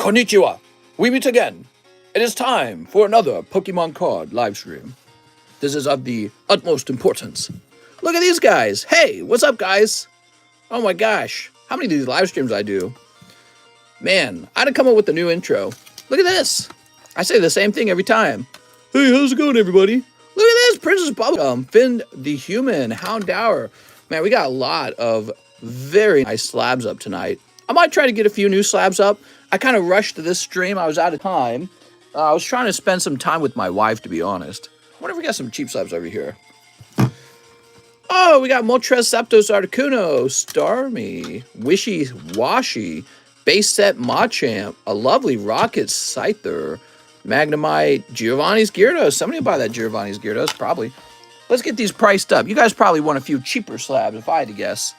Konnichiwa! We meet again. It is time for another Pokemon card live stream. This is of the utmost importance. Look at these guys. Hey, what's up, guys? Oh my gosh, how many of these live streams I do? Man, I had to come up with a new intro. Look at this. I say the same thing every time. Hey, how's it going, everybody? Look at this, Princess Bubblegum, Finn the Human, Houndour. Man, we got a lot of very nice slabs up tonight. I might try to get a few new slabs up. I kind of rushed to this stream. I was out of time. I was trying to spend some time with my wife, to be honest. I wonder if we got some cheap slabs over here. Oh, we got Moltres, Zapdos, Articuno, Starmie, Wishy Washy, Base Set Machamp, a lovely Rocket Scyther, Magnemite, Giovanni's Gyarados. Somebody will buy that Giovanni's Gyarados, probably. Let's get these priced up. You guys probably want a few cheaper slabs, if I had to guess.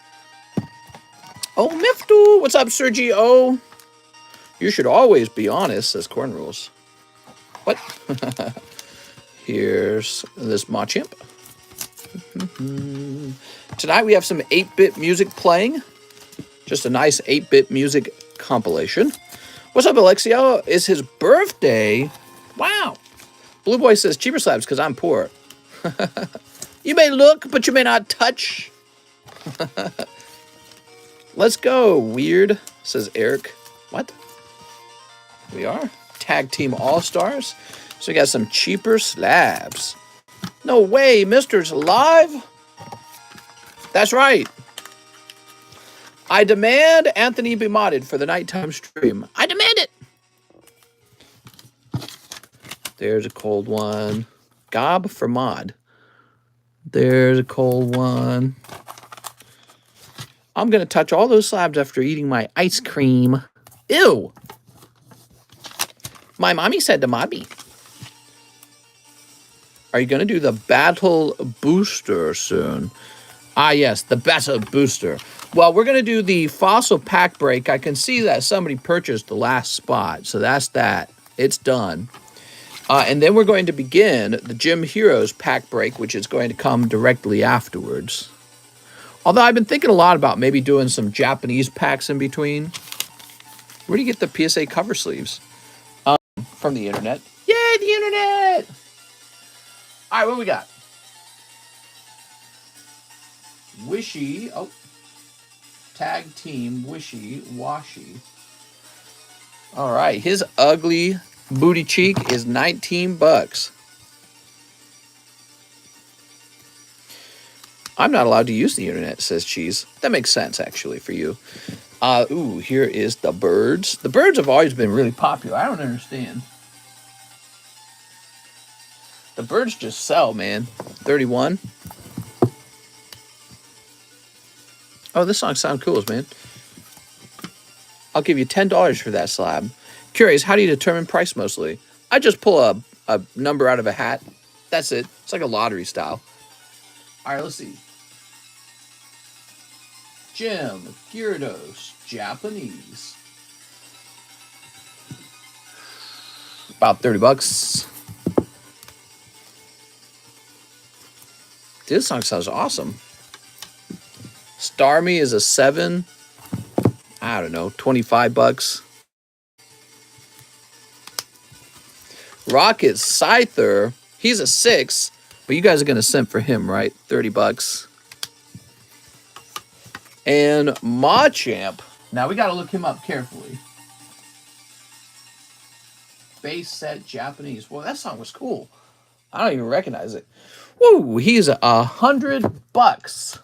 Oh, Miftu! What's up, Sergio? You should always be honest, says Corn Rules. What? Here's this Machamp. Tonight we have some 8-bit music playing. Just a nice 8-bit music compilation. What's up, Alexio? It's his birthday. Wow. Blue Boy says cheaper slabs because I'm poor. You may look, but you may not touch. Let's go, weird, says Eric. What? We are? Tag Team All-Stars. So we got some cheaper slabs. No way, Mister's live? That's right. I demand Anthony be modded for the nighttime stream. I demand it. There's a cold one. Gob for mod. There's a cold one. I'm going to touch all those slabs after eating my ice cream. Ew. My mommy said to mod me. Are you going to do the battle booster soon? Ah, yes, the battle booster. Well, we're going to do the fossil pack break. I can see that somebody purchased the last spot. So that's that. It's done. And then we're going to begin the Gym Heroes pack break, which is going to come directly afterwards. Although I've been thinking a lot about maybe doing some Japanese packs in between. Where do you get the PSA cover sleeves? From the internet. Yay, the internet! All right, what we got? Wishy. Oh. Tag Team Wishy Washy. All right, his ugly booty cheek is 19 bucks. I'm not allowed to use the internet, says Cheese. That makes sense, actually, for you. Ooh, here is the birds. The birds have always been really popular. I don't understand. The birds just sell, man. 31. Oh, this song sounds cool, man. I'll give you $10 for that slab. Curious, how do you determine price mostly? I just pull a number out of a hat. That's it. It's like a lottery style. All right, let's see. Gem, Gyarados, Japanese. About 30 bucks. This song sounds awesome. Starmie is a 7. I don't know, 25 bucks. Rocket Scyther, he's a 6. But you guys are going to simp for him, right? 30 bucks. And Machamp. Now, we got to look him up carefully. Base Set Japanese. Well, that song was cool. I don't even recognize it. Woo, he's 100 bucks.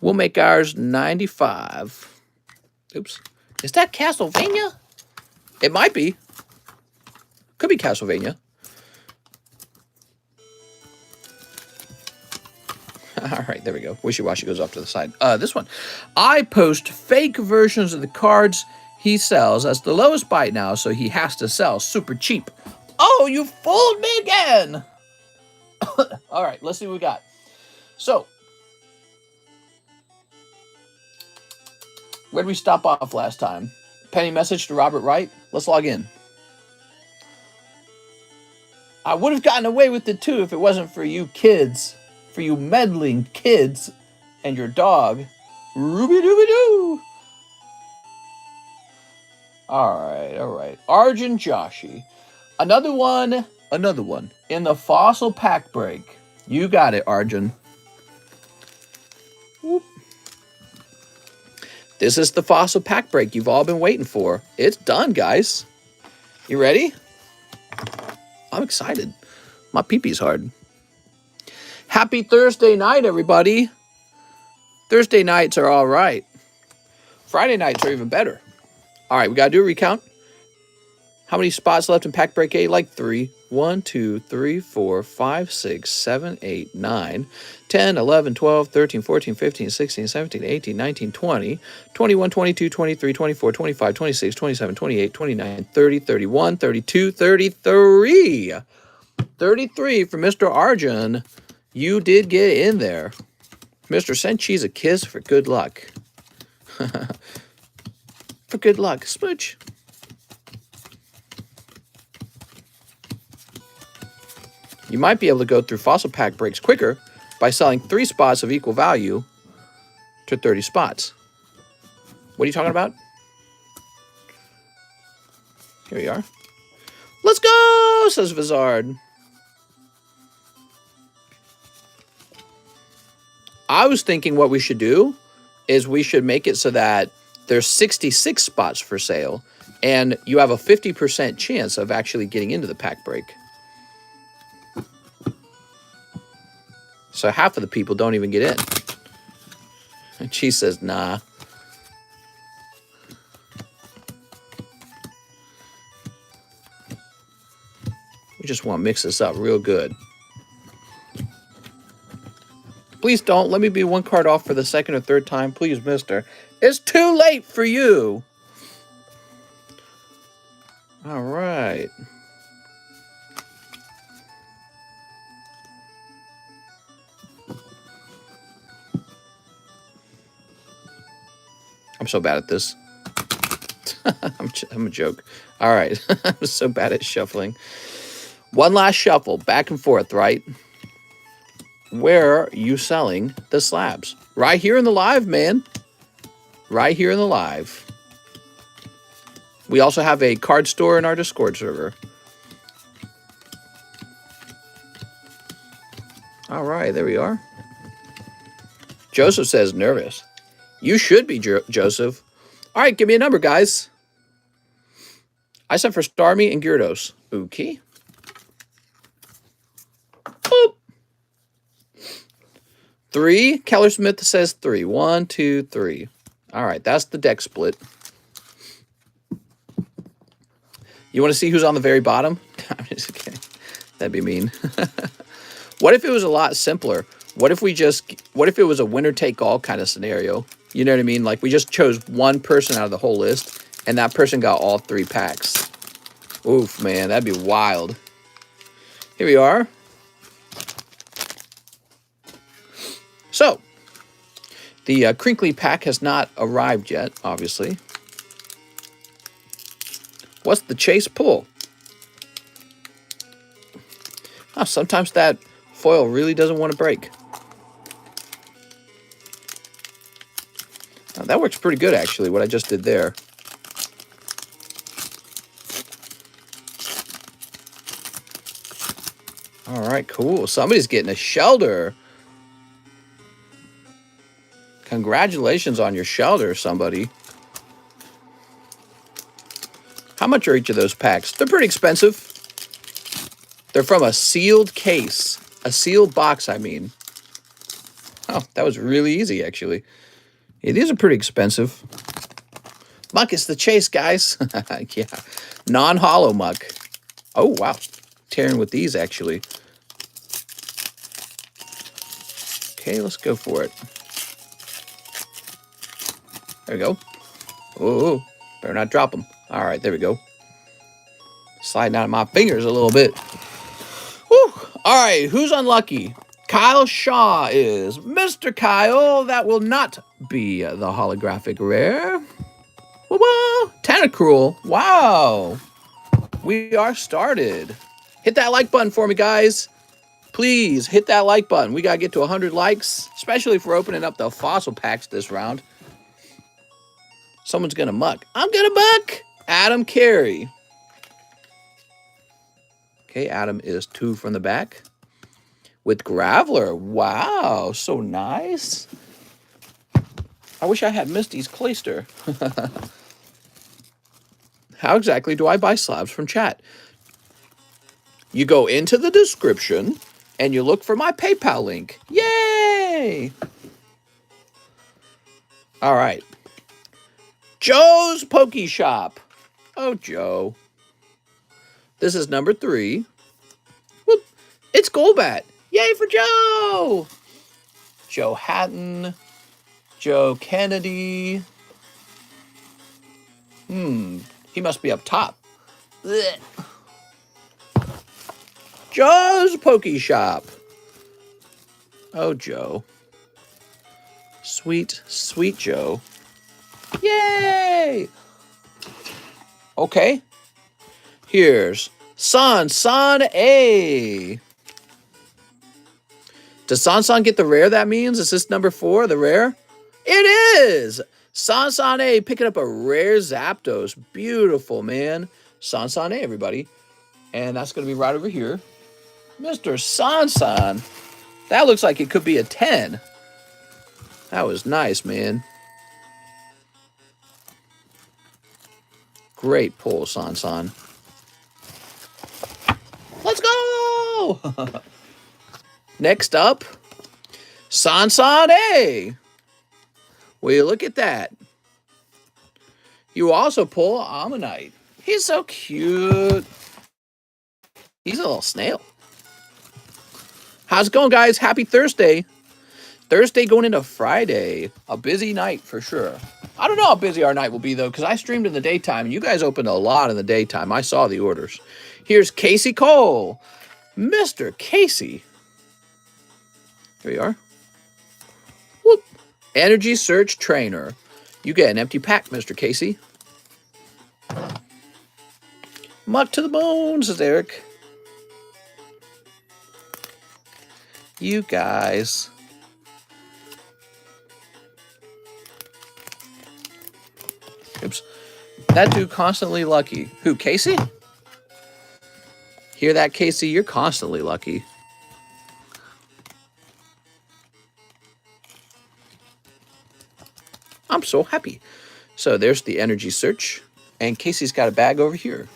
We'll make ours 95. Oops. Is that Castlevania? It might be. Could be Castlevania. All right, there we go. Wishy-washy goes off to the side. This one. I post fake versions of the cards he sells as the lowest bite now, so he has to sell super cheap. Oh, you fooled me again! All right, let's see what we got. So, where did we stop off last time? Penny message to Robert Wright. Let's log in. I would have gotten away with it, too, if it wasn't for you kids. For you meddling kids and your dog. Ruby-dooby-doo. All right. Arjun Joshi. Another one in the fossil pack break. You got it, Arjun. Whoop. This is the fossil pack break you've all been waiting for. It's done, guys. You ready? I'm excited. My pee-pee's hard. Happy Thursday night, everybody. Thursday nights are all right. Friday nights are even better. All right, we got to do a recount. How many spots left in pack break A? Like 3. 1, 2, 3, 4, 5, 6, 7, 8, 9, 10, 11, 12, 13, 14, 15, 16, 17, 18, 19, 20, 21, 22, 23, 24, 25, 26, 27, 28, 29, 30, 31, 32, 33. 33 for Mr. Arjun. You did get in there. Mr. Send Cheese a kiss for good luck. For good luck. Smooch. You might be able to go through fossil pack breaks quicker by selling 3 spots of equal value to 30 spots. What are you talking about? Here we are. Let's go, says Vizard. I was thinking what we should do is we should make it so that there's 66 spots for sale and you have a 50% chance of actually getting into the pack break. So half of the people don't even get in. And she says, nah. We just want to mix this up real good. Please don't. Let me be 1 card off for the 2nd or 3rd time. Please, mister. It's too late for you. All right. I'm so bad at this. I'm a joke. All right. I'm so bad at shuffling. One last shuffle. Back and forth, right? Where are you selling the slabs? Right here in the live, man. Right here in the live. We also have a card store in our Discord server. All right, there we are. Joseph says nervous. You should be, Joseph. All right, give me a number, guys. I sent for Starmie and Gyarados. Okay. Boop. 3. Keller Smith says 3. 1, 2, 3. All right, that's the deck split. You want to see who's on the very bottom? I'm just kidding. That'd be mean. What if it was a lot simpler? What if it was a winner-take-all kind of scenario? You know what I mean? Like, we just chose one person out of the whole list, and that person got all 3 packs. Oof, man, that'd be wild. Here we are. So, the crinkly pack has not arrived yet, obviously. What's the chase pull? Oh, sometimes that foil really doesn't want to break. Now, that works pretty good, actually, what I just did there. All right, cool. Somebody's getting a shelter. Congratulations on your shelter, somebody. How much are each of those packs? They're pretty expensive. They're from a sealed case. A sealed box, I mean. Oh, that was really easy, actually. Yeah, these are pretty expensive. Muck is the chase, guys. Yeah. Non-hollow muck. Oh, wow. Tearing with these, actually. Okay, let's go for it. There we go. Oh, better not drop them. All right, there we go. Sliding out of my fingers a little bit. Whew. All right, who's unlucky? Kyle Shaw is. Mr. Kyle, that will not be the holographic rare. Whoa, Tentacruel. Wow. We are started. Hit that like button for me, guys. Please hit that like button. We got to get to 100 likes, especially if we're opening up the fossil packs this round. Someone's going to muck. I'm going to muck. Adam Carey. Okay, Adam is 2 from the back. With Graveler. Wow, so nice. I wish I had Misty's Clayster. How exactly do I buy slabs from chat? You go into the description and you look for my PayPal link. Yay! All right. Joe's Pokey Shop. Oh, Joe. This is number 3. Whoop. It's Golbat. Yay for Joe! Joe Hatton. Joe Kennedy. He must be up top. Blech. Joe's Pokey Shop. Oh, Joe. Sweet, sweet Joe. Yay! Okay. Here's San-San-A. Does San-San get the rare that means? Is this number 4, the rare? It is! San-San-A picking up a rare Zapdos. Beautiful, man. San-San-A, everybody. And that's going to be right over here. Mr. San-San. That looks like it could be a 10. That was nice, man. Great pull, San-San. Let's go! Next up, San-San-A. Will you look at that? You also pull Ammonite. He's so cute. He's a little snail. How's it going, guys? Happy Thursday. Thursday going into Friday. A busy night for sure. I don't know how busy our night will be, though, because I streamed in the daytime. And you guys opened a lot in the daytime. I saw the orders. Here's Casey Cole. Mr. Casey. Here you are. Whoop. Energy Search Trainer. You get an empty pack, Mr. Casey. Muck to the bone, says Eric. You guys. Oops. That dude constantly lucky. Who, Casey? Hear that, Casey? You're constantly lucky. I'm so happy. So there's the energy search. And Casey's got a bag over here.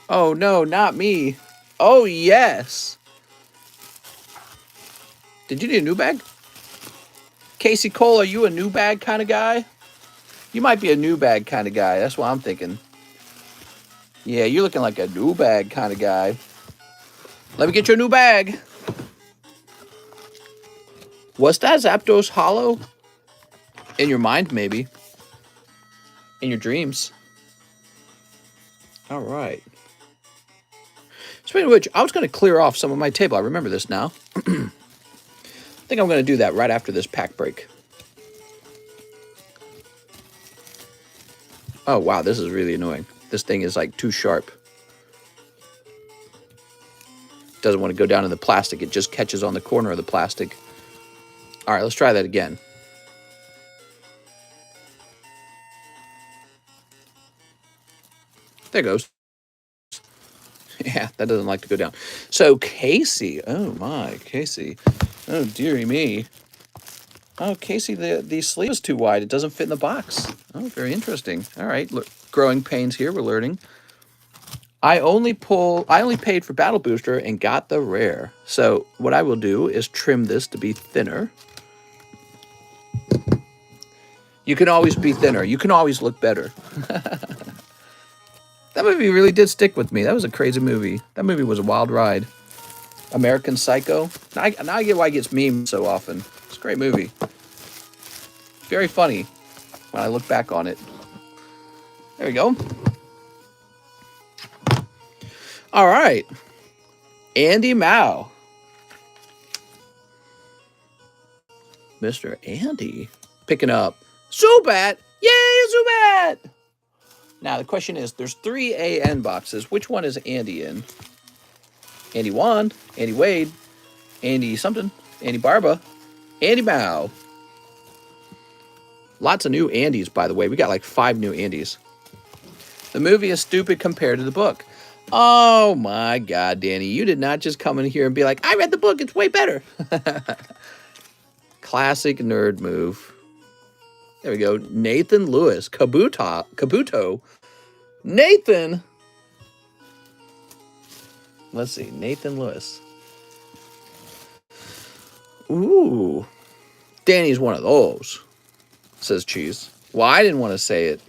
Oh, no, not me. Oh, yes. Did you need a new bag? Casey Cole, are you a new bag kind of guy? You might be a new bag kind of guy. That's what I'm thinking. Yeah, you're looking like a new bag kind of guy. Let me get your new bag. Was that Zapdos hollow? In your mind, maybe. In your dreams. All right. Speaking of which, I was going to clear off some of my table. I remember this now. I think I'm going to do that right after this pack break. Oh, wow, this is really annoying. This thing is like too sharp. Doesn't want to go down in the plastic. It just catches on the corner of the plastic. All right, let's try that again. There it goes. Yeah, that doesn't like to go down. So, Casey. Oh, my. Casey. Oh, dearie me. Oh, Casey, the sleeve is too wide. It doesn't fit in the box. Oh, very interesting. All right, look, growing pains here. We're learning. I only paid for Battle Booster and got the rare. So what I will do is trim this to be thinner. You can always be thinner. You can always look better. That movie really did stick with me. That was a crazy movie. That movie was a wild ride. American Psycho. Now I get why it gets memed so often. It's a great movie. Very funny when I look back on it. There we go. All right. Andy Mao. Mr. Andy. Picking up Zubat. Yay, Zubat! Now, the question is, there's 3 AN boxes. Which one is Andy in? Andy Wand, Andy Wade, Andy something, Andy Barba, Andy Mao. Lots of new Andys, by the way. We got like 5 new Andys. The movie is stupid compared to the book. Oh my God, Danny. You did not just come in here and be like, I read the book. It's way better. Classic nerd move. There we go. Nathan Lewis. Kabuto. Nathan. Let's see. Nathan Lewis. Ooh. Danny's one of those, says Cheese. Well, I didn't want to say it.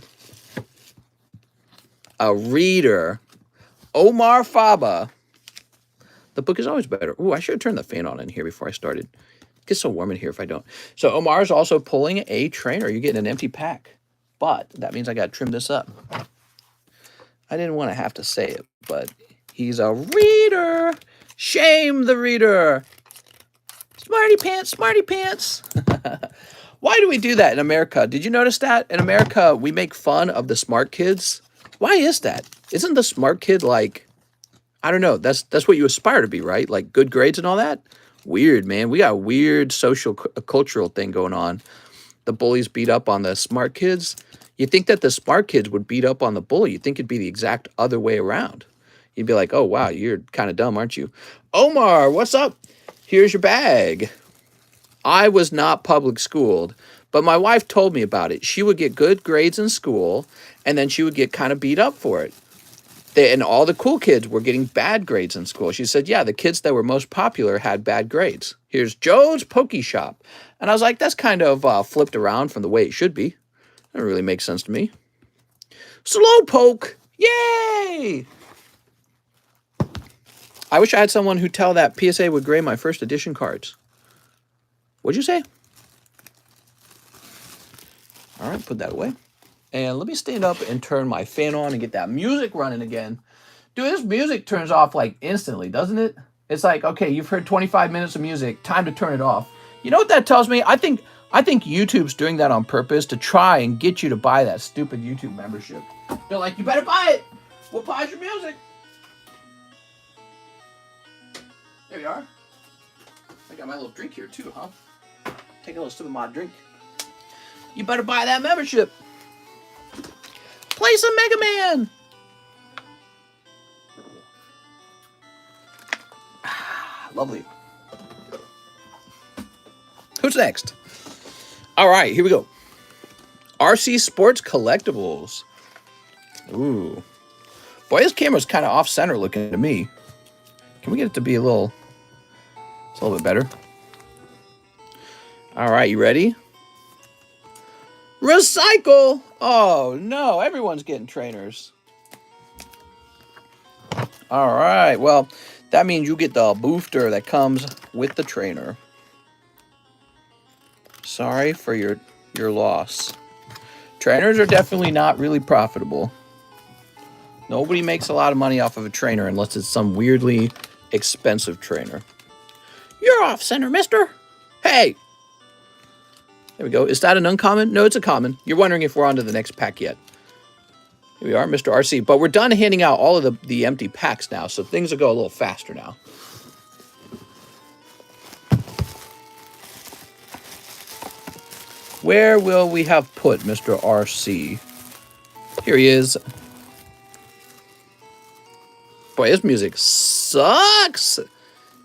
A reader. Omar Faba. The book is always better. Ooh, I should have turned the fan on in here before I started. It gets so warm in here if I don't. So Omar is also pulling a trainer. You're getting an empty pack. But that means I got to trim this up. I didn't want to have to say it, but he's a reader. Shame the reader. Smarty pants, smarty pants. Why do we do that in America? Did you notice that? In America, we make fun of the smart kids. Why is that? Isn't the smart kid like, I don't know, that's what you aspire to be, right? Like good grades and all that? Weird, man. We got a weird social, cultural thing going on. The bullies beat up on the smart kids. You think that the smart kids would beat up on the bully. You'd think it'd be the exact other way around. You'd be like, oh, wow, you're kind of dumb, aren't you? Omar, what's up? Here's your bag. I was not public schooled, but my wife told me about it. She would get good grades in school, and then she would get kind of beat up for it. And all the cool kids were getting bad grades in school. She said, yeah, the kids that were most popular had bad grades. Here's Joe's Poke Shop. And I was like, that's kind of flipped around from the way it should be. That really makes sense to me. Slowpoke. Yay! I wish I had someone who'd tell that PSA would grade my first edition cards. What'd you say? All right, put that away. And let me stand up and turn my fan on and get that music running again. Dude, this music turns off like instantly, doesn't it? It's like, okay, you've heard 25 minutes of music, time to turn it off. You know what that tells me? I think YouTube's doing that on purpose to try and get you to buy that stupid YouTube membership. They're like, you better buy it. We'll pause your music. There you are. I got my little drink here too, huh? Take a little sip of my drink. You better buy that membership. Play some Mega Man. Lovely. Who's next? All right, here we go. RC Sports Collectibles. Ooh. Boy, this camera's kind of off-center looking to me. Can we get it to be it's a little bit better. All right, you ready? Recycle! Oh, no, everyone's getting trainers. All right, well, that means you get the booster that comes with the trainer. Sorry for your loss. Trainers are definitely not really profitable. Nobody makes a lot of money off of a trainer unless it's some weirdly expensive trainer. You're off center, mister. Hey. There we go. Is that an uncommon? No, it's a common. You're wondering if we're on to the next pack yet. Here we are, Mr. RC. But we're done handing out all of the empty packs now, so things will go a little faster now. Where will we have put Mr. RC? Here he is. Boy, this music sucks.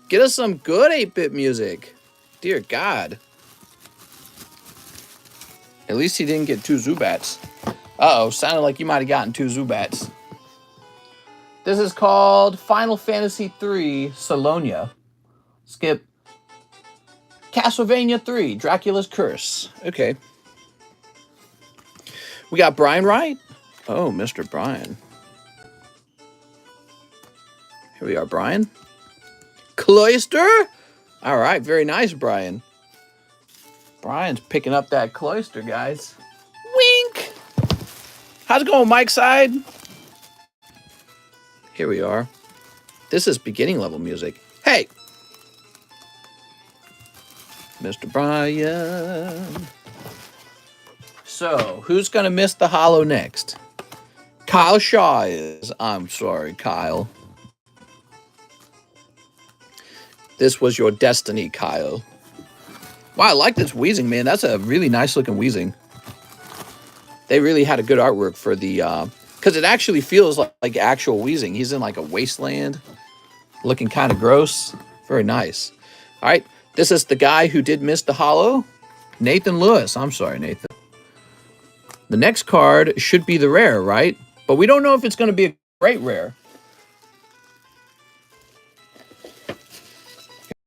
Get us some good 8-bit music. Dear God. At least he didn't get 2 Zubats. Uh-oh, sounded like you might have gotten 2 Zubats. This is called Final Fantasy III Salonia. Skip. Castlevania 3, Dracula's Curse. Okay. We got Brian Wright. Oh, Mr. Brian. Here we are, Brian. Cloister? All right, very nice, Brian. Brian's picking up that Cloister, guys. Wink! How's it going, Mike's side? Here we are. This is beginning level music. Hey! Mr. Brian. So, who's going to miss the holo next? Kyle Shaw is. I'm sorry, Kyle. This was your destiny, Kyle. Wow, I like this wheezing, man. That's a really nice looking wheezing. They really had a good artwork for the, because it actually feels like actual wheezing. He's in like a wasteland, looking kind of gross. Very nice. All right, this is the guy who did miss the holo, Nathan Lewis. I'm sorry, Nathan. The next card should be the rare, right? But we don't know if it's going to be a great rare.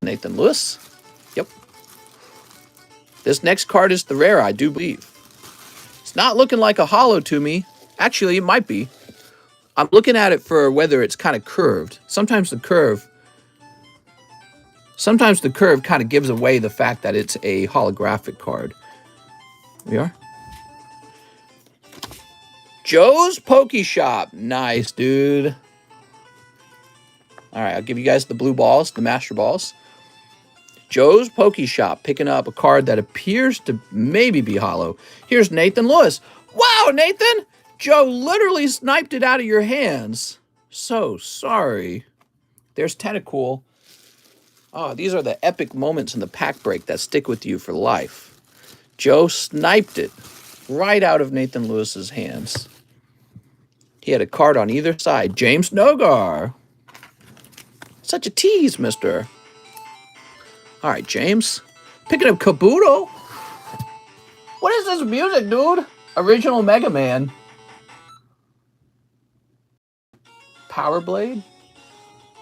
Nathan Lewis. Yep. This next card is the rare, I do believe. It's not looking like a holo to me. Actually, it might be. I'm looking at it for whether it's kind of curved. Sometimes the curve kind of gives away the fact that it's a holographic card. We are. Joe's Poke Shop. Nice, dude. All right, I'll give you guys the blue balls, the master balls. Joe's Poke Shop, picking up a card that appears to maybe be holo. Here's Nathan Lewis. Wow, Nathan! Joe literally sniped it out of your hands. So sorry. There's Tentacool. Oh, these are the epic moments in the pack break that stick with you for life. Joe sniped it right out of Nathan Lewis's hands. He had a card on either side. James Nogar. Such a tease, mister. All right, James. Picking up Kabuto. What is this music, dude? Original Mega Man. Power Blade.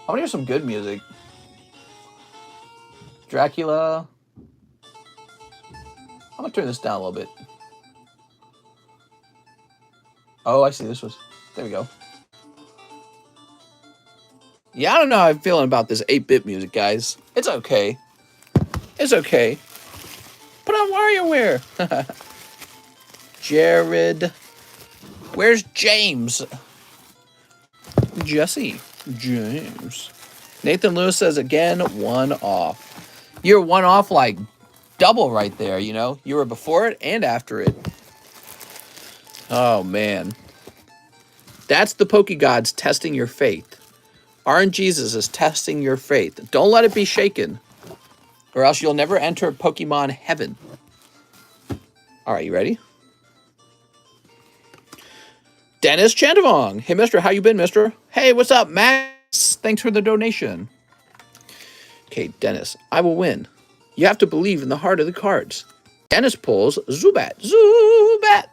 I want to hear some good music. Dracula. I'm going to turn this down a little bit. Oh, I see. This was... There we go. Yeah, I don't know how I'm feeling about this 8-bit music, guys. It's okay. It's okay. Put on WarioWare. Jared. Where's James? Jesse. James. Nathan Lewis says again, 1 off. You're 1 off like double right there, you know? You were before it and after it. Oh, man. That's the Pokegods testing your faith. RNGesus is testing your faith. Don't let it be shaken, or else you'll never enter Pokemon heaven. All right, you ready? Dennis Chandavong. Hey, mister, how you been, mister? Hey, what's up, Max? Thanks for the donation. Okay, Dennis, I will win. You have to believe in the heart of the cards. Dennis pulls Zubat. Zubat!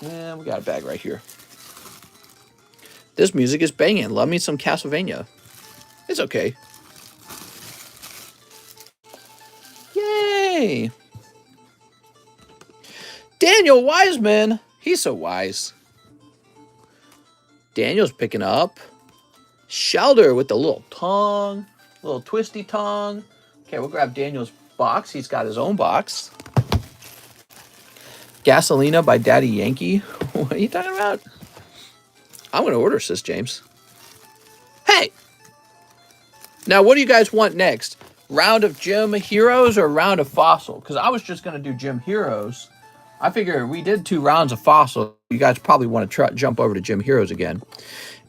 Yeah, we got a bag right here. This music is banging. Love me some Castlevania. It's okay. Yay! Daniel Wiseman. He's so wise. Daniel's picking up Shelder with the little tongue. Little twisty tongue. Okay, we'll grab Daniel's box. He's got his own box. Gasolina by Daddy Yankee. What are you talking about? I'm going to order this, James. Hey! Now, what do you guys want next? Round of Gym Heroes or round of Fossil? Because I was just going to do Gym Heroes. I figure we did 2 rounds of Fossil. You guys probably want to jump over to Gym Heroes again.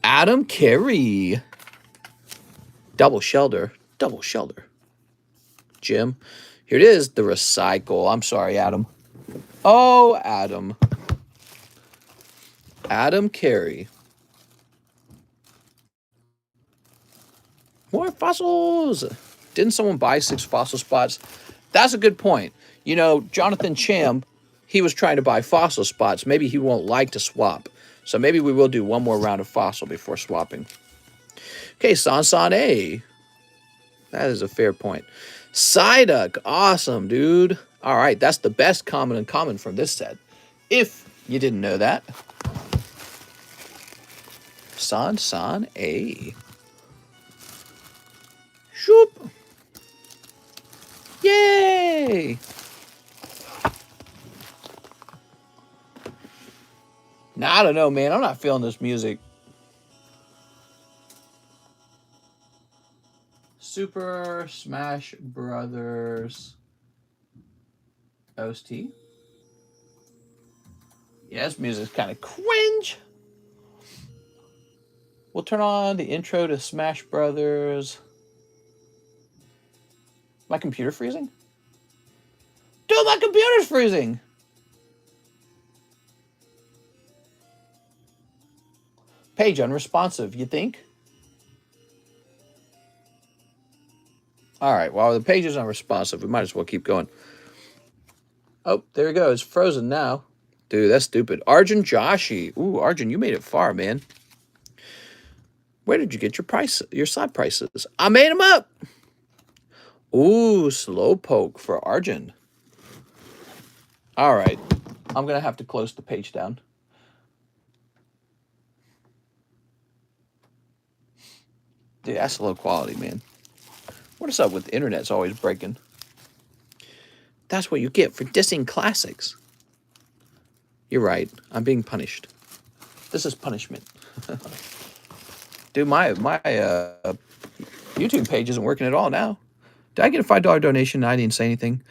Adam Carey. Double Shelter. Double Shelter. Jim. Here it is. The Recycle. I'm sorry, Adam. Oh, Adam. Adam Carey. More fossils. Didn't someone buy 6 fossil spots? That's a good point. You know, Jonathan Cham, he was trying to buy fossil spots. Maybe he won't like to swap. So maybe we will do 1 more round of fossil before swapping. Okay, Sansan A. That is a fair point. Psyduck. Awesome, dude. All right, that's the best common uncommon from this set. If you didn't know that. Sansan A. Shoop. Yay! Now, I don't know, man. I'm not feeling this music. Super Smash Brothers OST. Yeah, this music's kind of cringe. We'll turn on the intro to Smash Brothers. My computer freezing? Dude, my computer's freezing! Page unresponsive, you think? All right, well, the page is unresponsive. We might as well keep going. Oh, there we go. It's frozen now. Dude, that's stupid. Arjun Joshi. Ooh, Arjun, you made it far, man. Where did you get your slab prices? I made them up. Ooh, Slowpoke for Arjun. All right. I'm going to have to close the page down. Dude, that's low quality, man. What is up with the internet? It's always breaking. That's what you get for dissing classics. You're right. I'm being punished. This is punishment. Dude, my YouTube page isn't working at all now. Did I get a $5 donation and I didn't say anything?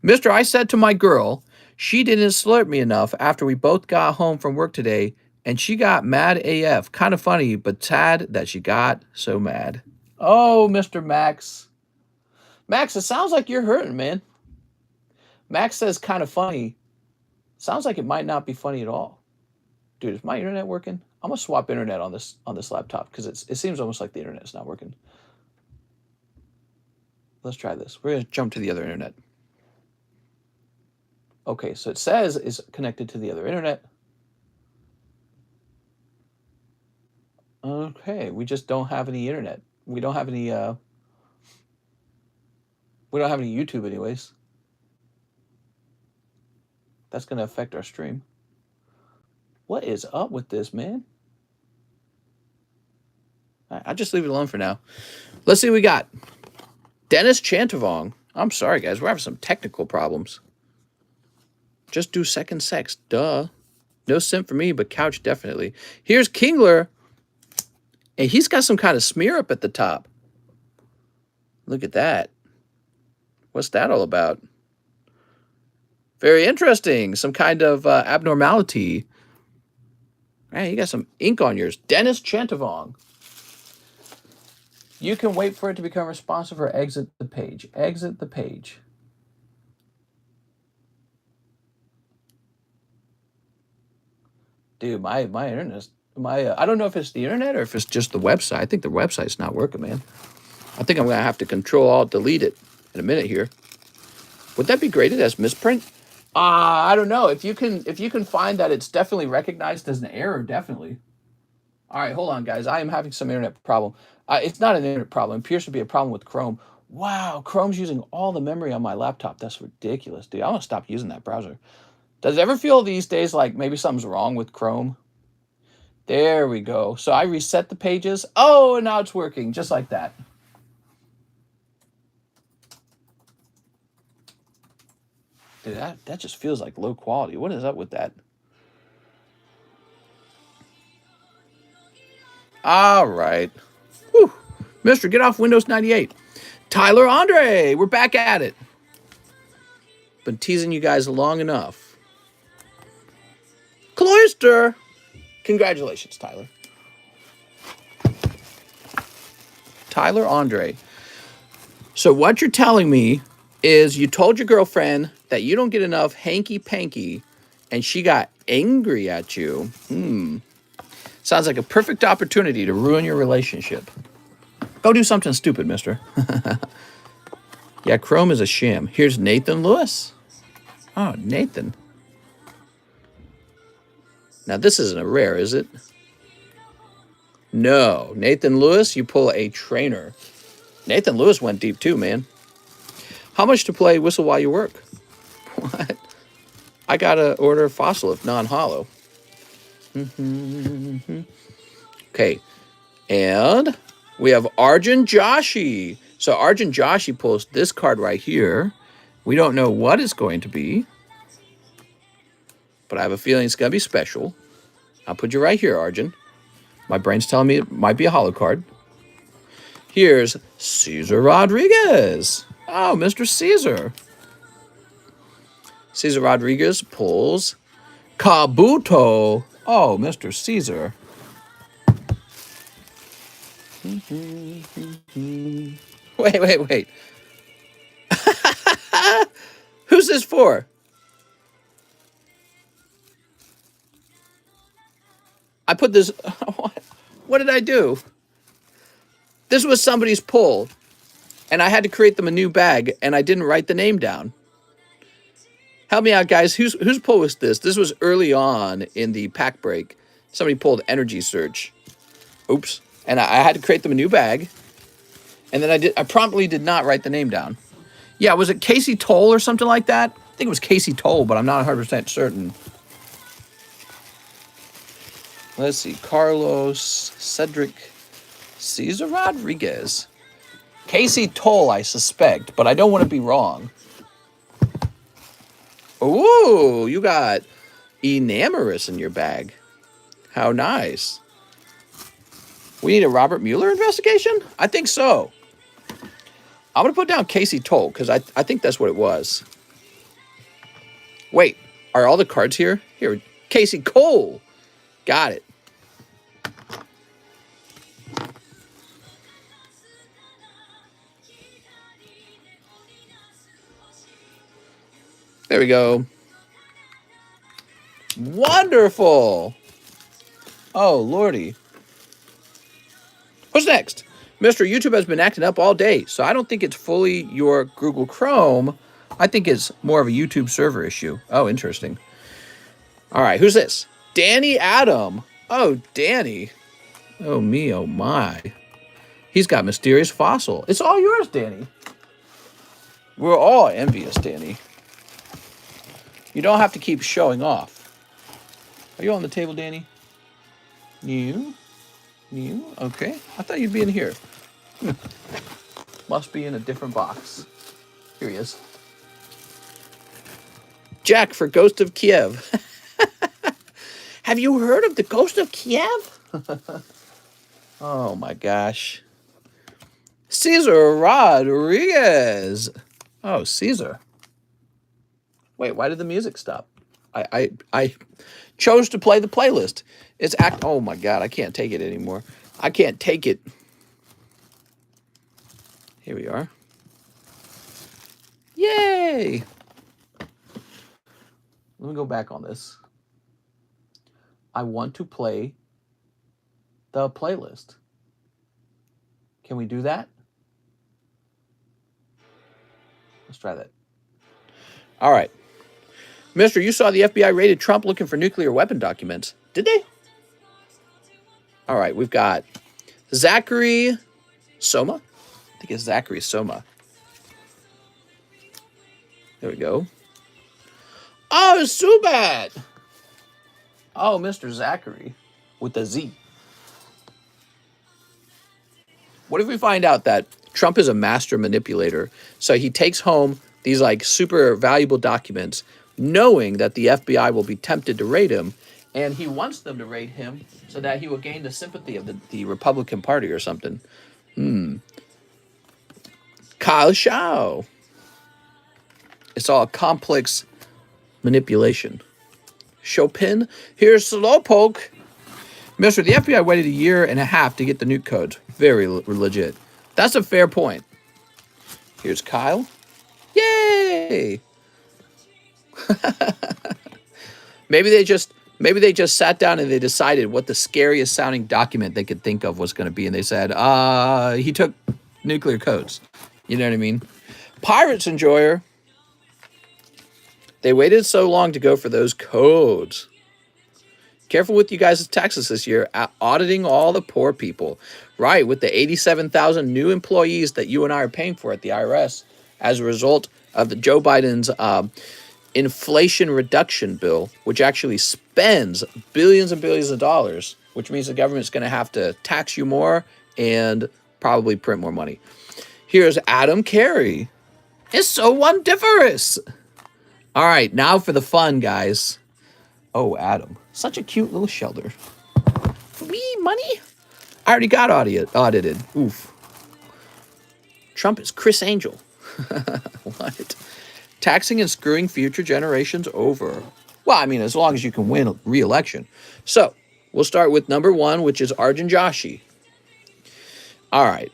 Mister, I said to my girl, she didn't slurp me enough after we both got home from work today, and she got mad AF. Kind of funny, but sad that she got so mad. Oh, Mr. Max. Max, it sounds like you're hurting, man. Max says kind of funny. Sounds like it might not be funny at all. Dude, is my internet working? I'm gonna swap internet on this laptop because it seems almost like the internet's not working. Let's try this. We're gonna jump to the other internet. Okay, so it says it's connected to the other internet. Okay, we just don't have any internet. We don't have any YouTube anyways. That's gonna affect our stream. What is up with this, man? I'll just leave it alone for now. Let's see what we got. Dennis Chantavong. I'm sorry, guys. We're having some technical problems. Just do second sex. Duh. No simp for me, but couch definitely. Here's Kingler. And he's got some kind of smear up at the top. Look at that. What's that all about? Very interesting. Some kind of abnormality. Man, you got some ink on yours. Dennis Chantavong. You can wait for it to become responsive or exit the page. Exit the page. Dude, my internet's... I don't know if it's the internet or if it's just the website. I think the website's not working, man. I think I'm going to have to Control-Alt-Delete it in a minute here. Would that be graded as misprint? I don't know. If you can find that it's definitely recognized as an error, definitely. All right, hold on, guys. I am having some internet problem. It's not an internet problem. It appears to be a problem with Chrome. Wow, Chrome's using all the memory on my laptop. That's ridiculous, dude. I'm going to stop using that browser. Does it ever feel these days like maybe something's wrong with Chrome? There we go. So I reset the pages. Oh, and now it's working just like that. Dude, that just feels like low quality. What is up with that? All right. Whew. Mister, get off Windows 98. Tyler Andre, we're back at it. Been teasing you guys long enough. Cloister. Congratulations, Tyler. Tyler Andre. So what you're telling me is you told your girlfriend that you don't get enough hanky-panky and she got angry at you. Sounds like a perfect opportunity to ruin your relationship. Go do something stupid, mister. Yeah, Chrome is a sham. Here's Nathan Lewis. Oh, Nathan. Now, this isn't a rare, is it? No. Nathan Lewis, you pull a trainer. Nathan Lewis went deep too, man. How much to play Whistle While You Work? What? I got to order Fossil if non-hollow. Okay. And we have Arjun Joshi. So Arjun Joshi pulls this card right here. We don't know what it's going to be, but I have a feeling it's going to be special. I'll put you right here, Arjun. My brain's telling me it might be a hollow card. Here's Cesar Rodriguez. Oh, Mr. Caesar. Cesar Rodriguez pulls Kabuto. Oh, Mr. Caesar. Wait. Who's this for? I put this. What did I do? This was somebody's pull, and I had to create them a new bag, and I didn't write the name down. Help me out, guys. Whose pull was this? This was early on in the pack break. Somebody pulled Energy Search. Oops. And I had to create them a new bag. And then I promptly did not write the name down. Yeah, was it Casey Toll or something like that? I think it was Casey Toll, but I'm not 100% certain. Let's see. Carlos, Cedric, Cesar Rodriguez. Casey Toll, I suspect, but I don't want to be wrong. Ooh, you got Enamorous in your bag. How nice. We need a Robert Mueller investigation? I think so. I'm going to put down Casey Toll because I think that's what it was. Wait, are all the cards here? Here, Casey Cole. Got it. There we go. Wonderful. Oh, lordy. What's next? Mr. YouTube has been acting up all day, so I don't think it's fully your Google Chrome. I think it's more of a YouTube server issue. Oh, interesting. All right, who's this? Danny Adam. Oh, Danny. Oh, me, oh, my. He's got Mysterious Fossil. It's all yours, Danny. We're all envious, Danny. You don't have to keep showing off. Are you on the table, Danny? You? Okay. I thought you'd be in here. Must be in a different box. Here he is. Jack for Ghost of Kiev. Have you heard of the Ghost of Kiev? Oh my gosh. Cesar Rodriguez. Oh, Caesar. Wait, why did the music stop? I chose to play the playlist. It's oh my God, I can't take it anymore. I can't take it. Here we are. Yay! Let me go back on this. I want to play the playlist. Can we do that? Let's try that. All right. Mister, you saw the FBI raided Trump looking for nuclear weapon documents. Did they? All right, we've got Zachary Soma. I think it's Zachary Soma. There we go. Oh, Subat. Oh, Mr. Zachary with a Z. What if we find out that Trump is a master manipulator? So he takes home these like super valuable documents, knowing that the FBI will be tempted to raid him, and he wants them to raid him so that he will gain the sympathy of the Republican Party or something. Kyle Shao. It's all complex manipulation. Chopin. Here's Slowpoke. Mister, the FBI waited 1.5 years to get the nuke codes. Very legit. That's a fair point. Here's Kyle. Yay! Maybe they just sat down and they decided what the scariest sounding document they could think of was going to be, and they said, he took nuclear codes. You know what I mean? Pirates Enjoyer. They waited so long to go for those codes. Careful with you guys' taxes this year, auditing all the poor people. Right, with the 87,000 new employees that you and I are paying for at the IRS as a result of the Joe Biden's inflation reduction bill, which actually spends billions and billions of dollars, which means the government's going to have to tax you more and probably print more money. Here's Adam Carey. It's so wondiferous. All right, now for the fun, guys. Oh, Adam. Such a cute little shelter. Wee money. I already got audited. Oof. Trump is Chris Angel. What? Taxing and screwing future generations over. Well, I mean, as long as you can win re-election. So, we'll start with number 1, which is Arjun Joshi. All right.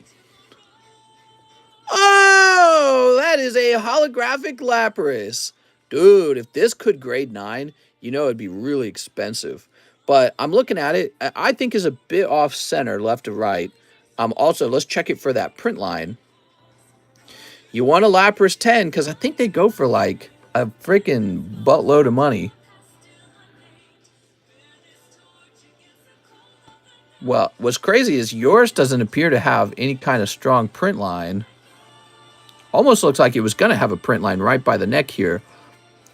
Oh, that is a holographic Lapras. Dude, if this could grade 9, you know it'd be really expensive. but I'm looking at it. I think is a bit off center, left to right. Also, let's check it for that print line. You want a Lapras 10 because I think they go for like a freaking buttload of money. Well, what's crazy is yours doesn't appear to have any kind of strong print line. Almost looks like it was going to have a print line right by the neck here.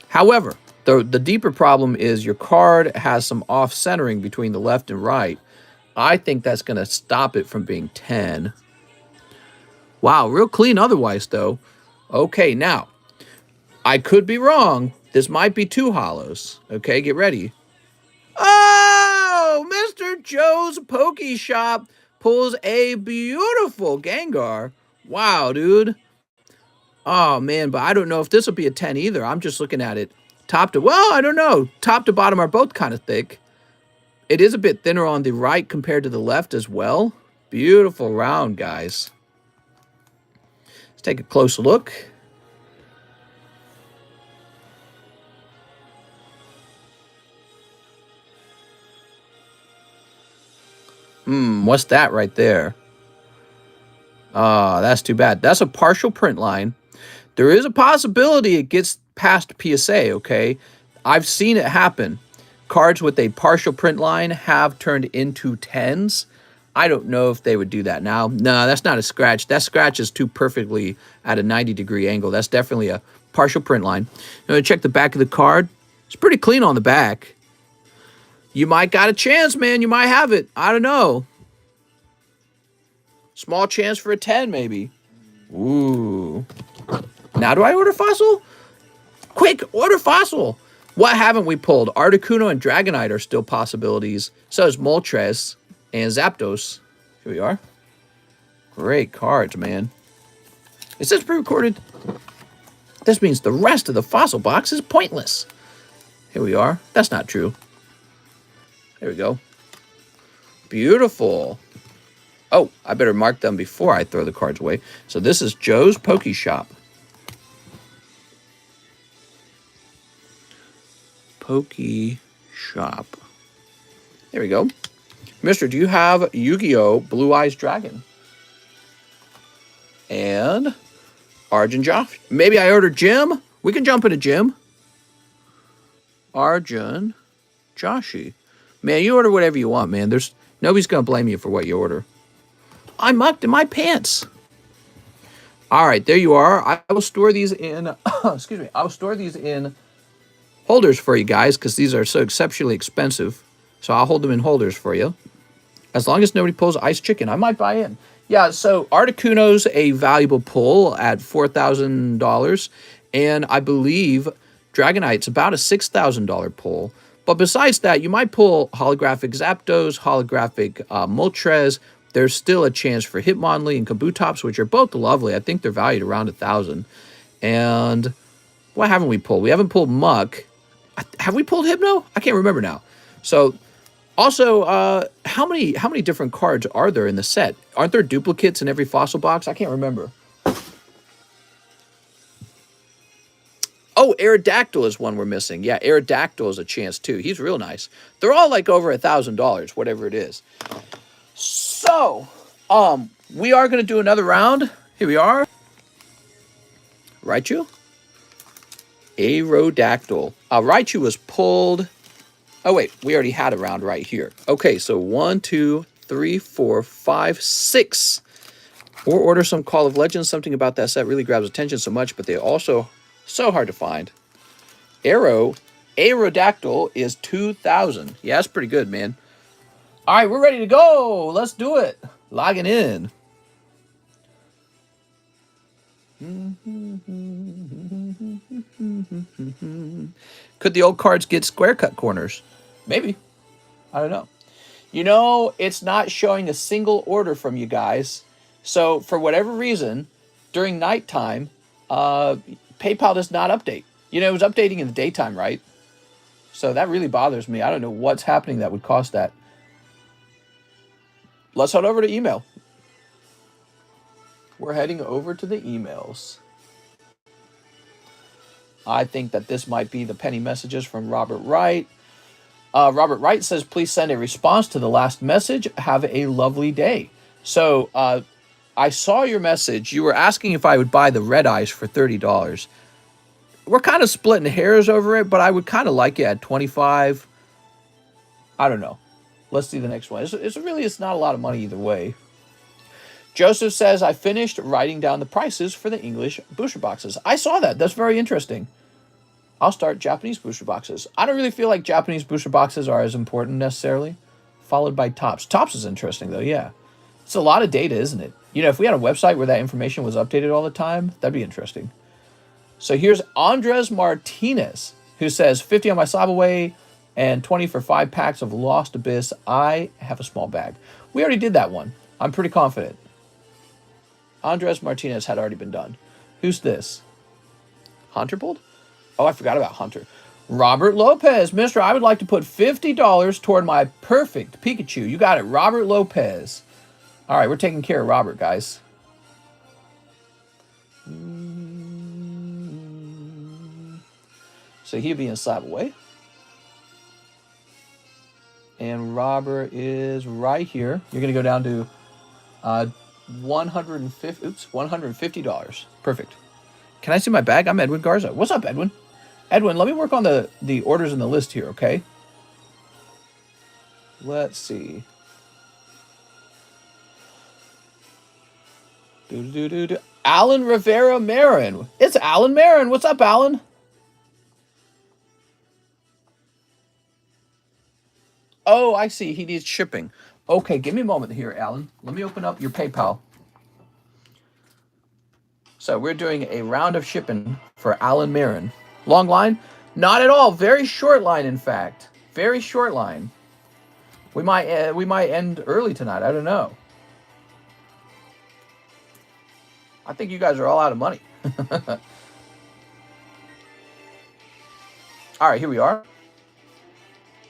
However, the deeper problem is your card has some off-centering between the left and right. I think that's going to stop it from being 10. Wow, real clean otherwise, though. Okay, now, I could be wrong. This might be two hollows. Okay, get ready. Oh, Mr. Joe's Pokey Shop pulls a beautiful Gengar. Wow, dude. Oh, man, but I don't know if this will be a 10 either. I'm just looking at it. Top to, well, I don't know. Top to bottom are both kind of thick. It is a bit thinner on the right compared to the left as well. Beautiful round, guys. Let's take a close look. What's that right there? That's too bad. That's a partial print line. There is a possibility it gets past PSA, okay? I've seen it happen. Cards with a partial print line have turned into 10s. I don't know if they would do that now. No, that's not a scratch. That scratch is too perfectly at a 90-degree angle. That's definitely a partial print line. Now, check the back of the card. It's pretty clean on the back. You might got a chance, man. You might have it. I don't know. Small chance for a 10, maybe. Ooh. Now do I order Fossil? Quick, order Fossil. What haven't we pulled? Articuno and Dragonite are still possibilities. So is Moltres and Zapdos. Here we are. Great cards, man. It says pre-recorded. This means the rest of the Fossil box is pointless. Here we are. That's not true. There we go. Beautiful. Oh, I better mark them before I throw the cards away. So this is Joe's Pokey Shop. Pokey Shop. There we go. Mister, do you have Yu-Gi-Oh! Blue Eyes Dragon? And Arjun Josh. Maybe I ordered Jim? We can jump into Jim. Arjun Joshi. Man, you order whatever you want, man. Nobody's going to blame you for what you order. I mucked in my pants. All right, there you are. I will store these in, excuse me, I will store these in holders for you guys because these are so exceptionally expensive. So I'll hold them in holders for you. As long as nobody pulls Ice Chicken, I might buy in. Yeah, so Articuno's a valuable pull at $4,000. And I believe Dragonite's about a $6,000 pull. But besides that, you might pull holographic Zapdos, holographic Moltres. There's still a chance for Hitmonlee and Kabutops, which are both lovely. I think they're valued around $1,000. And what haven't we pulled? We haven't pulled Muck. Have we pulled Hypno? I can't remember now. So, also, how many different cards are there in the set? Aren't there duplicates in every Fossil box? I can't remember. Oh, Aerodactyl is one we're missing. Yeah, Aerodactyl is a chance too. He's real nice. They're all like over $1,000, whatever it is. So, we are going to do another round. Here we are. Raichu. Aerodactyl. Raichu was pulled. Oh, wait. We already had a round right here. Okay, so 1, 2, 3, 4, 5, 6. Or order some Call of Legends. Something about that set really grabs attention so much, but they also so hard to find. Aerodactyl is 2,000. Yeah, that's pretty good, man. All right, we're ready to go. Let's do it. Logging in. Could the old cards get square cut corners? Maybe. I don't know. You know, it's not showing a single order from you guys. So, for whatever reason, during nighttime, PayPal does not update. You know, it was updating in the daytime, right? So that really bothers me. I don't know what's happening that would cause that. Let's head over to email. We're heading over to the emails. I think that this might be the penny messages from Robert Wright. Robert Wright says, please send a response to the last message. Have a lovely day. So I saw your message. You were asking if I would buy the red eyes for $30. We're kind of splitting hairs over it, but I would kind of like it at 25. I don't know. Let's see the next one. It's not a lot of money either way. Joseph says, I finished writing down the prices for the English booster boxes. I saw that. That's very interesting. I'll start Japanese booster boxes. I don't really feel like Japanese booster boxes are as important necessarily. Followed by Tops. Tops is interesting though, yeah. It's a lot of data, isn't it? You know, if we had a website where that information was updated all the time, that'd be interesting. So here's Andres Martinez, who says 50 on my SLAB-AWAY and 20 for 5 packs of Lost Abyss. I have a small bag. We already did that one. I'm pretty confident. Andres Martinez had already been done. Who's this? Hunterbolt? Oh, I forgot about Hunter. Robert Lopez. Mister, I would like to put $50 toward my perfect Pikachu. You got it, Robert Lopez. All right, we're taking care of Robert, guys. So he'll be in SLAB-AWAY. And Robert is right here. You're going to go down to $150. Perfect. Can I see my bag? I'm Edwin Garza. What's up, Edwin? Edwin, let me work on the orders in the list here, okay? Let's see. Alan Rivera Marin. It's Alan Marin. What's up, Alan? Oh, I see. He needs shipping. Okay, give me a moment here, Alan. Let me open up your PayPal. So we're doing a round of shipping for Alan Marin. Long line? Not at all. Very short line, in fact. Very short line. We might end early tonight. I don't know. I think you guys are all out of money. All right, here we are.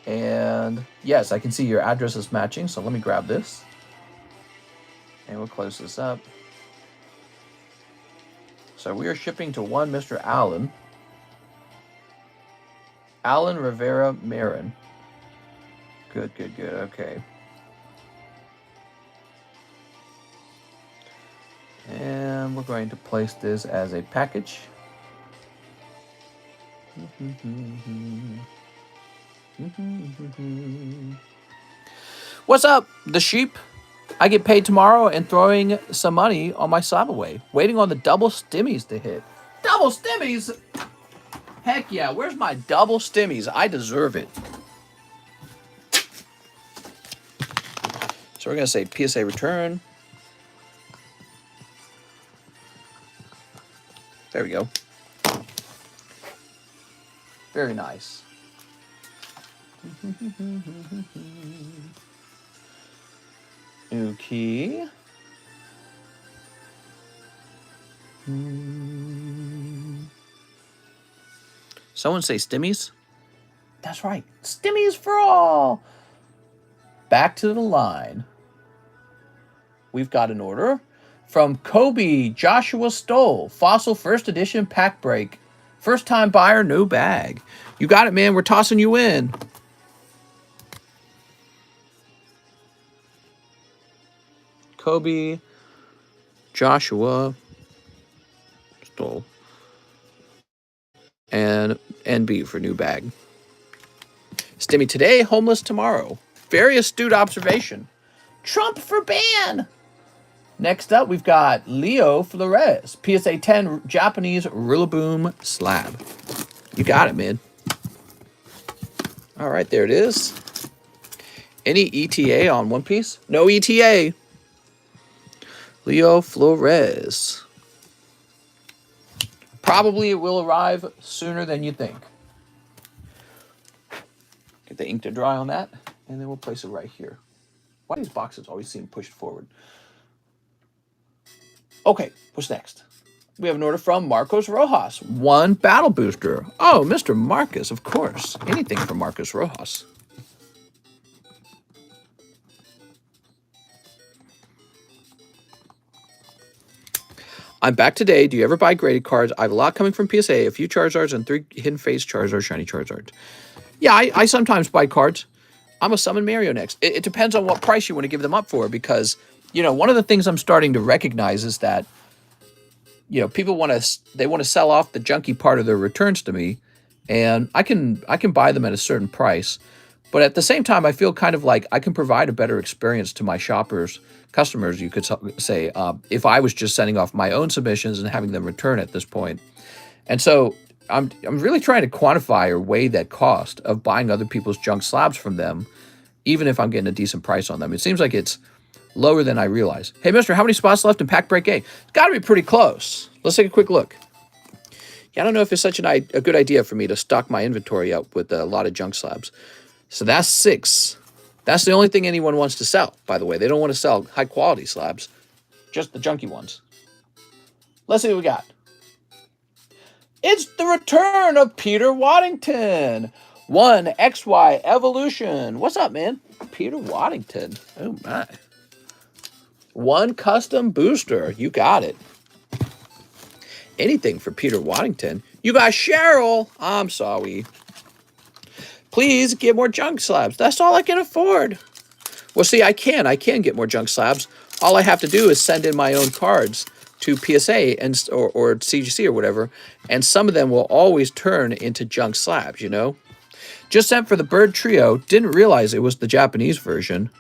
And yes, I can see your address is matching. So let me grab this. And we'll close this up. So we are shipping to one Mr. Allen. Alan Rivera Marin. Good. Okay. And we're going to place this as a package. What's up, the sheep? I get paid tomorrow and throwing some money on my SLAB-AWAY. Waiting on the double stimmies to hit. Double stimmies? Heck yeah, where's my double stimmies? I deserve it. So we're going to say PSA return. There we go. Very nice. Okay. Someone say stimmies? That's right. Stimmies for all. Back to the line. We've got an order from Kobe Joshua Stoll. Fossil First Edition Pack Break. First time buyer, no bag. You got it, man. We're tossing you in. Kobe Joshua Stoll. And NB for new bag. Stimmy today, homeless tomorrow. Very astute observation. Trump for ban. Next up, we've got Leo Flores. PSA 10 Japanese Rillaboom slab. You got it, man. All right, there it is. Any ETA on One Piece? No ETA. Leo Flores. Probably it will arrive sooner than you think. Get the ink to dry on that, and then we'll place it right here. Why do these boxes always seem pushed forward? Okay, what's next? We have an order from Marcos Rojas. One battle booster. Oh, Mr. Marcus, of course. Anything for Marcos Rojas. I'm back today. Do you ever buy graded cards? I have a lot coming from PSA, a few Charizards, and 3 Hidden Face Charizard, Shiny Charizard. Yeah, I sometimes buy cards. I'm gonna summon Mario next. It depends on what price you want to give them up for, because one of the things I'm starting to recognize is that people want to sell off the junky part of their returns to me, and I can buy them at a certain price, but at the same time I feel kind of like I can provide a better experience to my customers, you could say, if I was just sending off my own submissions and having them return at this point. And so I'm really trying to quantify or weigh that cost of buying other people's junk slabs from them, even if I'm getting a decent price on them. It seems like it's lower than I realize. Hey, mister, how many spots left in Pack Break A? It's got to be pretty close. Let's take a quick look. Yeah, I don't know if it's such a good idea for me to stock my inventory up with a lot of junk slabs. So that's 6. That's the only thing anyone wants to sell, by the way. They don't want to sell high-quality slabs, just the junky ones. Let's see what we got. It's the return of Peter Waddington. 1 XY Evolution. What's up, man? Peter Waddington. Oh, my. 1 custom booster. You got it. Anything for Peter Waddington. You got Cheryl. I'm sorry. Please get more junk slabs. That's all I can afford. Well, see, I can get more junk slabs. All I have to do is send in my own cards to PSA or CGC or whatever, and some of them will always turn into junk slabs, Just sent for the Bird Trio. Didn't realize it was the Japanese version.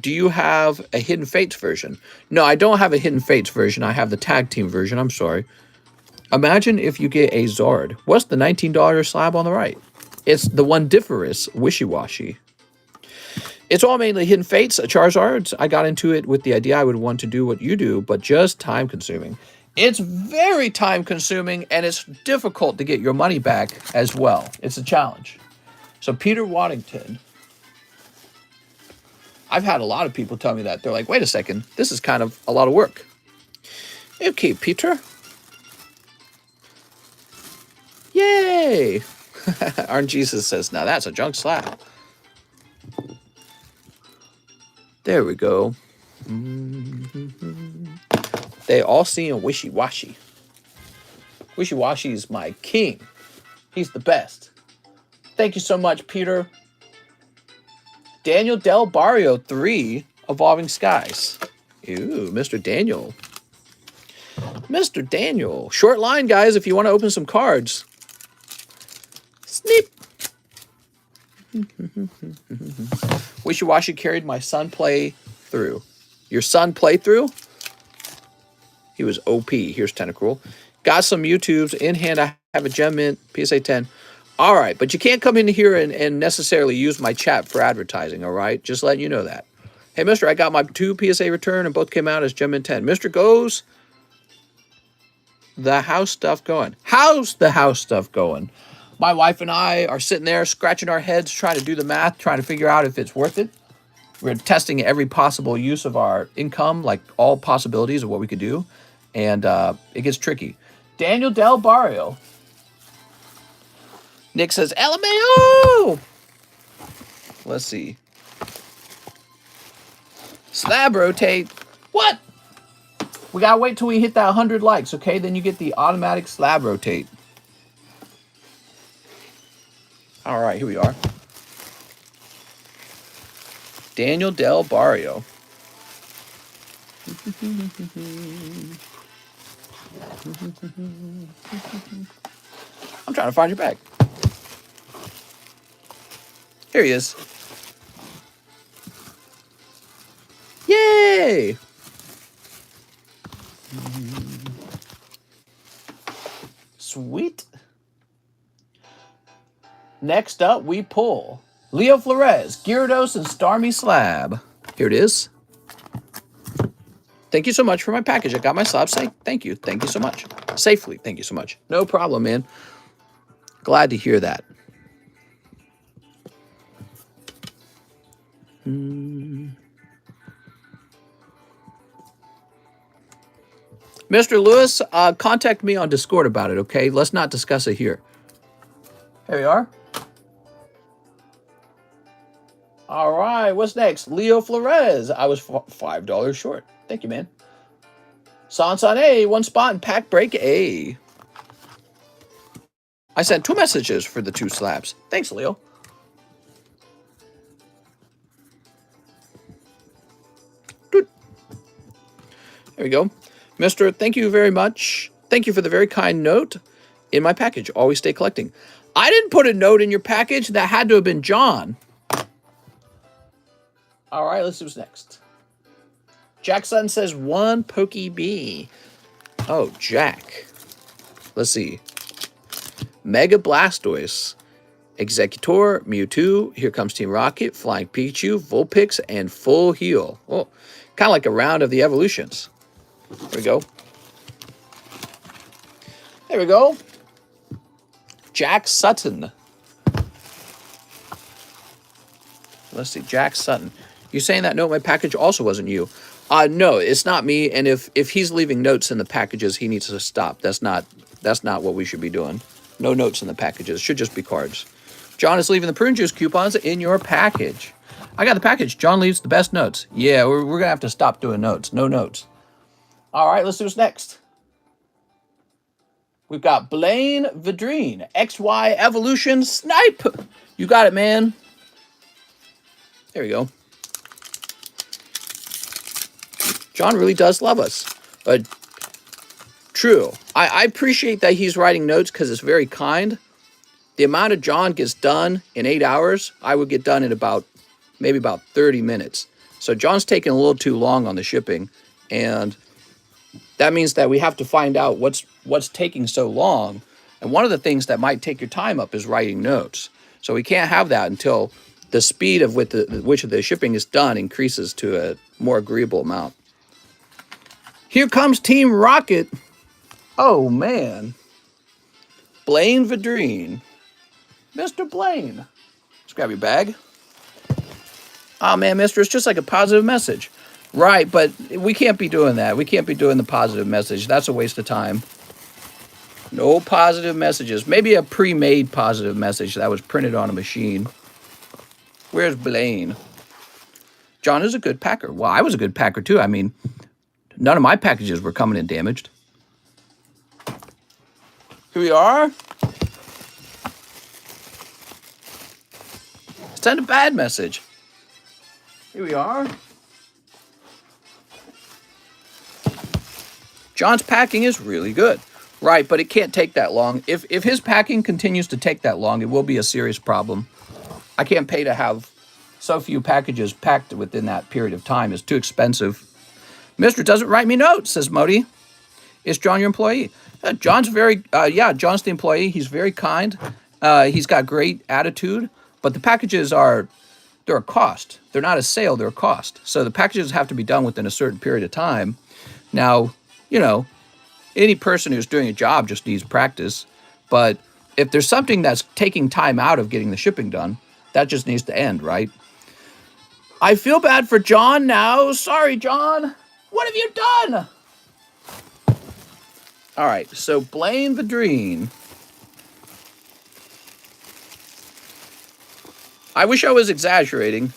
Do you have a Hidden Fates version? No, I don't have a Hidden Fates version. I have the Tag Team version. I'm sorry. Imagine if you get a Zord. What's the $19 slab on the right? It's the Wondiferous Wishy-Washy. It's all mainly Hidden Fates, Charizards. I got into it with the idea I would want to do what you do, but just time-consuming. It's very time-consuming, and it's difficult to get your money back as well. It's a challenge. So Peter Waddington. I've had a lot of people tell me that. They're like, wait a second, this is kind of a lot of work. Okay, Peter. Yay! Arn Jesus says, now that's a junk slab. There we go. They all seem wishy-washy. Wishy-washy is my king. He's the best. Thank you so much, Peter. Daniel Del Barrio 3, Evolving Skies. Ooh, Mr. Daniel. Mr. Daniel. Short line, guys, if you want to open some cards. Sneep. Wishy-washy carried my son play through. Your son play through? He was OP. Here's Tentacruel. Got some YouTubes in hand. I have a Gem Mint, PSA 10. All right, but you can't come in here and necessarily use my chat for advertising, all right? Just letting you know that. Hey, mister, I got my 2 PSA return, and both came out as Gem Mint 10. Mister goes, the house stuff going. How's the house stuff going? My wife and I are sitting there scratching our heads, trying to do the math, trying to figure out if it's worth it. We're testing every possible use of our income, like all possibilities of what we could do, and it gets tricky. Daniel Del Barrio. Nick says, LMAO! Let's see. Slab rotate. What? We gotta wait till we hit that 100 likes, okay? Then you get the automatic slab rotate. All right, here we are. Daniel Del Barrio. I'm trying to find your bag. Here he is. Yay! Sweet. Next up, we pull Leo Flores, Gyarados, and Starmie Slab. Here it is. Thank you so much for my package. I got my slab safe. Thank you. Thank you so much. Safely. Thank you so much. No problem, man. Glad to hear that. Mr. Lewis, contact me on Discord about it, okay? Let's not discuss it here. Here we are. All right, what's next? Leo Flores. I was $5 short. Thank you, man. Sansan A, 1 spot in Pack Break A. I sent 2 messages for the 2 slabs. Thanks, Leo. Doot. There we go. Mister, thank you very much. Thank you for the very kind note in my package. Always stay collecting. I didn't put a note in your package. That had to have been John. All right, let's see what's next. Jack Sutton says 1 Pokey B. Oh, Jack. Let's see. Mega Blastoise, Executor, Mewtwo, here comes Team Rocket, Flying Pikachu, Vulpix, and Full Heal. Oh, kind of like a round of the evolutions. There we go. There we go. Jack Sutton. Let's see, Jack Sutton. You saying that note in my package also wasn't you? No, it's not me. And if he's leaving notes in the packages, he needs to stop. That's not what we should be doing. No notes in the packages. Should just be cards. John is leaving the prune juice coupons in your package. I got the package. John leaves the best notes. Yeah, we're going to have to stop doing notes. No notes. All right, let's see what's next. We've got Blaine Vidrine. XY Evolution Snipe. You got it, man. There we go. John really does love us. True. I appreciate that he's writing notes because it's very kind. The amount of John gets done in 8 hours, I would get done in maybe about 30 minutes. So John's taking a little too long on the shipping, and that means that we have to find out what's taking so long. And one of the things that might take your time up is writing notes. So we can't have that until the speed of which the shipping is done increases to a more agreeable amount. Here comes Team Rocket. Oh, man. Blaine Vidrine. Mr. Blaine. Let's grab your bag. Oh, man, mister, it's just like a positive message. Right, but we can't be doing that. We can't be doing the positive message. That's a waste of time. No positive messages. Maybe a pre-made positive message that was printed on a machine. Where's Blaine? John is a good packer. Well, I was a good packer, too. I mean, none of my packages were coming in damaged. Here we are. Send a bad message. Here we are. John's packing is really good. Right, but it can't take that long. If his packing continues to take that long, it will be a serious problem. I can't pay to have so few packages packed within that period of time. It's too expensive. Mister doesn't write me notes, says Modi. Is John your employee? John's John's the employee. He's very kind. He's got great attitude. But the packages they're a cost. They're not a sale, they're a cost. So the packages have to be done within a certain period of time. Now, you know, any person who's doing a job just needs practice. But if there's something that's taking time out of getting the shipping done, that just needs to end, right? I feel bad for John now. Sorry, John. What have you done? All right, so Blaine Vidrine. I wish I was exaggerating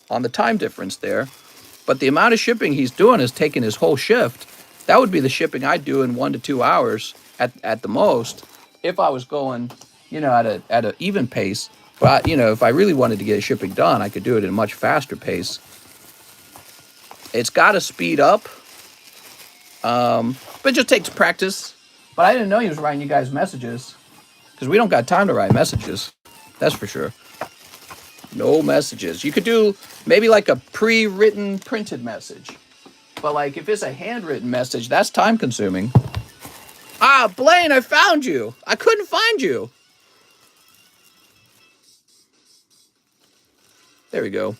on the time difference there, but the amount of shipping he's doing is taking his whole shift. That would be the shipping I'd do in 1 to 2 hours at the most if I was going, you know, at an even pace. But, you know, if I really wanted to get shipping done, I could do it at a much faster pace. It's got to speed up, but it just takes practice. But I didn't know he was writing you guys messages because we don't got time to write messages. That's for sure. No messages. You could do maybe like a pre-written printed message. But like if it's a handwritten message, that's time consuming. Ah, Blaine, I found you. I couldn't find you. There we go.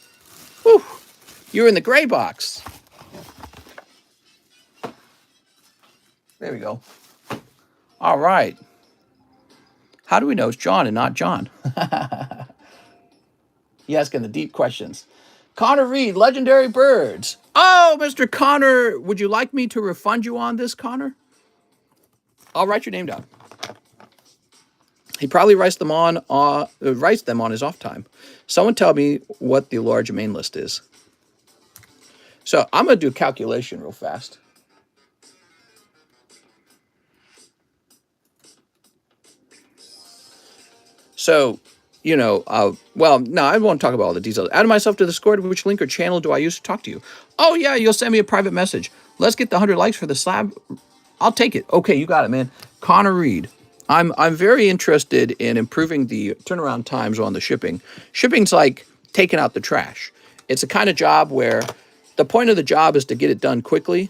Whew. You're in the gray box. There we go. All right. How do we know it's John and not John? He asking the deep questions. Connor Reed, Legendary Birds. Oh, Mr. Connor, would you like me to refund you on this, Connor? I'll write your name down. He probably writes them on his off time. Someone tell me what the large main list is. So I'm going to do a calculation real fast. So, you know, well, no, I won't talk about all the details. Add myself to the Discord. Which link or channel do I use to talk to you? Oh, yeah, you'll send me a private message. Let's get the 100 likes for the slab. I'll take it. Okay, you got it, man. Connor Reed. I'm very interested in improving the turnaround times on the shipping. Shipping's like taking out the trash. It's a kind of job where the point of the job is to get it done quickly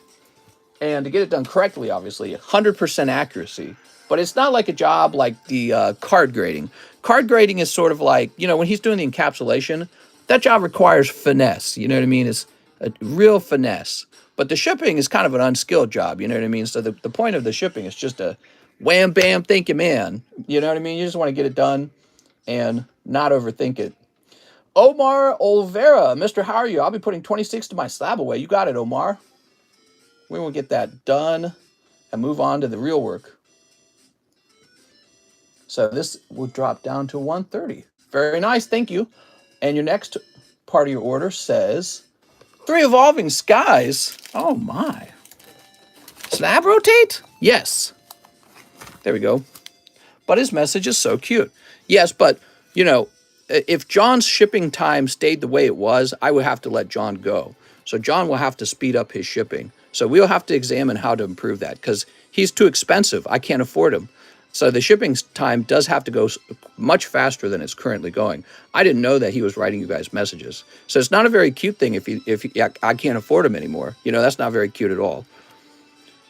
and to get it done correctly, obviously, 100% accuracy. But it's not like a job like the card grading. Card grading is sort of like, you know, when he's doing the encapsulation, that job requires finesse. You know what I mean? It's a real finesse. But the shipping is kind of an unskilled job. You know what I mean? So the point of the shipping is just a wham, bam, thank you, man. You know what I mean? You just want to get it done and not overthink it. Omar Olvera, Mr. How are you? I'll be putting 26 to my slab away. You got it, Omar. We will get that done and move on to the real work. So this will drop down to 130. Very nice, thank you. And your next part of your order says 3 evolving skies. Oh my. Slab rotate? Yes. There we go. But his message is so cute. Yes, but, you know, if John's shipping time stayed the way it was, I would have to let John go. So John will have to speed up his shipping. So we'll have to examine how to improve that because he's too expensive. I can't afford him. So the shipping time does have to go much faster than it's currently going. I didn't know that he was writing you guys messages. So it's not a very cute thing if I can't afford him anymore. You know, that's not very cute at all.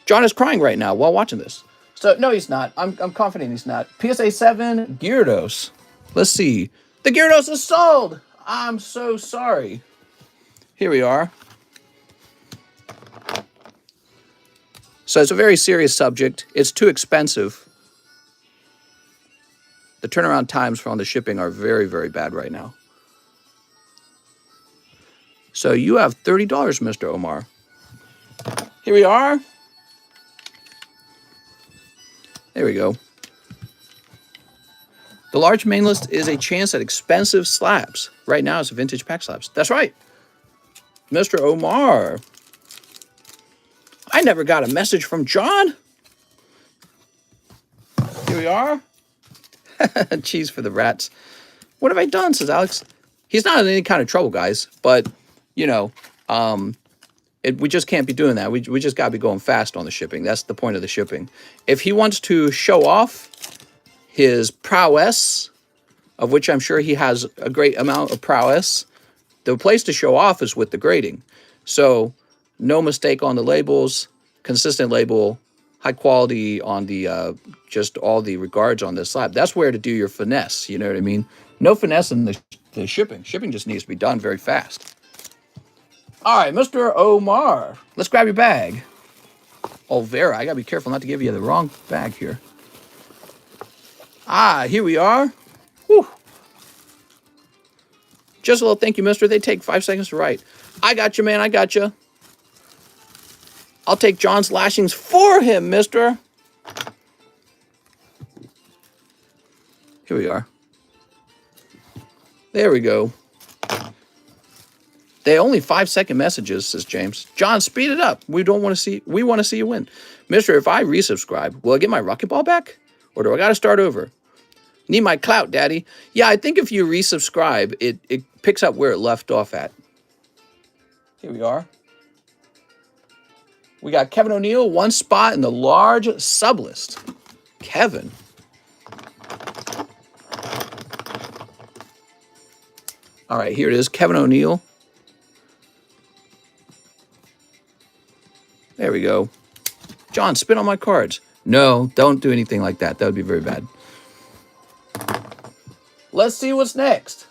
John is crying right now while watching this. So, no, he's not. I'm confident he's not. PSA 7, Gyarados. Let's see. The Gyarados is sold! I'm so sorry. Here we are. So it's a very serious subject. It's too expensive. The turnaround times on the shipping are very, very bad right now. So you have $30, Mr. Omar. Here we are. There we go. The large main list is a chance at expensive slabs. Right now it's a vintage pack slabs. That's right. Mr. Omar. I never got a message from John. Here we are. Cheese for the rats. What have I done, says Alex. He's not in any kind of trouble, guys. But, you know, we just can't be doing that. We just got to be going fast on the shipping. That's the point of the shipping. If he wants to show off his prowess, of which I'm sure he has a great amount of prowess, the place to show off is with the grading. So no mistake on the labels, consistent label, high quality on the just all the regards on this slab. That's where to do your finesse. You know what I mean? No finesse in the shipping. Shipping just needs to be done very fast. All right, Mr. Omar, let's grab your bag. Olvera, I gotta be careful not to give you the wrong bag here. Ah, here we are. Whew. Just a little thank you, mister. They take 5 seconds to write. I got you, man. I got you. I'll take John's lashings for him, mister. Here we are. There we go. They only 5-second messages, says James. John, speed it up. We want to see you win. Mister, if I resubscribe, will I get my rocket ball back? Or do I gotta start over? Need my clout, daddy. Yeah, I think if you resubscribe, it picks up where it left off at. Here we are. We got Kevin O'Neill, 1 spot in the large sublist. Kevin. All right, here it is. Kevin O'Neill. There we go. John, spin on my cards. No, don't do anything like that. That would be very bad. Let's see what's next.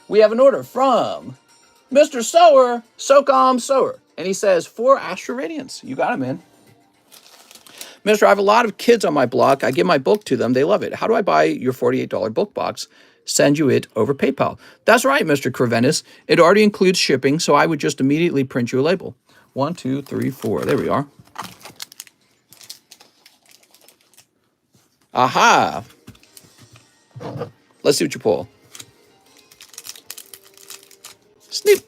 We have an order from Mr. Sower, SOCOM Sower. And he says, 4 Astro Radiants. You got it, man. Mister, I have a lot of kids on my block. I give my book to them. They love it. How do I buy your $48 book box? Send you it over PayPal. That's right, Mr. Creventis. It already includes shipping, so I would just immediately print you a label. 1, 2, 3, 4. There we are. Aha. Let's see what you pull. Sneep.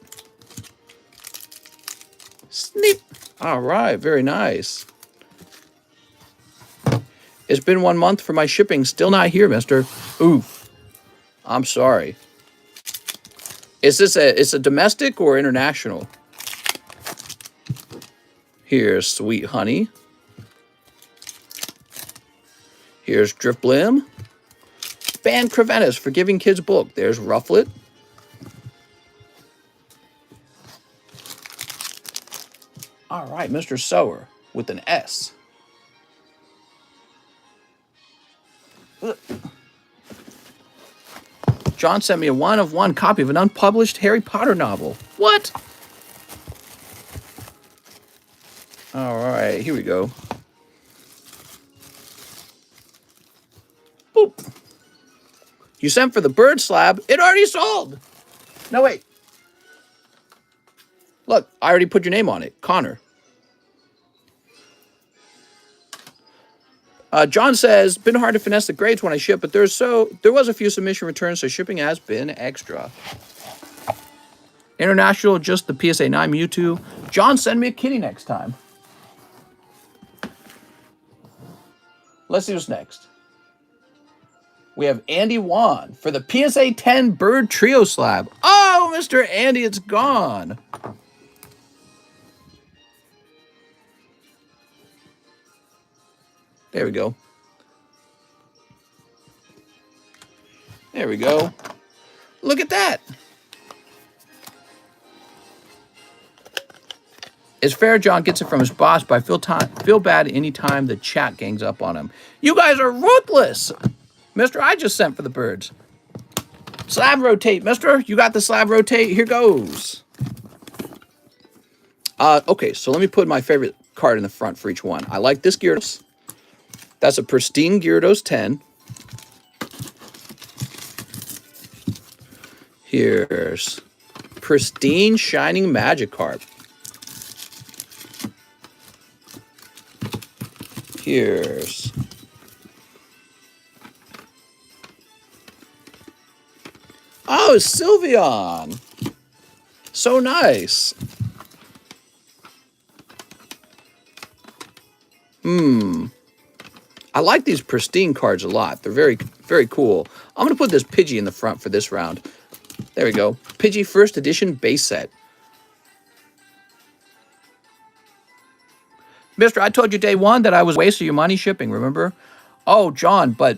Sneep. All right, very nice. It's been 1 month for my shipping. Still not here, mister. Oof. I'm sorry. Is this it's a domestic or international? Here's Sweet Honey. Here's Drift Blim. Ban Creventus for giving kids book. There's Rufflet. All right, Mr. Sower with an S. John sent me a 1-of-1 copy of an unpublished Harry Potter novel. What? All right, here we go. Boop. You sent for the bird slab. It already sold. No, wait. Look, I already put your name on it. Connor. John says, been hard to finesse the grades when I ship, but there was a few submission returns, so shipping has been extra. International, just the PSA 9 Mewtwo. John, send me a kitty next time. Let's see what's next. We have Andy Wan for the PSA 10 Bird Trio Slab. Oh, Mr. Andy, it's gone. There we go. There we go. Look at that. It's fair John gets it from his boss, but I feel bad anytime the chat gangs up on him. You guys are ruthless. Mister, I just sent for the birds. Slab rotate, mister. You got the slab rotate. Here goes. Okay, so let me put my favorite card in the front for each one. I like this Gyarados. That's a pristine Gyarados 10. Here's pristine Shining Magikarp. Here's oh, Sylveon. So nice. I like these pristine cards a lot. They're very, very cool. I'm going to put this Pidgey in the front for this round. There we go. Pidgey First Edition base set. Mister, I told you day one that I was wasting your money shipping, remember? Oh, John, but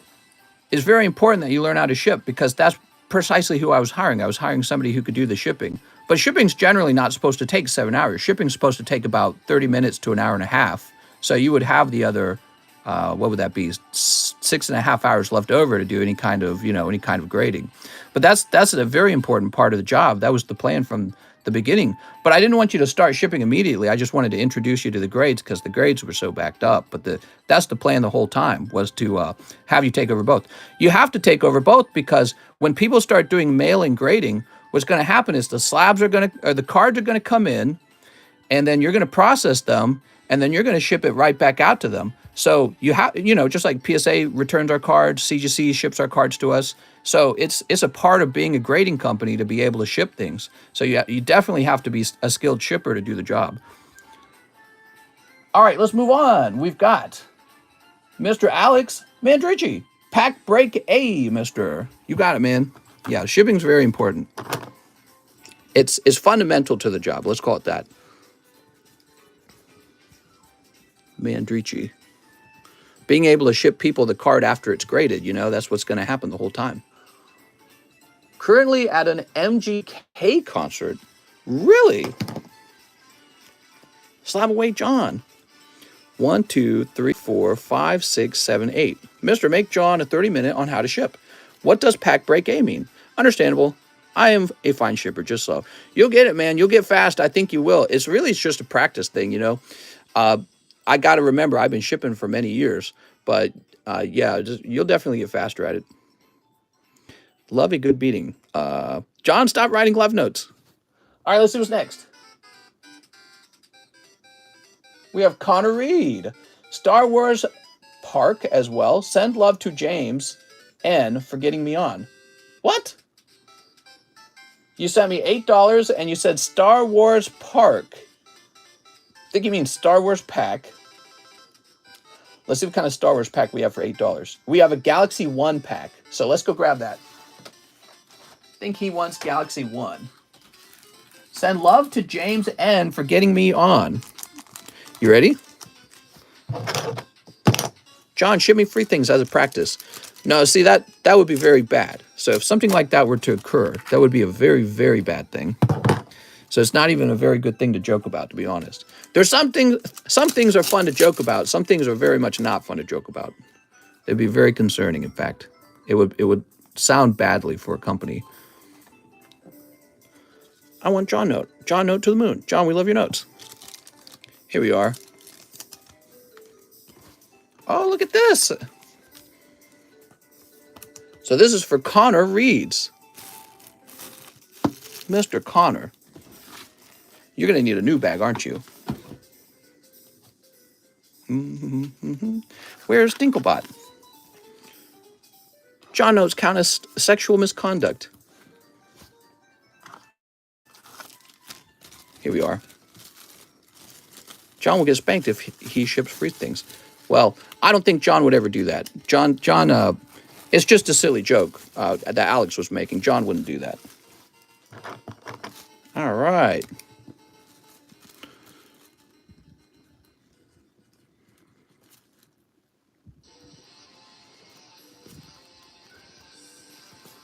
it's very important that you learn how to ship because that's precisely who I was hiring. I was hiring somebody who could do the shipping. But shipping's generally not supposed to take 7 hours. Shipping's supposed to take about 30 minutes to an hour and a half. So you would have the other, what would that be? 6.5 hours left over to do any kind of, any kind of grading. But that's a very important part of the job. That was the plan from the beginning. But I didn't want you to start shipping immediately. I just wanted to introduce you to the grades because the grades were so backed up. But that's the plan the whole time, was to have you take over both. You have to take over both because when people start doing mailing grading, what's going to happen is the cards are going to come in, and then you're going to process them, and then you're going to ship it right back out to them. So you have, just like PSA returns our cards, CGC ships our cards to us. So it's a part of being a grading company to be able to ship things. So you definitely have to be a skilled shipper to do the job. All right, let's move on. We've got Mr. Alex Mandrici. Pack break A, mister. You got it, man. Yeah, shipping's very important. It's fundamental to the job. Let's call it that. Mandrici. Being able to ship people the card after it's graded, that's what's going to happen the whole time. Currently at an MGK concert. Really? SLAB-AWAY John. 1, 2, 3, 4, 5, 6, 7, 8. Mister, make John a 30-minute on how to ship. What does pack break A mean? Understandable. I am a fine shipper, just so. You'll get it, man. You'll get fast. I think you will. It's just a practice thing, I got to remember, I've been shipping for many years, but yeah, you'll definitely get faster at it. Love a good beating. John, stop writing love notes. All right, let's see what's next. We have Connor Reed. Star Wars Park as well. Send love to James N for getting me on. What? You sent me $8 and you said Star Wars Park. I think you mean Star Wars pack. Let's see what kind of Star Wars pack we have for $8. We have a Galaxy 1 pack. So let's go grab that. think he wants Galaxy 1. Send love to James N for getting me on. You ready? John, ship me free things as a practice. No, see, that would be very bad. So if something like that were to occur, that would be a very, very bad thing. So it's not even a very good thing to joke about, to be honest. There's some things are fun to joke about. Some things are very much not fun to joke about. It'd be very concerning, in fact. It would sound badly for a company. I want John Note. John Note to the moon. John, we love your notes. Here we are. Oh, look at this. So this is for Connor Reeds. Mr. Connor. You're going to need a new bag, aren't you? Where's Dinklebot? John Notes count as sexual misconduct. Here we are. John will get spanked if he ships free things. Well, I don't think John would ever do that. John, it's just a silly joke that Alex was making. John wouldn't do that. All right.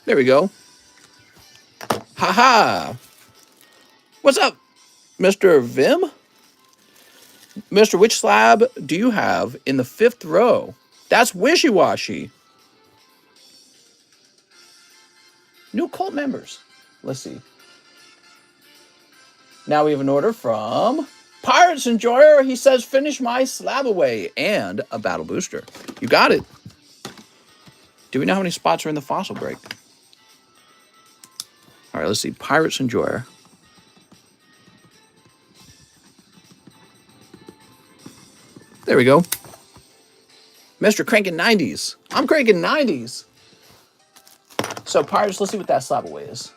There we go. Ha-ha. What's up, Mr. Vim? Mr. Which slab do you have in the 5th row? That's wishy-washy. New cult members. Let's see. Now we have an order from Pirates Enjoyer. He says, finish my SLAB-AWAY and a battle booster. You got it. Do we know how many spots are in the fossil break? All right, let's see. Pirates Enjoyer. There we go. Mr. Cranking 90s. I'm cranking 90s. So, Pirates, let's see what that SLAB-AWAY is.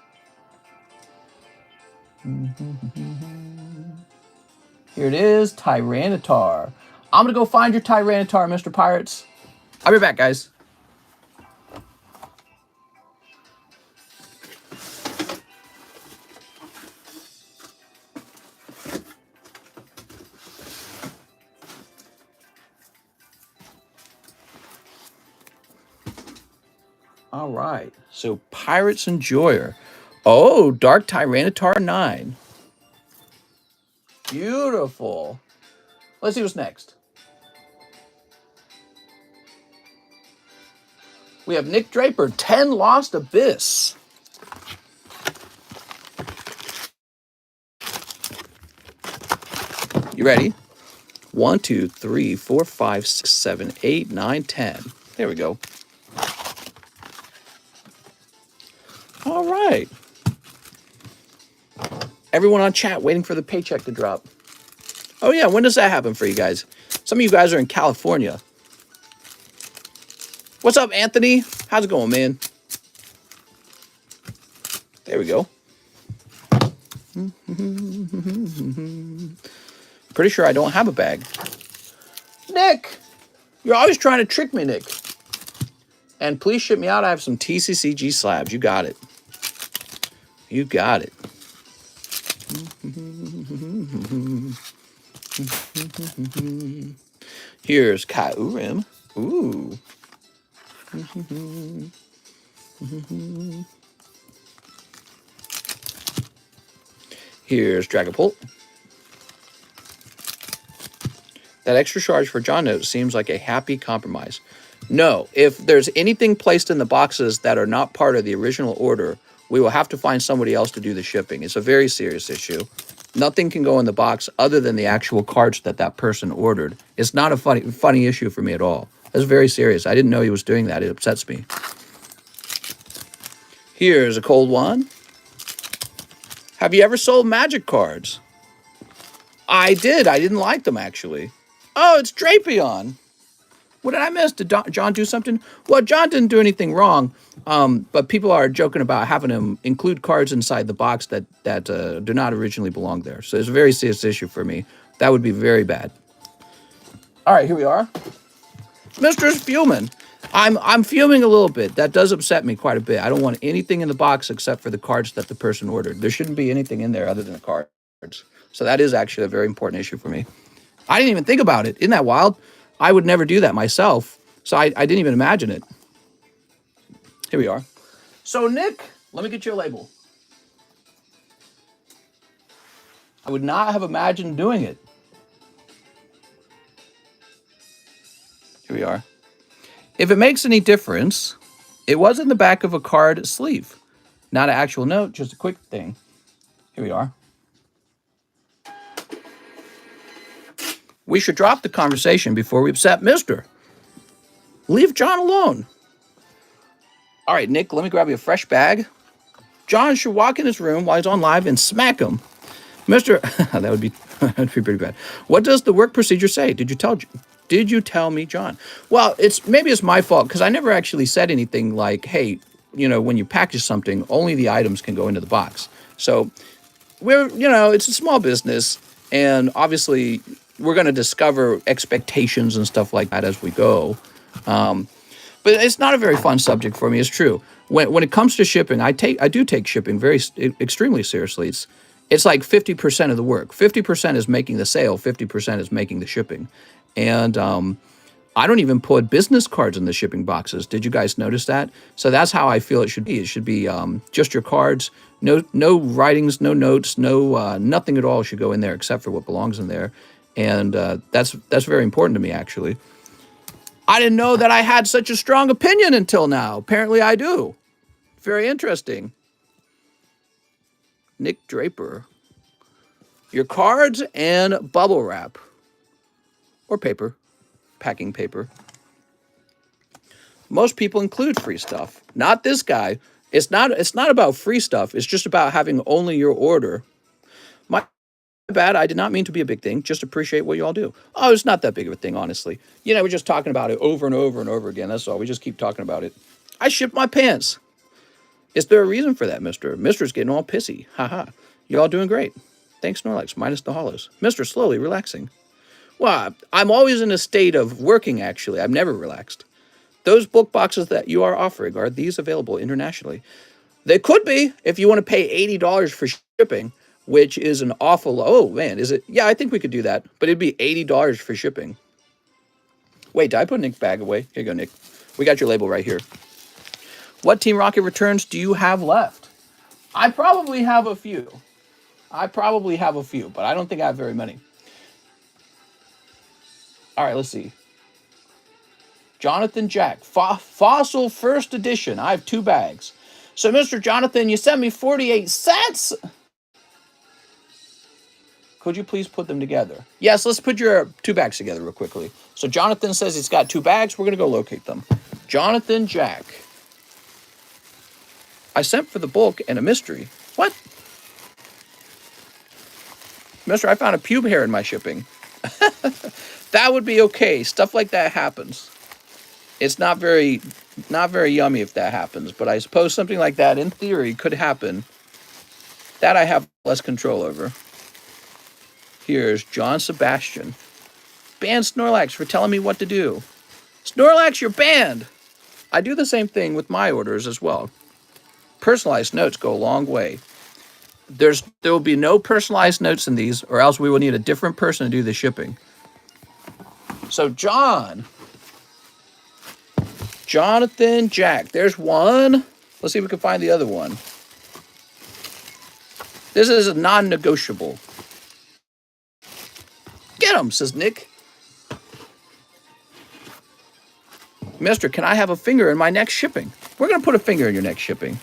Here it is, Tyranitar. I'm going to go find your Tyranitar, Mr. Pirates. I'll be back, guys. All right, so Pirates Enjoyer. Oh, Dark Tyranitar 9. Beautiful. Let's see what's next. We have Nick Draper, 10 Lost Abyss. You ready? 1, 2, 3, 4, 5, 6, 7, 8, 9, 10. There we go. All right. Everyone on chat waiting for the paycheck to drop. Oh, yeah. When does that happen for you guys? Some of you guys are in California. What's up, Anthony? How's it going, man? There we go. Pretty sure I don't have a bag. Nick! You're always trying to trick me, Nick. And please ship me out. I have some TCCG slabs. You got it. You got it. Here's Kyurem. Ooh. Here's Dragapult. That extra charge for John Note seems like a happy compromise. No, if there's anything placed in the boxes that are not part of the original order, we will have to find somebody else to do the shipping. It's a very serious issue. Nothing can go in the box other than the actual cards that person ordered. It's not a funny issue for me at all. It's very serious. I didn't know he was doing that. It upsets me. Here's a cold one. Have you ever sold Magic cards? I did. I didn't like them, actually. Oh, it's Drapion. What did I miss? Did John do something? Well, John didn't do anything wrong, but people are joking about having him include cards inside the box that do not originally belong there. So it's a very serious issue for me. That would be very bad. All right, here we are. Mr. Spielman. I'm fuming a little bit. That does upset me quite a bit. I don't want anything in the box except for the cards that the person ordered. There shouldn't be anything in there other than the cards. So that is actually a very important issue for me. I didn't even think about it. Isn't that wild? I would never do that myself. So I didn't even imagine it. Here we are. So Nick, let me get you a label. I would not have imagined doing it. Here we are. If it makes any difference, it was in the back of a card sleeve. Not an actual note, just a quick thing. Here we are. We should drop the conversation before we upset Mister. Leave John alone. All right, Nick, let me grab you a fresh bag. John should walk in his room while he's on live and smack him. Mister, that would be pretty bad. What does the work procedure say? Did you tell me, John? Well, maybe it's my fault because I never actually said anything like, hey, when you package something, only the items can go into the box. So it's a small business, and obviously we're going to discover expectations and stuff like that as we go. But it's not a very fun subject for me. It's true. When it comes to shipping, I do take shipping extremely seriously. It's like 50% of the work. 50% is making the sale. 50% is making the shipping. And I don't even put business cards in the shipping boxes. Did you guys notice that? So that's how I feel it should be. It should be just your cards. No writings, no notes, nothing at all should go in there except for what belongs in there. And that's very important to me, actually. I didn't know that I had such a strong opinion until now. Apparently I do. Very interesting. Nick Draper. Your cards and bubble wrap. Or paper. Packing paper. Most people include free stuff. Not this guy. It's not about free stuff. It's just about having only your order. My bad. I did not mean to be a big thing. Just appreciate what you all do. Oh, it's not that big of a thing, honestly. We're just talking about it over and over and over again. That's all. We just keep talking about it. I shipped my pants. Is there a reason for that, Mister? Mister's getting all pissy. Haha. You all doing great. Thanks, Snorlax, minus the hollows. Mister, slowly relaxing. Well, I'm always in a state of working, actually. I've never relaxed. Those book boxes that you are offering, are these available internationally? They could be if you want to pay $80 for shipping, which is an awful... Oh, man, is it? Yeah, I think we could do that, but it'd be $80 for shipping. Wait, did I put Nick's bag away? Here you go, Nick. We got your label right here. What Team Rocket returns do you have left? I probably have a few. But I don't think I have very many. All right, let's see. Jonathan Jack, Fossil First Edition. I have 2 bags. So, Mr. Jonathan, you sent me 48 sets. Could you please put them together? Yes, let's put your 2 bags together real quickly. So, Jonathan says he's got 2 bags. We're going to go locate them. Jonathan Jack. I sent for the bulk and a mystery. What? Mister, I found a pube hair in my shipping. That would be okay. Stuff like that happens. It's not very yummy if that happens, but I suppose something like that, in theory, could happen. That I have less control over. Here's John Sebastian. Ban Snorlax for telling me what to do. Snorlax, you're banned! I do the same thing with my orders as well. Personalized notes go a long way. There will be no personalized notes in these, or else we will need a different person to do the shipping. So, Jonathan Jack. There's one. Let's see if we can find the other one. This is a non-negotiable. Get him, says Nick. Mister, can I have a finger in my next shipping? We're going to put a finger in your next shipping.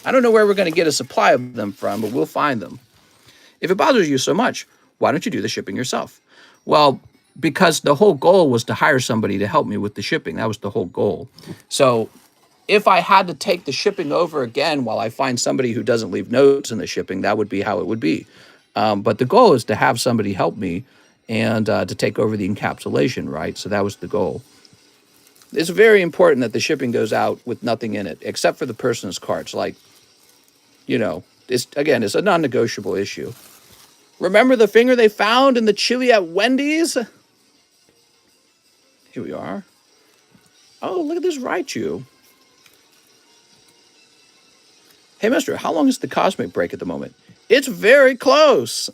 I don't know where we're going to get a supply of them from, but we'll find them. If it bothers you so much, why don't you do the shipping yourself? Well, because the whole goal was to hire somebody to help me with the shipping. That was the whole goal. So if I had to take the shipping over again while I find somebody who doesn't leave notes in the shipping, that would be how it would be. But the goal is to have somebody help me and to take over the encapsulation, right? So that was the goal. It's very important that the shipping goes out with nothing in it, except for the person's cards. Like, it's a non-negotiable issue. Remember the finger they found in the chili at Wendy's? Here we are. Oh, look at this Raichu. Hey, mister, how long is the cosmic break at the moment? It's very close.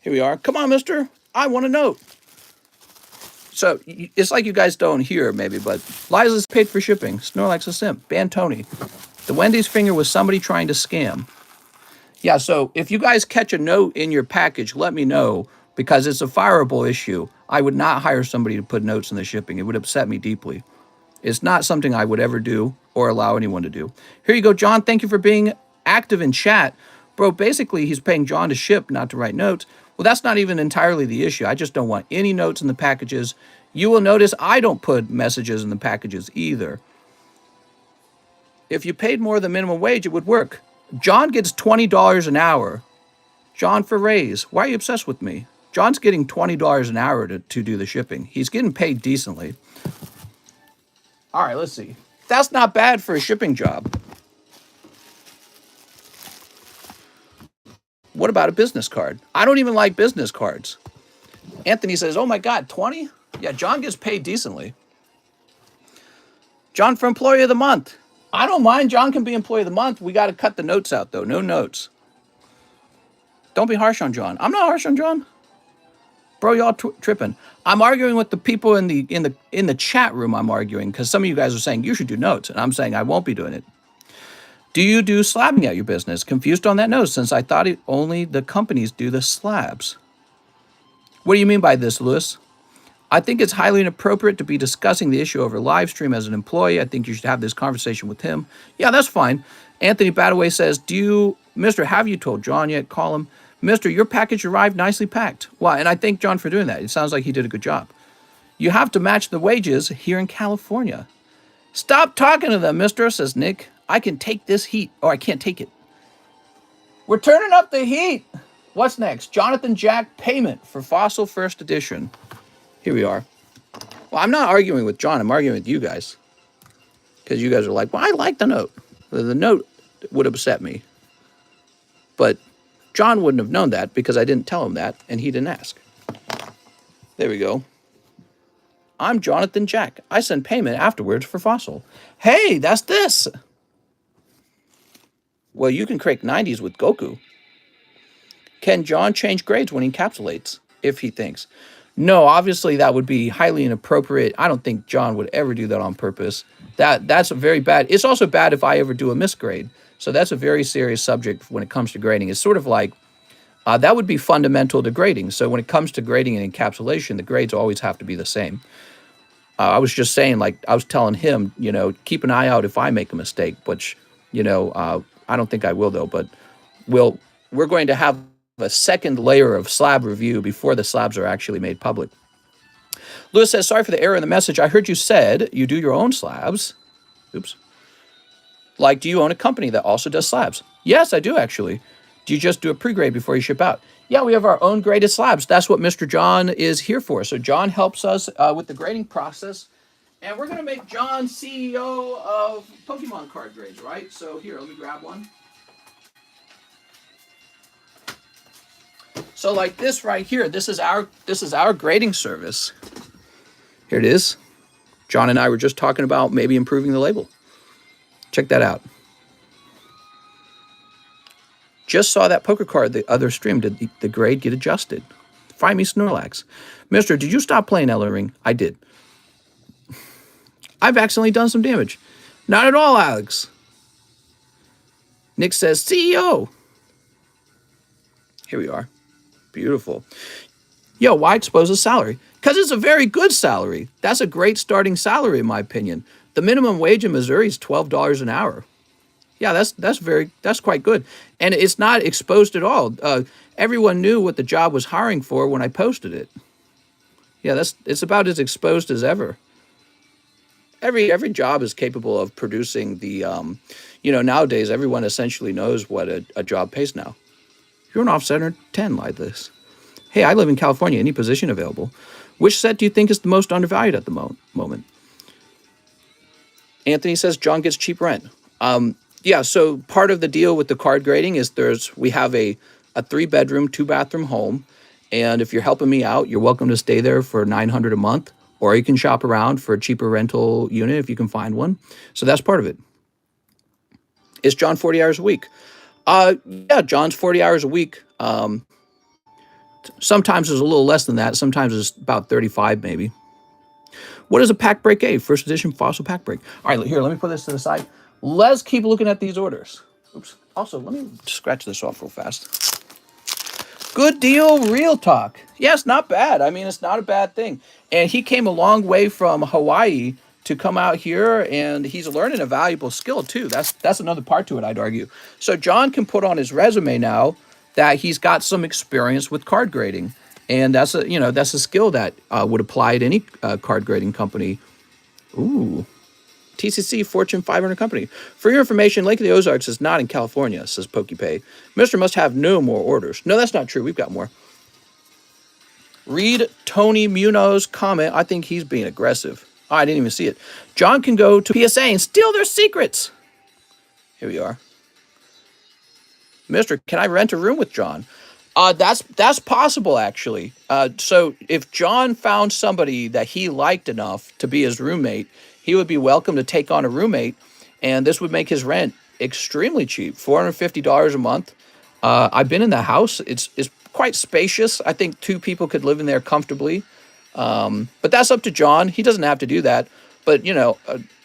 Here we are. Come on, mister. I want a note. So, it's like you guys don't hear, maybe, but Liza's paid for shipping. Snorlax a simp. Ban Tony. The Wendy's finger was somebody trying to scam. Yeah, so if you guys catch a note in your package, let me know, because it's a fireable issue. I would not hire somebody to put notes in the shipping. It would upset me deeply. It's not something I would ever do or allow anyone to do. Here you go, John. Thank you for being active in chat. Bro, basically, he's paying John to ship, not to write notes. Well, that's not even entirely the issue. I just don't want any notes in the packages. You will notice I don't put messages in the packages either. If you paid more than minimum wage, it would work. John gets $20 an hour. John for raise. Why are you obsessed with me? John's getting $20 an hour to do the shipping. He's getting paid decently. All right, let's see. That's not bad for a shipping job. What about a business card? I don't even like business cards. Anthony says, oh my God, 20? Yeah, John gets paid decently. John for Employee of the Month. I don't mind. John can be Employee of the Month. We got to cut the notes out, though. No notes. Don't be harsh on John. I'm not harsh on John. Bro, y'all tripping. I'm arguing with the people in the chat room. I'm arguing because some of you guys are saying you should do notes, and I'm saying I won't be doing it. Do you do slabbing at your business? Confused on that note, since I thought only the companies do the slabs. What do you mean by this, Lewis? I think it's highly inappropriate to be discussing the issue over live stream as an employee. I think you should have this conversation with him. Yeah, that's fine. Anthony Badaway says, Mister, have you told John yet? Call him. Mister, your package arrived nicely packed. Well, and I thank John for doing that. It sounds like he did a good job. You have to match the wages here in California. Stop talking to them, mister, says Nick. I can take this heat, or I can't take it. We're turning up the heat. What's next? Jonathan Jack payment for Fossil First Edition. Here we are. Well, I'm not arguing with John. I'm arguing with you guys. Because you guys are like, well, I like the note. The note would upset me. But John wouldn't have known that because I didn't tell him that, and he didn't ask. There we go. I'm Jonathan Jack. I send payment afterwards for Fossil. Hey, that's this. Well, you can crank 90s with Goku. Can John change grades when he encapsulates, if he thinks? No, obviously that would be highly inappropriate. I don't think John would ever do that on purpose. That's a very bad. It's also bad if I ever do a misgrade. So that's a very serious subject when it comes to grading. It's sort of like, that would be fundamental to grading. So when it comes to grading and encapsulation, the grades always have to be the same. I was just saying, like, I was telling him, keep an eye out if I make a mistake, which, I don't think I will, though. But we're going to have a second layer of slab review before the slabs are actually made public. Lewis says, sorry for the error in the message. I heard you said you do your own slabs. Oops. Like, do you own a company that also does slabs? Yes, I do, actually. Do you just do a pre-grade before you ship out? Yeah, we have our own graded slabs. That's what Mr. John is here for. So John helps us with the grading process. And we're going to make John CEO of Pokemon card grades, right? So here, let me grab one. So like this right here, this is our grading service. Here it is. John and I were just talking about maybe improving the label. Check that out. Just saw that poker card the other stream. Did the grade get adjusted? Find me Snorlax. Mister, did you stop playing Elden Ring? I did. I've accidentally done some damage. Not at all, Alex. Nick says, CEO. Here we are. Beautiful. Yo, why expose a salary? Because it's a very good salary. That's a great starting salary, in my opinion. The minimum wage in Missouri is $12 an hour. Yeah, that's quite good. And it's not exposed at all. Everyone knew what the job was hiring for when I posted it. Yeah, it's about as exposed as ever. Every job is capable of producing the, nowadays everyone essentially knows what a job pays now. You're an off-center 10 like this. Hey, I live in California. Any position available? Which set do you think is the most undervalued at the moment? Anthony says John gets cheap rent. Yeah, so part of the deal with the card grading is we have a 3-bedroom, 2-bathroom home. And if you're helping me out, you're welcome to stay there for $900 a month. or you can shop around for a cheaper rental unit if you can find one. So that's part of it. Is John 40 hours a week? Yeah, John's 40 hours a week. Sometimes it's a little less than that. Sometimes it's about 35 maybe. What is a pack break A? First edition fossil pack break. All right, here, let me put this to the side. Let's keep looking at these orders. Oops. Also, let me scratch this off real fast. Good deal, real talk. Yes, not bad. I mean, it's not a bad thing. And he came a long way from Hawaii to come out here, and he's learning a valuable skill too. That's another part to it, I'd argue. So John can put on his resume now that he's got some experience with card grading, and that's a skill that would apply at any card grading company. Ooh. TCC Fortune 500 company. For your information, Lake of the Ozarks is not in California, says PokePay. Mr. must have no more orders. No, that's not true. We've got more. Read Tony Munoz's comment. I think he's being aggressive. Oh, I didn't even see it. John can go to PSA and steal their secrets. Here we are. Mister, can I rent a room with John? That's possible, actually. So if John found somebody that he liked enough to be his roommate, he would be welcome to take on a roommate, and this would make his rent extremely cheap, $450 a month. I've been in the house. It's quite spacious. I think 2 people could live in there comfortably. But that's up to John. He doesn't have to do that. But,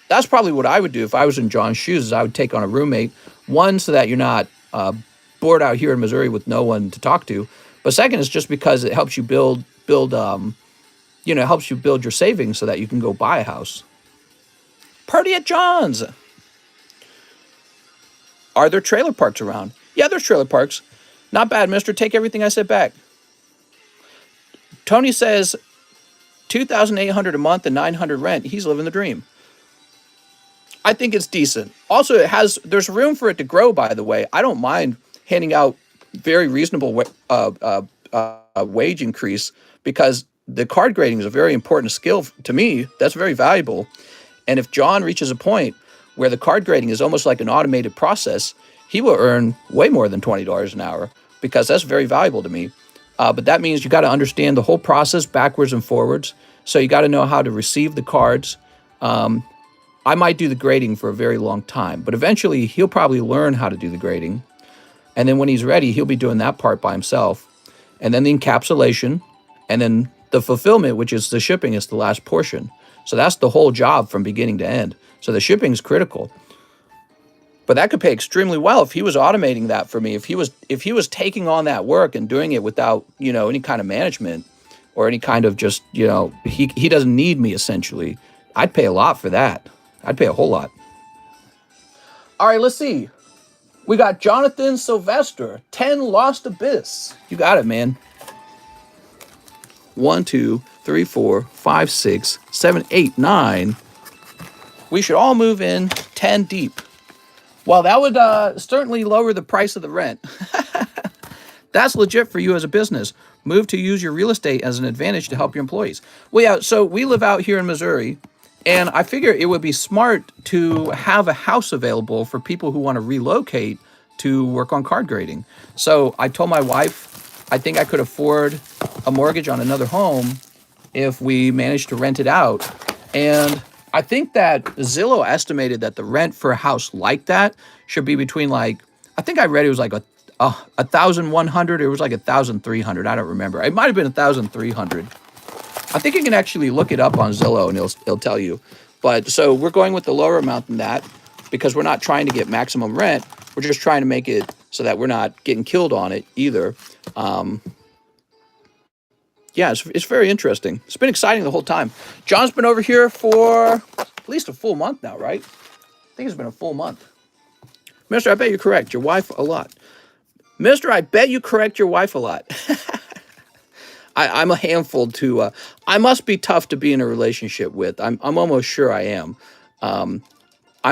that's probably what I would do if I was in John's shoes, is I would take on a roommate. One, so that you're not bored out here in Missouri with no one to talk to. But second is just because it helps you build helps you build your savings so that you can go buy a house. Party at John's. Are there trailer parks around? Yeah, there's trailer parks. Not bad, mister. Take everything I said back. Tony says $2,800 a month and $900 rent. He's living the dream. I think it's decent. Also, there's room for it to grow, by the way. I don't mind handing out very reasonable wage increase, because the card grading is a very important skill to me. That's very valuable. And if John reaches a point where the card grading is almost like an automated process, he will earn way more than $20 an hour, because that's very valuable to me. But that means you got to understand the whole process backwards and forwards. So you got to know how to receive the cards. I might do the grading for a very long time, but eventually he'll probably learn how to do the grading. And then when he's ready, he'll be doing that part by himself. And then the encapsulation, and then the fulfillment, which is the shipping, is the last portion. So that's the whole job from beginning to end. So the shipping is critical. But that could pay extremely well if he was automating that for me. If he was taking on that work and doing it without, any kind of management or any kind of just, he doesn't need me, essentially. I'd pay a lot for that. I'd pay a whole lot. All right, let's see. We got Jonathan Sylvester, 10 Lost Abyss. You got it, man. 1, 2, 3, 4, 5, 6, 7, 8, 9. We should all move in 10 deep. Well, that would certainly lower the price of the rent. That's legit for you as a business. Move to use your real estate as an advantage to help your employees. Well, yeah, so we live out here in Missouri, and I figure it would be smart to have a house available for people who want to relocate to work on card grading. So I told my wife I think I could afford a mortgage on another home if we managed to rent it out. And I think that Zillow estimated that the rent for a house like that should be between I think I read it was like a 1,100. It was like 1,300. I don't remember. It might have been 1,300. I think you can actually look it up on Zillow and it'll tell you. But so we're going with the lower amount than that because we're not trying to get maximum rent. We're just trying to make it so that we're not getting killed on it either. Yeah, it's very interesting. It's been exciting the whole time. John's been over here for at least a full month now, right? I think it's been a full month. Mister, I bet you correct your wife a lot. Mister, I bet you correct your wife a lot. I'm a handful to, I must be tough to be in a relationship with. I'm almost sure I am. I'm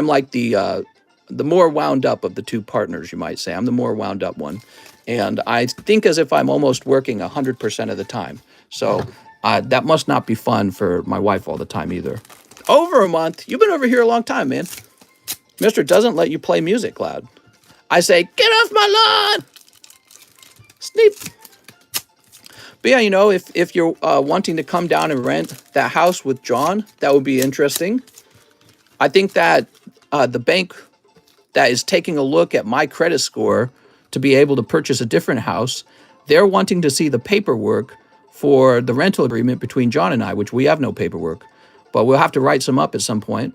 like the more wound up of the two partners, you might say. I'm the more wound up one. And I think as if I'm almost working 100% of the time. So that must not be fun for my wife all the time either. Over a month? You've been over here a long time, man. Mister doesn't let you play music loud. I say, get off my lawn! Sneep. But yeah, you know, if you're wanting to come down and rent that house with John, that would be interesting. I think that the bank that is taking a look at my credit score to be able to purchase a different house, they're wanting to see the paperwork for the rental agreement between John and I, which we have no paperwork, but we'll have to write some up at some point.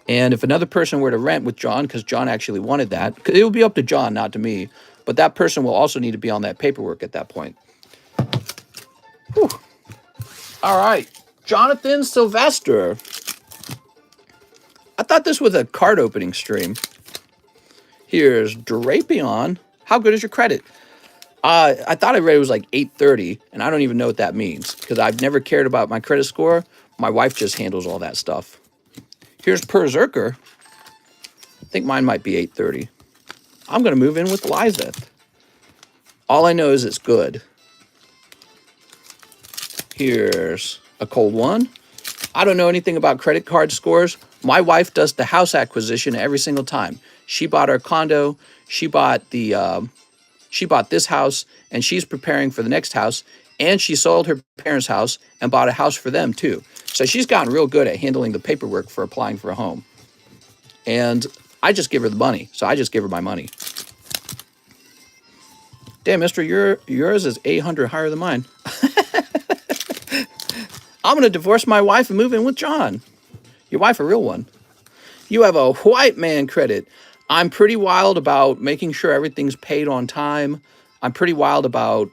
And if another person were to rent with John, because John actually wanted that, it would be up to John, not to me, but that person will also need to be on that paperwork at that point. Whew. All right, Jonathan Sylvester. I thought this was a card opening stream. Here's Drapion. How good is your credit? I thought I read it was like 830, and I don't even know what that means because I've never cared about my credit score. My wife just handles all that stuff. Here's Perzerker. I think mine might be 830. I'm going to move in with Lizeth. All I know is it's good. Here's a cold one. I don't know anything about credit card scores. My wife does the house acquisition every single time. She bought our condo. She bought this house, and she's preparing for the next house. And she sold her parents' house and bought a house for them too. So she's gotten real good at handling the paperwork for applying for a home. And I just give her the money. So I just give her my money. Damn, mister, yours is 800 higher than mine. I'm going to divorce my wife and move in with John. Your wife a real one. You have a white man credit. I'm pretty wild about making sure everything's paid on time. I'm pretty wild about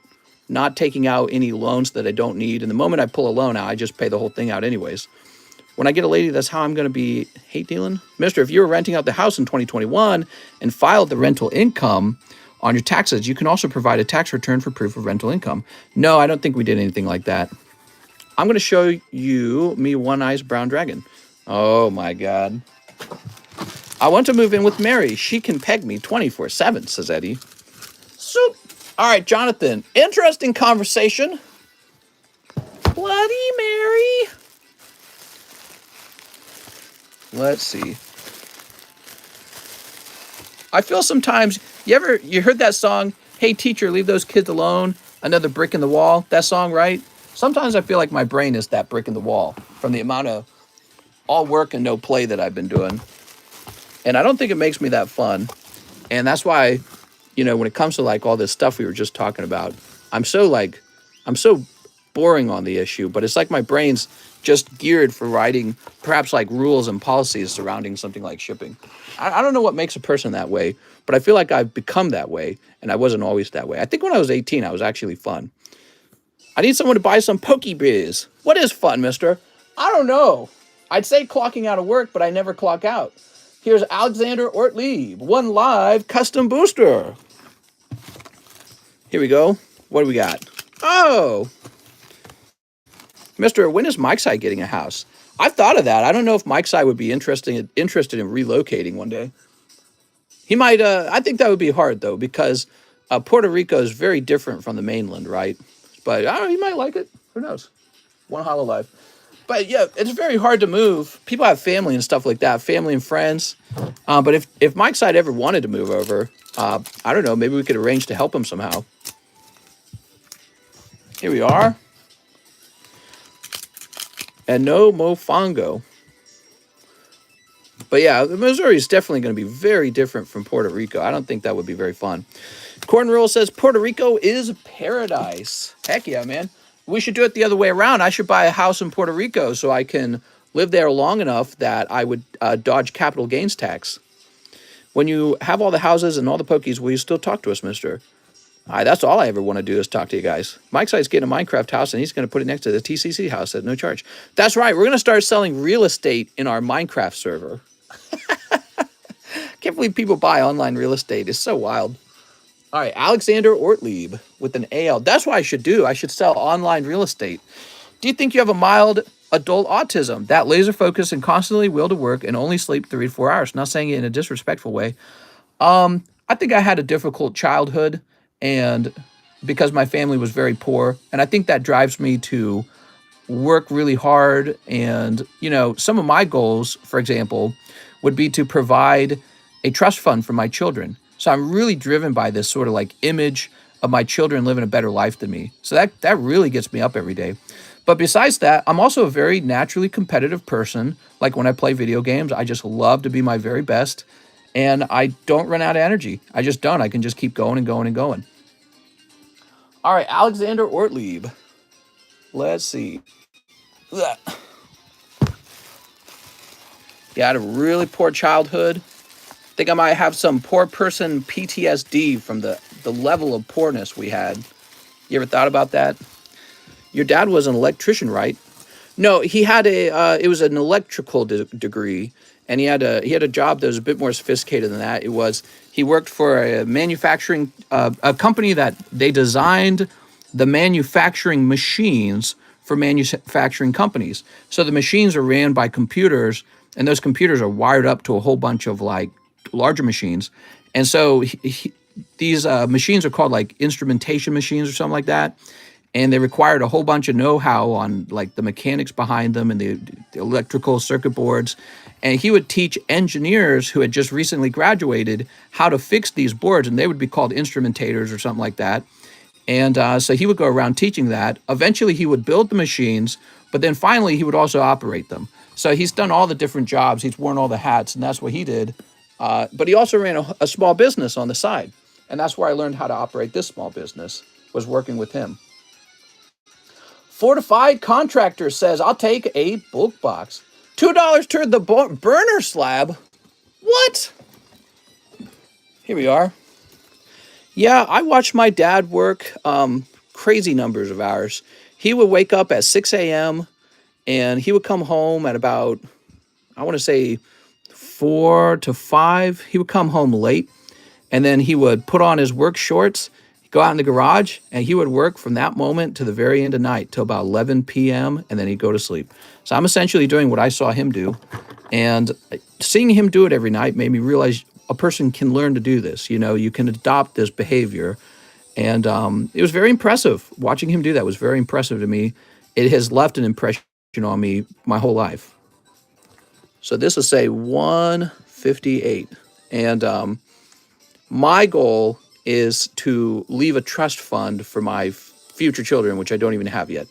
not taking out any loans that I don't need. And the moment I pull a loan out, I just pay the whole thing out anyways. When I get a lady, that's how I'm going to be hate dealing. Mister, if you were renting out the house in 2021 and filed the rental income on your taxes, you can also provide a tax return for proof of rental income. No, I don't think we did anything like that. I'm going to show you me one-eyes brown dragon. Oh my God. I want to move in with Mary. She can peg me 24/7, says Eddie. Soup. All right, Jonathan. Interesting conversation. Bloody Mary. Let's see. I feel sometimes, you heard that song, Hey Teacher, Leave Those Kids Alone, Another Brick in the Wall, that song, right? Sometimes I feel like my brain is that brick in the wall from the amount of all work and no play that I've been doing. And I don't think it makes me that fun. And that's why, when it comes to like all this stuff we were just talking about, I'm so boring on the issue, but it's like my brain's just geared for writing perhaps like rules and policies surrounding something like shipping. I don't know what makes a person that way, but I feel like I've become that way, and I wasn't always that way. I think when I was 18, I was actually fun. I need someone to buy some Pokebiz. What is fun, mister? I don't know. I'd say clocking out of work, but I never clock out. Here's Alexander Ortlieb, one live custom booster. Here we go. What do we got? Oh, mister, when is Mike's Eye getting a house? I've thought of that. I don't know if Mike's Eye would be interested in relocating one day. He might. I think that would be hard though, because Puerto Rico is very different from the mainland, right? But I don't know, he might like it. Who knows? One hollow life. But yeah, it's very hard to move. People have family and stuff like that, family and friends. But if Mike's Side ever wanted to move over, I don't know, maybe we could arrange to help him somehow. Here we are. And no mofongo. But yeah, Missouri is definitely going to be very different from Puerto Rico. I don't think that would be very fun. Corn Rule says Puerto Rico is paradise. Heck yeah, man. We should do it the other way around. I should buy a house in Puerto Rico so I can live there long enough that I would dodge capital gains tax. When you have all the houses and all the pokies, will you still talk to us, mister? That's all I ever want to do is talk to you guys. Mike's Side's getting a Minecraft house, and he's going to put it next to the TCC house at no charge. That's right. We're going to start selling real estate in our Minecraft server. Can't believe people buy online real estate. It's so wild. All right, Alexander Ortlieb with an AL. That's what I should do. I should sell online real estate. Do you think you have a mild adult autism? That laser focus and constantly will to work and only sleep 3 to 4 hours. Not saying it in a disrespectful way. I think I had a difficult childhood, and because my family was very poor, and I think that drives me to work really hard. And, some of my goals, for example, would be to provide a trust fund for my children. So I'm really driven by this sort of like image of my children living a better life than me. So that really gets me up every day. But besides that, I'm also a very naturally competitive person. Like when I play video games, I just love to be my very best. And I don't run out of energy. I just don't. I can just keep going and going and going. All right, Alexander Ortlieb. Let's see. Ugh. Yeah, I had a really poor childhood. Think I might have some poor person PTSD from the level of poorness we had. You ever thought about that? Your dad was an electrician, right? No, he had it was an electrical degree, and he had a job that was a bit more sophisticated than that. He worked for a manufacturing, a company that they designed the manufacturing machines for manufacturing companies. So the machines are ran by computers, and those computers are wired up to a whole bunch of like larger machines. And so these machines are called like instrumentation machines or something like that. And they required a whole bunch of know-how on like the mechanics behind them and the electrical circuit boards. And he would teach engineers who had just recently graduated how to fix these boards, and they would be called instrumentators or something like that. And so he would go around teaching that. Eventually, he would build the machines, but then finally, he would also operate them. So he's done all the different jobs. He's worn all the hats, and that's what he did. But he also ran a small business on the side. And that's where I learned how to operate this small business, was working with him. Fortified Contractor says, I'll take a bulk box. $2 toward the burner slab. What? Here we are. Yeah, I watched my dad work crazy numbers of hours. He would wake up at 6 a.m. and he would come home at about, I want to say 4 to 5. He would come home late, and then he would put on his work shorts, go out in the garage, and he would work from that moment to the very end of night till about 11 p.m. and then he'd go to sleep. So I'm essentially doing what I saw him do, and seeing him do it every night made me realize a person can learn to do this. You know, you can adopt this behavior, and it was very impressive. Watching him do that was very impressive to me. It has left an impression on me my whole life. So this will say 158, and my goal is to leave a trust fund for my future children, which I don't even have yet.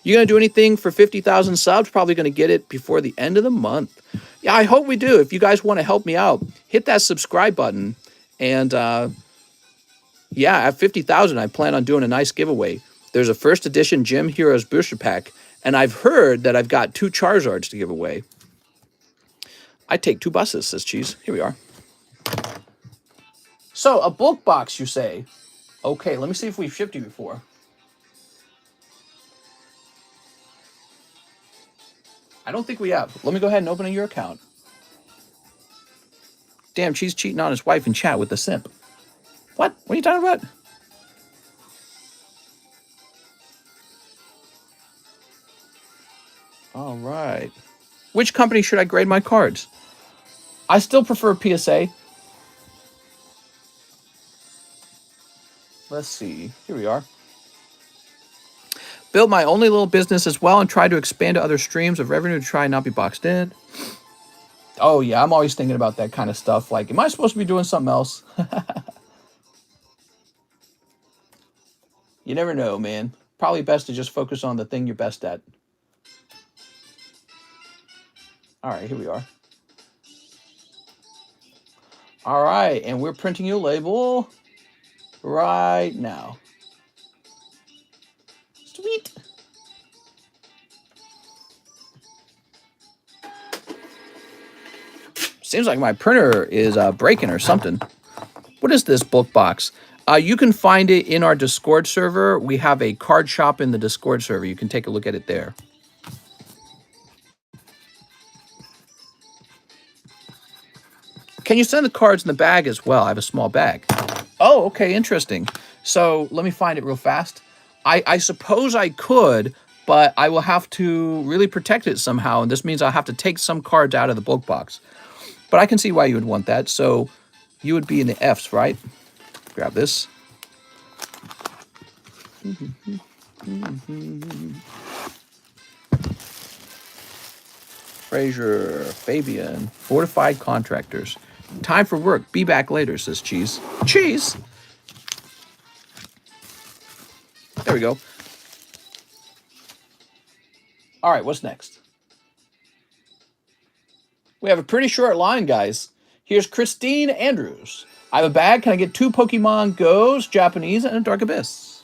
You gonna do anything for 50,000 subs? Probably gonna get it before the end of the month. Yeah, I hope we do. If you guys want to help me out, hit that subscribe button. And yeah, at 50,000, I plan on doing a nice giveaway. There's a first edition Gym Heroes booster pack, and I've heard that I've got 2 Charizards to give away. I take 2 buses, says Cheese. Here we are. So, a bulk box, you say? Okay, let me see if we've shipped you before. I don't think we have. Let me go ahead and open your account. Damn, Cheese cheating on his wife in chat with the simp. What? What are you talking about? All right. Which company should I grade my cards? I still prefer PSA. Let's see. Here we are. Build my only little business as well and try to expand to other streams of revenue to try and not be boxed in. Oh, yeah. I'm always thinking about that kind of stuff. Like, am I supposed to be doing something else? You never know, man. Probably best to just focus on the thing you're best at. All right, here we are. All right, and we're printing you a label right now. Sweet. Seems like my printer is breaking or something. What is this bulk box? You can find it in our Discord server. We have a card shop in the Discord server. You can take a look at it there. Can you send the cards in the bag as well? I have a small bag. Oh, okay, interesting. So let me find it real fast. I suppose I could, but I will have to really protect it somehow, and this means I'll have to take some cards out of the bulk box. But I can see why you would want that. So you would be in the Fs, right? Grab this. Fraser, Fabian, Fortified Contractors. Time for work. Be back later, says Cheese. Cheese! There we go. All right, what's next? We have a pretty short line, guys. Here's Christine Andrews. I have a bag. Can I get 2 Pokemon Go's, Japanese, and a Dark Abyss?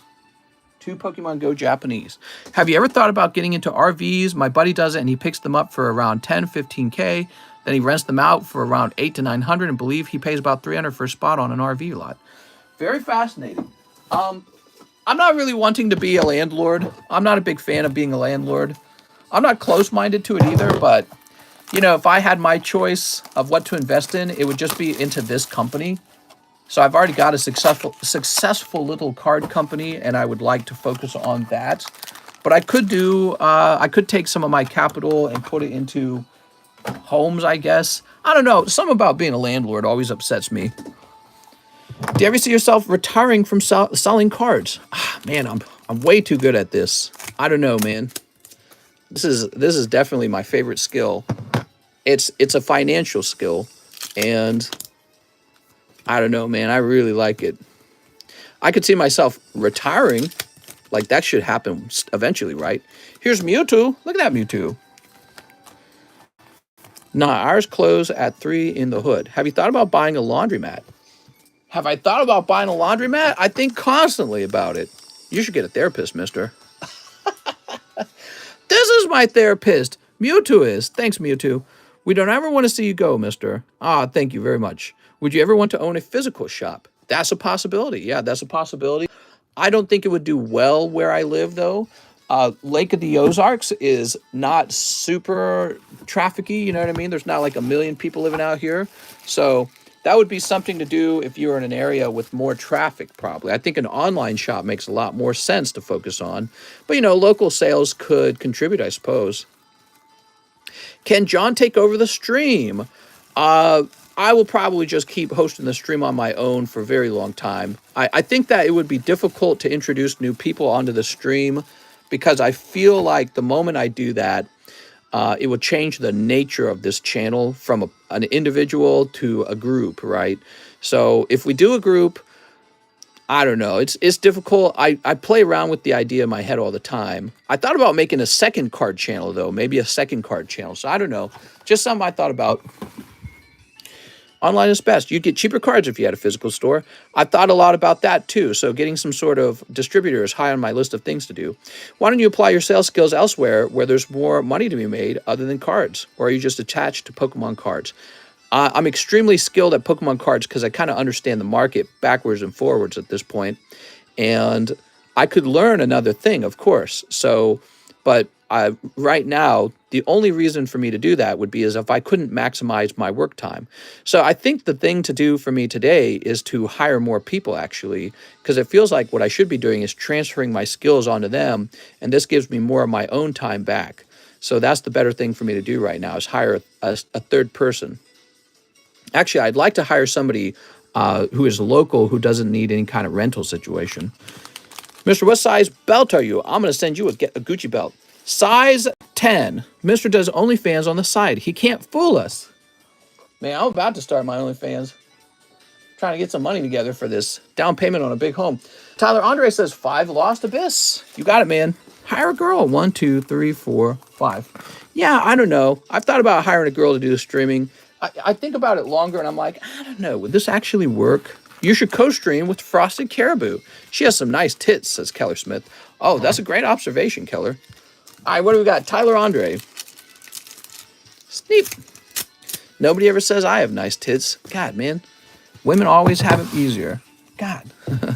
2 Pokemon Go Japanese. Have you ever thought about getting into RVs? My buddy does it, and he picks them up for around 10, 15K. Then he rents them out for around 8 to 900, and believe he pays about 300 for a spot on an RV lot. Very fascinating. I'm not really wanting to be a landlord. I'm not a big fan of being a landlord. I'm not close-minded to it either, but you know, if I had my choice of what to invest in, it would just be into this company. So I've already got a successful little card company, and I would like to focus on that. But I could take some of my capital and put it into homes, I guess. I don't know. Something about being a landlord always upsets me. Do you ever see yourself retiring from selling cards? Man, I'm way too good at this. I don't know, man. This is definitely my favorite skill. It's a financial skill, and I don't know, man. I really like it. I could see myself retiring. Like, that should happen eventually, right? Here's Mewtwo. Look at that Mewtwo. Nah, ours close at 3 in the hood. Have you thought about buying a laundromat? Have I thought about buying a laundromat? I think constantly about it. You should get a therapist, mister. This is my therapist. Mewtwo is. Thanks, Mewtwo. We don't ever want to see you go, mister. Ah, thank you very much. Would you ever want to own a physical shop? That's a possibility. Yeah, that's a possibility. I don't think it would do well where I live, though. Lake of the Ozarks is not super trafficky, you know what I mean? There's not like a million people living out here. So that would be something to do if you were in an area with more traffic, probably. I think an online shop makes a lot more sense to focus on. But, you know, local sales could contribute, I suppose. Can John take over the stream? I will probably just keep hosting the stream on my own for a very long time. I think that it would be difficult to introduce new people onto the stream because I feel like the moment I do that, it will change the nature of this channel from an individual to a group, right? So if we do a group, I don't know. It's difficult. I play around with the idea in my head all the time. I thought about making a second card channel, though. Maybe a second card channel. So I don't know. Just something I thought about. Online is best. You'd get cheaper cards if you had a physical store. I thought a lot about that, too. So getting some sort of distributor is high on my list of things to do. Why don't you apply your sales skills elsewhere where there's more money to be made other than cards? Or are you just attached to Pokemon cards? I'm extremely skilled at Pokemon cards because I kind of understand the market backwards and forwards at this point. And I could learn another thing, of course. So, but right now, the only reason for me to do that would be as if I couldn't maximize my work time. So I think the thing to do for me today is to hire more people, actually, because it feels like what I should be doing is transferring my skills onto them, and this gives me more of my own time back. So that's the better thing for me to do right now, is hire a third person. Actually, I'd like to hire somebody who is local, who doesn't need any kind of rental situation. Mr. What size belt are you? I'm going to send you a Gucci belt. Size 10. Mr. does OnlyFans on the side. He can't fool us. Man, I'm about to start my OnlyFans. Trying to get some money together for this down payment on a big home. Tyler Andre says 5 Lost Abyss. You got it, man. Hire a girl. 1, 2, 3, 4, 5. Yeah, I don't know. I've thought about hiring a girl to do the streaming. I think about it longer, and I'm like, I don't know. Would this actually work? You should co-stream with Frosted Caribou. She has some nice tits, says Keller Smith. Oh, that's a great observation, Keller. All right, what do we got? Tyler Andre. Sneep. Nobody ever says I have nice tits. God, man. Women always have it easier. God.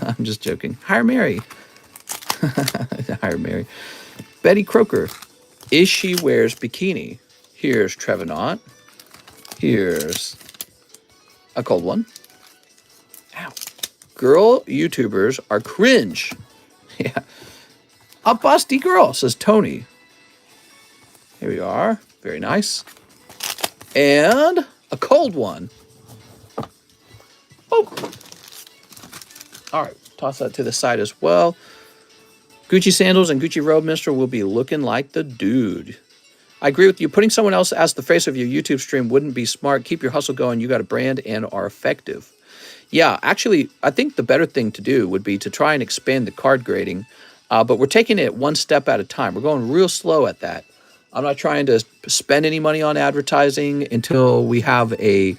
I'm just joking. Hire Mary. Hire Mary. Betty Croker. Is she wears bikini? Here's Trevenant. Here's a cold one. Ow. Girl YouTubers are cringe. Yeah. A busty girl, says Tony. Here we are. Very nice. And a cold one. Oh. All right. Toss that to the side as well. Gucci sandals and Gucci robe, mister, will be looking like the dude. I agree with you. Putting someone else as the face of your YouTube stream wouldn't be smart. Keep your hustle going. You got a brand and are effective. Yeah, actually, I think the better thing to do would be to try and expand the card grading. but we're taking it one step at a time. We're going real slow at that. I'm not trying to spend any money on advertising until we have a,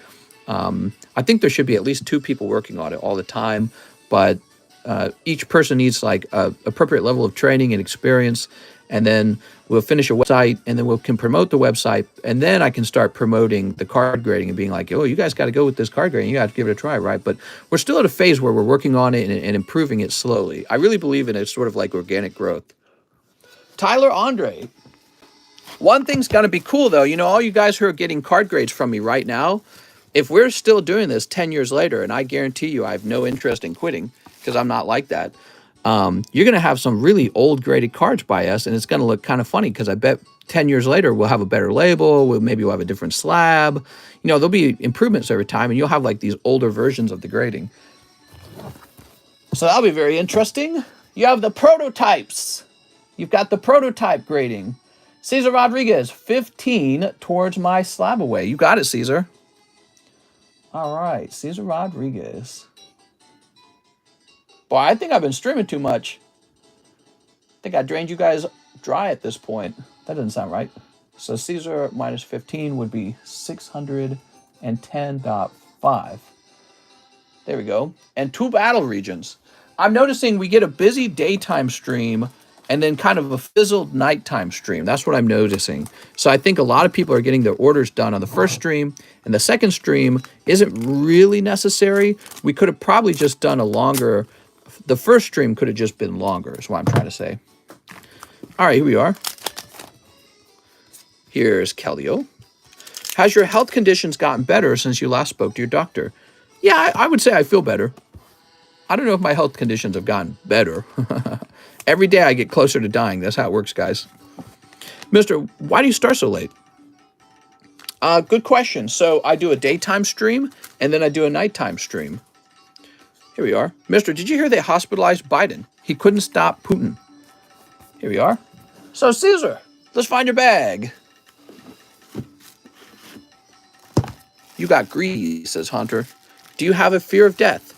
I think there should be at least 2 people working on it all the time, but each person needs like a appropriate level of training and experience. And then we'll finish a website, and then we can promote the website, and then I can start promoting the card grading and being like, oh, you guys got to go with this card grading. You got to give it a try, right? But we're still at a phase where we're working on it and improving it slowly. I really believe in it sort of like organic growth. Tyler Andre. One thing's got to be cool, though. You know, all you guys who are getting card grades from me right now, if we're still doing this 10 years later, and I guarantee you I have no interest in quitting because I'm not like that, you're going to have some really old graded cards by us, and it's going to look kind of funny because I bet 10 years later we'll have a better label, maybe we'll have a different slab. You know, there'll be improvements over time, and you'll have like these older versions of the grading. So that'll be very interesting. You have the prototypes. You've got the prototype grading. Cesar Rodriguez, 15 towards my SLAB-AWAY. You got it, Cesar. All right, Cesar Rodriguez. Boy, I think I've been streaming too much. I think I drained you guys dry at this point. That doesn't sound right. So Cesar minus 15 would be 610.5. There we go. And 2 battle regions. I'm noticing we get a busy daytime stream and then kind of a fizzled nighttime stream. That's what I'm noticing. So I think a lot of people are getting their orders done on the first stream, and the second stream isn't really necessary. We could have probably just done a longer, the first stream could have just been longer, is what I'm trying to say. All right, here we are. Here's Kellyo. Has your health conditions gotten better since you last spoke to your doctor? Yeah, I would say I feel better. I don't know if my health conditions have gotten better. Every day I get closer to dying. That's how it works, guys. Mister, why do you start so late? Good question. So I do a daytime stream, and then I do a nighttime stream. Here we are. Mister, did you hear they hospitalized Biden? He couldn't stop Putin. Here we are. So, Caesar, let's find your bag. You got greedy, says Hunter. Do you have a fear of death?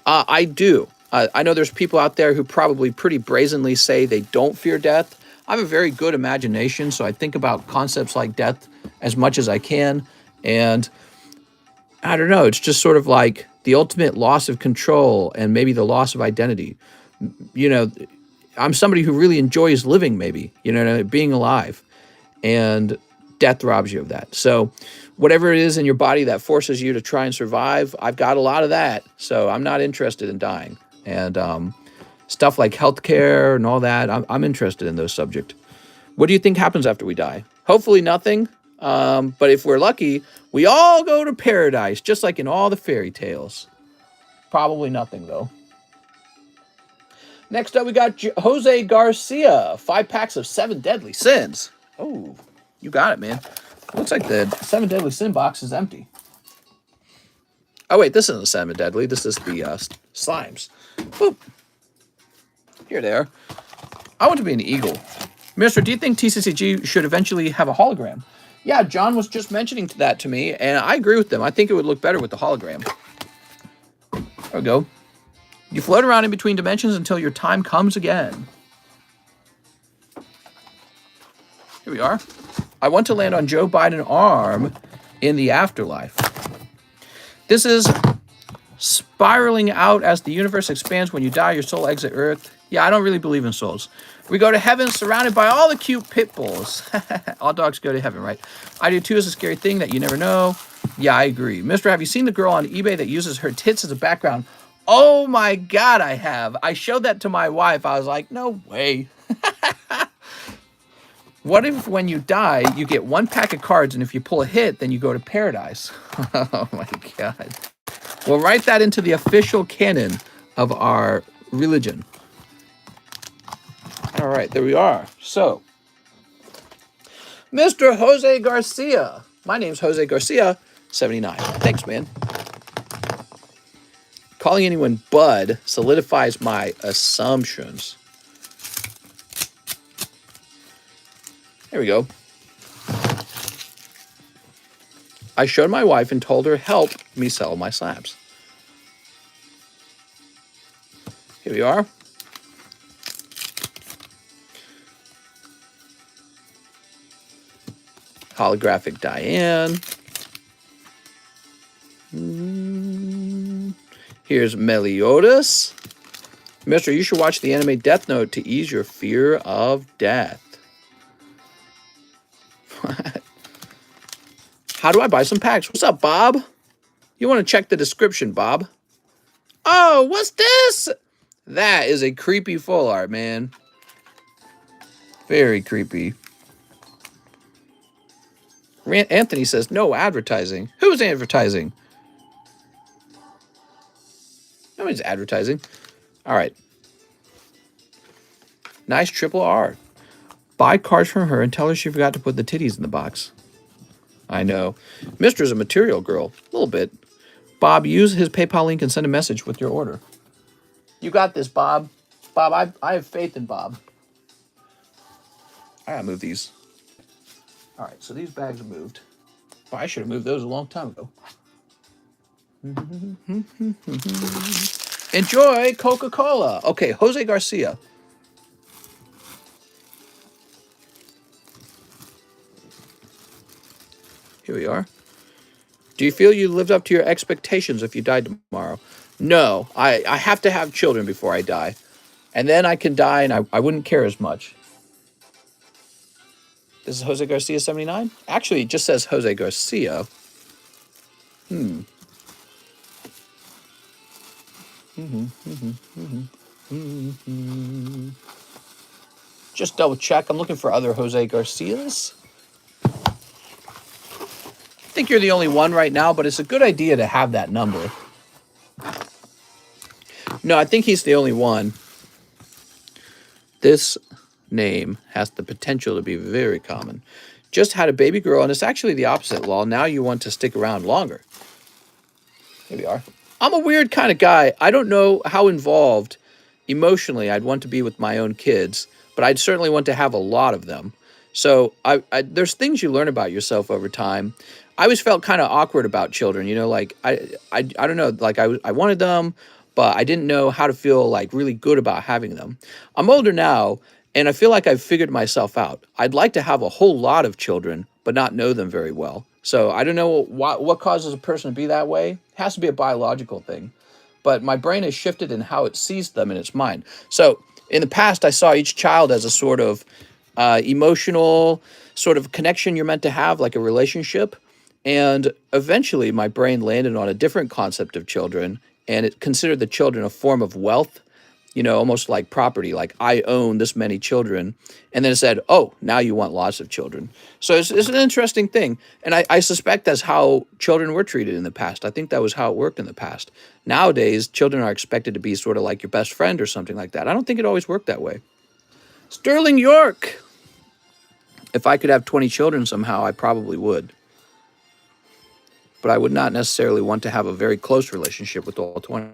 I do. I know there's people out there who probably pretty brazenly say they don't fear death. I have a very good imagination, so I think about concepts like death as much as I can. And I don't know, it's just sort of like the ultimate loss of control and maybe the loss of identity. You know, I'm somebody who really enjoys living, maybe, you know, being alive. And death robs you of that. So whatever it is in your body that forces you to try and survive, I've got a lot of that. So I'm not interested in dying. And stuff like healthcare and all that, I'm interested in those subjects. What do you think happens after we die? Hopefully nothing. But if we're lucky, we all go to paradise, just like in all the fairy tales. Probably nothing, though. Next up, we got Jose Garcia. 5 packs of 7 Deadly Sins. Oh, you got it, man. Looks like the 7 Deadly Sin box is empty. Oh, wait, this isn't the 7 Deadly. This is the Slimes. Boop. Here they are. I want to be an eagle. Mister, do you think TCCG should eventually have a hologram? Yeah, John was just mentioning that to me, and I agree with them. I think it would look better with the hologram. There we go. You float around in between dimensions until your time comes again. Here we are. I want to land on Joe Biden's arm in the afterlife. This is spiraling out as the universe expands. When you die, your soul exits Earth. Yeah, I don't really believe in souls. We go to heaven surrounded by all the cute pit bulls. All dogs go to heaven, right? I do too is a scary thing that you never know. Yeah, I agree. Mister, have you seen the girl on eBay that uses her tits as a background? Oh my God, I have. I showed that to my wife. I was like, no way. What if when you die, you get 1 pack of cards, and if you pull a hit, then you go to paradise? Oh my God. We'll write that into the official canon of our religion. All right, there we are. So, Mr. Jose Garcia. My name's Jose Garcia, 79. Thanks, man. Calling anyone Bud solidifies my assumptions. There we go. I showed my wife and told her help me sell my slabs. Here we are. Holographic Diane. Here's Meliodas. Mister, you should watch the anime Death Note to ease your fear of death. How do I buy some packs? What's up, Bob? You want to check the description, Bob? Oh, what's this? That is a creepy full art, man. Very creepy. Anthony says, no advertising. Who's advertising? Nobody's advertising. All right. Nice triple R. Buy cards from her and tell her she forgot to put the titties in the box. I know. Mister's a material girl. A little bit. Bob, use his PayPal link and send a message with your order. You got this, Bob. Bob, I have faith in Bob. I gotta move these. All right, so these bags are moved. Oh, I should have moved those a long time ago. Enjoy Coca-Cola. Okay, Jose Garcia. Here we are. Do you feel you lived up to your expectations if you died tomorrow? No, I have to have children before I die. And then I can die and I wouldn't care as much. This is Jose Garcia 79? Actually, it just says Jose Garcia. Just double check. I'm looking for other Jose Garcias. I think you're the only one right now, but it's a good idea to have that number. No, I think he's the only one. This name has the potential to be very common. Just had a baby girl, and it's actually the opposite, lol. Now you want to stick around longer. Here we are. I'm a weird kind of guy. I don't know how involved emotionally I'd want to be with my own kids, but I'd certainly want to have a lot of them. So there's things you learn about yourself over time. I always felt kind of awkward about children, you know, like I don't know, like I wanted them, but I didn't know how to feel like really good about having them. I'm older now, and I feel like I've figured myself out. I'd like to have a whole lot of children, but not know them very well. So I don't know what causes a person to be that way. It has to be a biological thing. But my brain has shifted in how it sees them in its mind. So in the past, I saw each child as a sort of emotional sort of connection you're meant to have, like a relationship. And eventually my brain landed on a different concept of children, and it considered the children a form of wealth, you know, almost like property, like I own this many children. And then it said, oh, now you want lots of children. So it's an interesting thing. And I suspect that's how children were treated in the past. I think that was how it worked in the past. Nowadays, children are expected to be sort of like your best friend or something like that. I don't think it always worked that way. Sterling York. If I could have 20 children somehow, I probably would. But I would not necessarily want to have a very close relationship with all 20.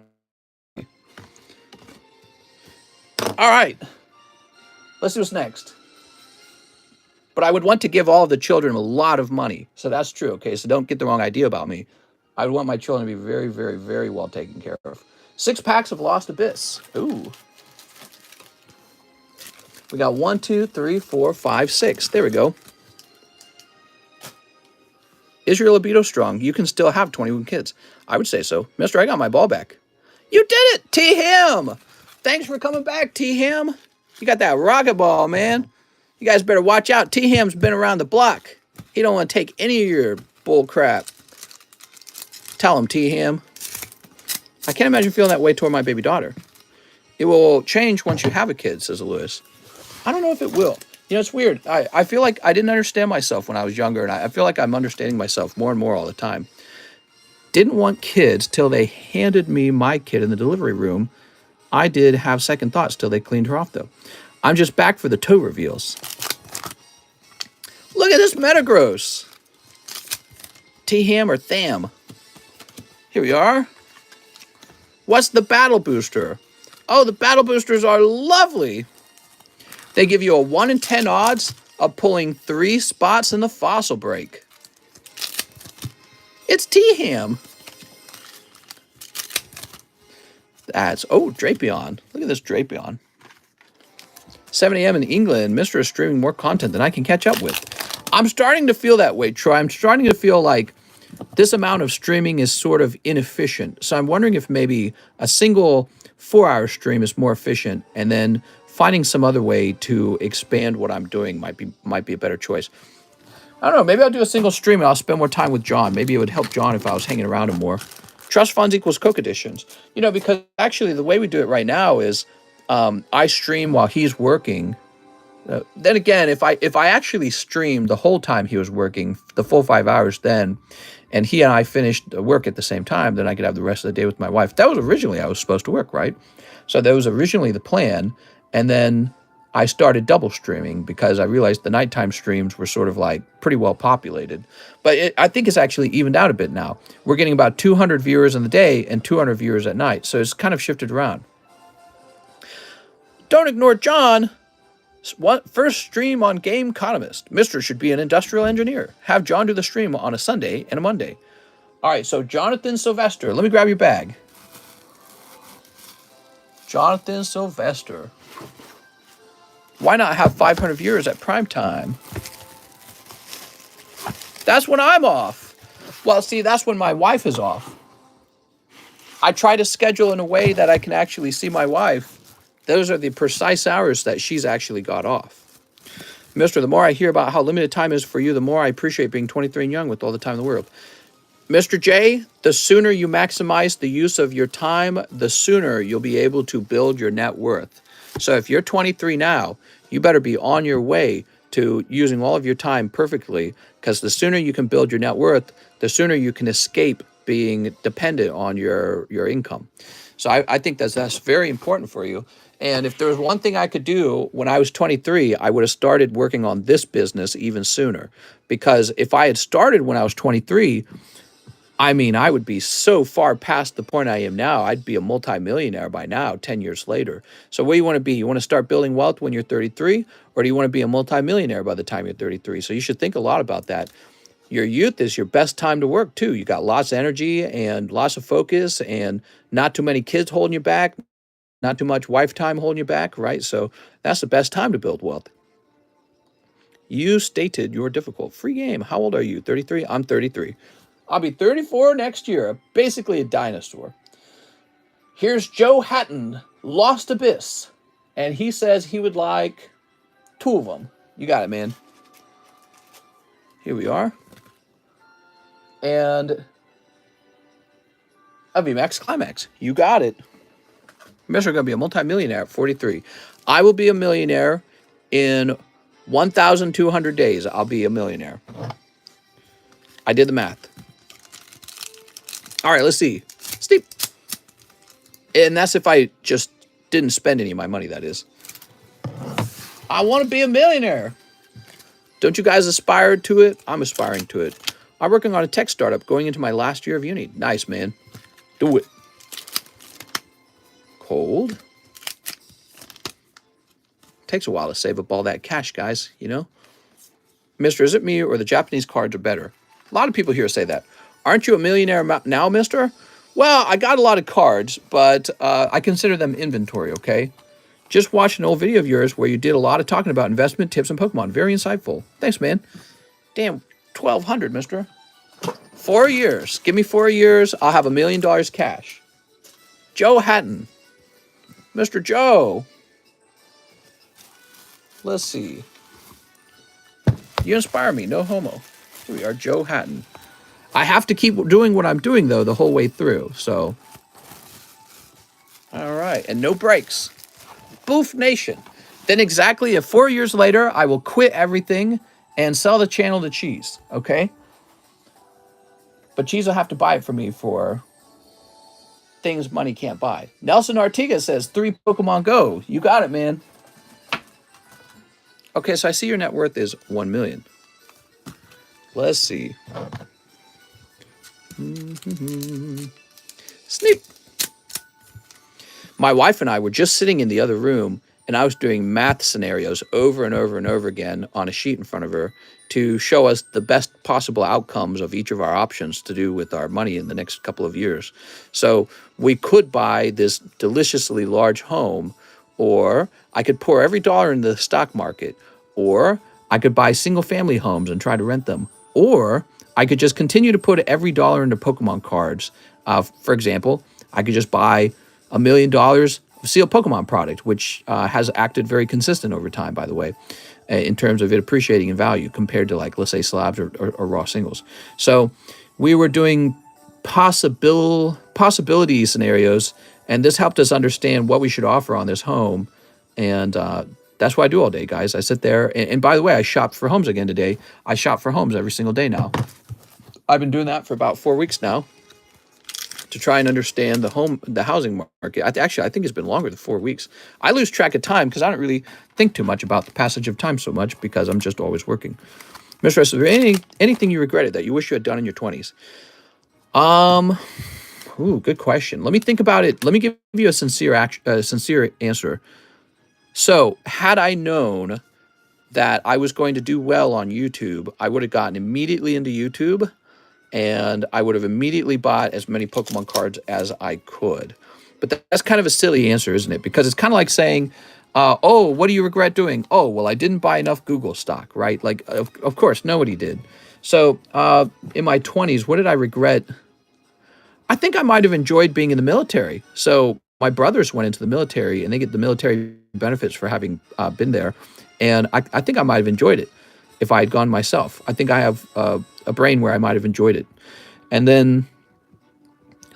All right. Let's do what's next. But I would want to give all of the children a lot of money. So that's true, okay? So don't get the wrong idea about me. I would want my children to be very, very, very well taken care of. 6 packs of Lost Abyss. Ooh. We got 1, 2, 3, 4, 5, 6. There we go. Is your libido strong? You can still have 21 kids. I would say so. Mister, I got my ball back. You did it, T-Ham! Thanks for coming back, T-Ham. You got that rocket ball, man. You guys better watch out. T-Ham's been around the block. He don't want to take any of your bull crap. Tell him, T-Ham. I can't imagine feeling that way toward my baby daughter. It will change once you have a kid, says Lewis. I don't know if it will. You know, it's weird. I feel like I didn't understand myself when I was younger, and I feel like I'm understanding myself more and more all the time. Didn't want kids till they handed me my kid in the delivery room. I did have second thoughts till they cleaned her off, though. I'm just back for the toe reveals. Look at this Metagross. T-Ham or Tham. Here we are. What's the battle booster? Oh, the battle boosters are lovely. They give you a 1 in 10 odds of pulling 3 spots in the fossil break. It's T-Ham. That's, oh, Drapion. Look at this Drapion. 7 a.m. in England. Mr. is streaming more content than I can catch up with. I'm starting to feel that way, Troy. I'm starting to feel like this amount of streaming is sort of inefficient. So I'm wondering if maybe a single 4-hour stream is more efficient, and then finding some other way to expand what I'm doing might be a better choice. I don't know. Maybe I'll do a single stream and I'll spend more time with John. Maybe it would help John if I was hanging around him more. Trust funds equals Coke additions. Because actually the way we do it right now is I stream while he's working. Then again, if I actually streamed the whole time he was working, the full 5 hours then, and he and I finished work at the same time, then I could have the rest of the day with my wife. That was originally I was supposed to work, right? So that was originally the plan. And then I started double streaming because I realized the nighttime streams were sort of like pretty well populated. But I think it's actually evened out a bit now. We're getting about 200 viewers in the day and 200 viewers at night. So it's kind of shifted around. Don't ignore John. First stream on TheCardconomist. Mr. should be an industrial engineer. Have John do the stream on a Sunday and a Monday. All right, so Jonathan Sylvester. Let me grab your bag. Jonathan Sylvester. Why not have 500 viewers at prime time? That's when I'm off. Well, see, that's when my wife is off. I try to schedule in a way that I can actually see my wife. Those are the precise hours that she's actually got off. Mister, the more I hear about how limited time is for you, the more I appreciate being 23 and young with all the time in the world. Mr. J, the sooner you maximize the use of your time, the sooner you'll be able to build your net worth. So if you're 23 now, you better be on your way to using all of your time perfectly, because the sooner you can build your net worth, the sooner you can escape being dependent on your income. So I think that's very important for you. And if there was one thing I could do when I was 23, I would have started working on this business even sooner. Because if I had started when I was 23, I mean, I would be so far past the point I am now. I'd be a multimillionaire by now, 10 years later. So what do you want to be? You want to start building wealth when you're 33? Or do you want to be a multimillionaire by the time you're 33? So you should think a lot about that. Your youth is your best time to work, too. You got lots of energy and lots of focus and not too many kids holding you back, not too much wife time holding you back, right? So that's the best time to build wealth. You stated you're difficult. Free game. How old are you? 33? I'm 33. I'll be 34 next year. Basically a dinosaur. Here's Joe Hatton, Lost Abyss. And he says he would like 2 of them. You got it, man. Here we are. And a VMAX Climax. You got it. Mr. going to be a multimillionaire at 43. I will be a millionaire in 1,200 days. I'll be a millionaire. I did the math. All right, let's see. Steep. And that's if I just didn't spend any of my money, that is. I want to be a millionaire. Don't you guys aspire to it? I'm aspiring to it. I'm working on a tech startup going into my last year of uni. Nice, man. Do it. Cold. Takes a while to save up all that cash, guys, you know? Mister, is it me or the Japanese cards are better? A lot of people here say that. Aren't you a millionaire now, mister? Well, I got a lot of cards, but I consider them inventory, okay? Just watched an old video of yours where you did a lot of talking about investment tips and Pokemon. Very insightful. Thanks, man. Damn, 1,200, mister. 4 years. Give me 4 years. I'll have $1 million cash. Joe Hatton. Mr. Joe. Let's see. You inspire me. No homo. Here we are, Joe Hatton. I have to keep doing what I'm doing, though, the whole way through. So, all right. And no breaks. Boof Nation. Then exactly 4 years later, I will quit everything and sell the channel to Cheese, okay? But Cheese will have to buy it for me for things money can't buy. Nelson Artiga says 3 Pokemon Go. You got it, man. Okay, so I see your net worth is 1 million. Let's see. Sneak. My wife and I were just sitting in the other room, and I was doing math scenarios over and over and over again on a sheet in front of her to show us the best possible outcomes of each of our options to do with our money in the next couple of years. So we could buy this deliciously large home, or I could pour every dollar into the stock market, or I could buy single family homes and try to rent them. Or I could just continue to put every dollar into Pokemon cards. For example, I could just buy $1 million of sealed Pokemon product, which has acted very consistent over time, by the way, in terms of it appreciating in value compared to, like, let's say slabs or raw singles. So we were doing possibility scenarios, and this helped us understand what we should offer on this home. And that's what I do all day, guys. I sit there, and by the way, I shopped for homes again today. I shop for homes every single day now. I've been doing that for about 4 weeks now to try and understand the housing market. I think it's been longer than 4 weeks. I lose track of time because I don't really think too much about the passage of time so much because I'm just always working. Mr. S, is there anything you regretted that you wish you had done in your 20s? Ooh, good question. Let me think about it. Let me give you a sincere answer. So, had I known that I was going to do well on YouTube, I would have gotten immediately into YouTube, and I would have immediately bought as many Pokemon cards as I could. But that's kind of a silly answer, isn't it? Because it's kind of like saying, oh, what do you regret doing? Oh, well, I didn't buy enough Google stock, right? Like, of course, nobody did. So, in my 20s, what did I regret? I think I might have enjoyed being in the military. So my brothers went into the military, and they get the military benefits for having been there. And I think I might have enjoyed it if I had gone myself. I think I have a brain where I might have enjoyed it. And then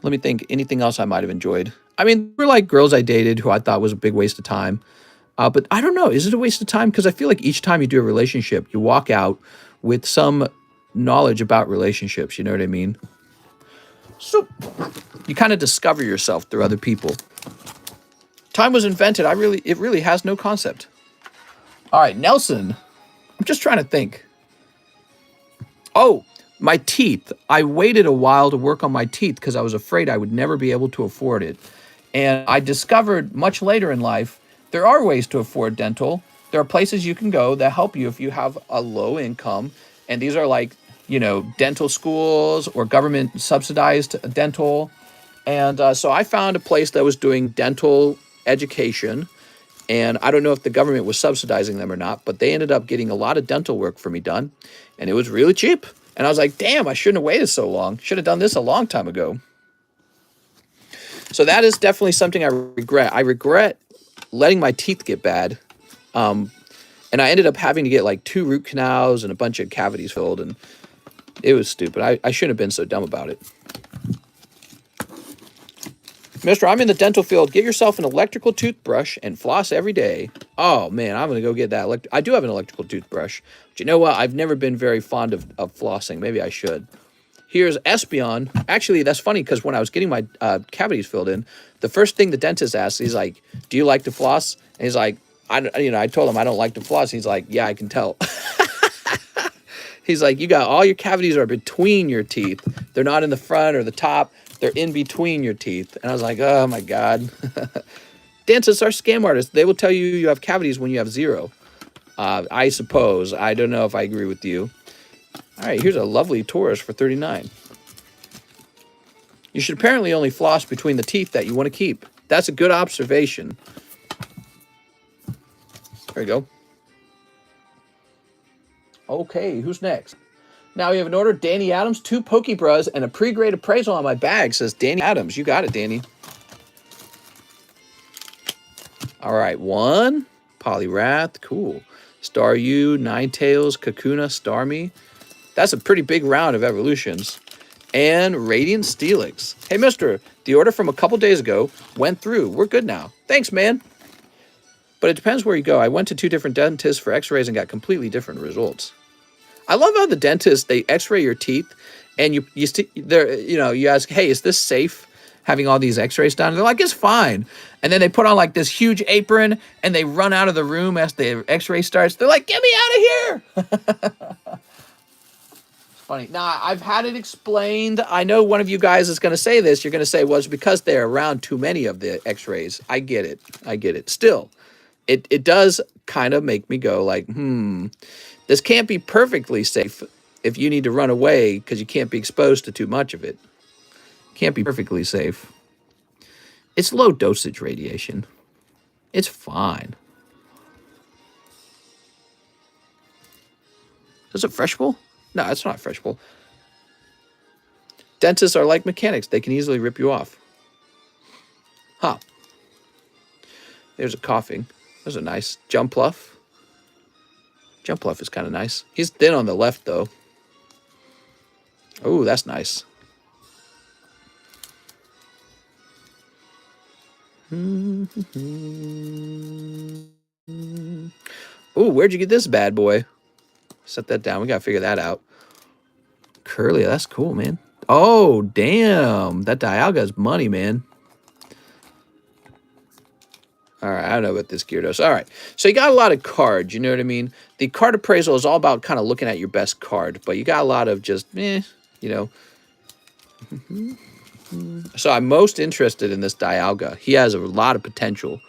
let me think, anything else I might have enjoyed. I mean, there were like girls I dated who I thought was a big waste of time. But I don't know, is it a waste of time? Because I feel like each time you do a relationship, you walk out with some knowledge about relationships. You know what I mean? So you kind of discover yourself through other people. Time was invented. It really has no concept. All right, Nelson. I'm just trying to think. Oh, my teeth. I waited a while to work on my teeth because I was afraid I would never be able to afford it. And I discovered much later in life, there are ways to afford dental. There are places you can go that help you if you have a low income. And these are like, dental schools or government subsidized dental. And so I found a place that was doing dental education. And I don't know if the government was subsidizing them or not, but they ended up getting a lot of dental work for me done. And it was really cheap. And I was like, damn, I shouldn't have waited so long. Should have done this a long time ago. So that is definitely something I regret. I regret letting my teeth get bad. And I ended up having to get like 2 root canals and a bunch of cavities filled. And it was stupid. I shouldn't have been so dumb about it. Mister, I'm in the dental field. Get yourself an electrical toothbrush and floss every day. Oh, man, I'm going to go get that. I do have an electrical toothbrush. But you know what? I've never been very fond of flossing. Maybe I should. Here's Espion. Actually, that's funny because when I was getting my cavities filled in, the first thing the dentist asked, he's like, do you like to floss? And he's like, I told him I don't like to floss. He's like, yeah, I can tell. He's like, you got all your cavities are between your teeth. They're not in the front or the top. They're in between your teeth. And I was like, oh, my God. Dentists are scam artists. They will tell you you have cavities when you have 0. I suppose. I don't know if I agree with you. All right, here's a lovely Taurus for $39. You should apparently only floss between the teeth that you want to keep. That's a good observation. There you go. Okay, who's next? Now we have an order. Danny Adams, 2 Pokebras, and a pre-grade appraisal on my bag, says Danny Adams. You got it, Danny. All right, 1. Poliwrath, cool. Staryu, Ninetales, Kakuna, Starmie. That's a pretty big round of evolutions. And Radiant Steelix. Hey, mister, the order from a couple days ago went through. We're good now. Thanks, man. But it depends where you go. I went to 2 different dentists for x-rays and got completely different results. I love how the dentists, they x-ray your teeth, and you ask, hey, is this safe having all these x-rays done? And they're like, it's fine. And then they put on like this huge apron, and they run out of the room as the x-ray starts. They're like, get me out of here. Funny. Now, I've had it explained. I know one of you guys is going to say this. You're going to say, well, it's because they're around too many of the x-rays. I get it. Still, it does kind of make me go like, this can't be perfectly safe if you need to run away because you can't be exposed to too much of it. Can't be perfectly safe. It's low dosage radiation. It's fine. Is it fresh pull? No, it's not fresh pull. Dentists are like mechanics. They can easily rip you off. Huh. There's a coughing. There's a nice jump pluff. Jump pluff is kind of nice. He's thin on the left, though. Oh, that's nice. Oh, where'd you get this bad boy? Set that down. We got to figure that out. Curly, that's cool, man. Oh, damn. That Dialga is money, man. All right, I don't know about this Gyarados. All right, so you got a lot of cards, you know what I mean? The card appraisal is all about kind of looking at your best card, but you got a lot of just, you know. So I'm most interested in this Dialga. He has a lot of potential.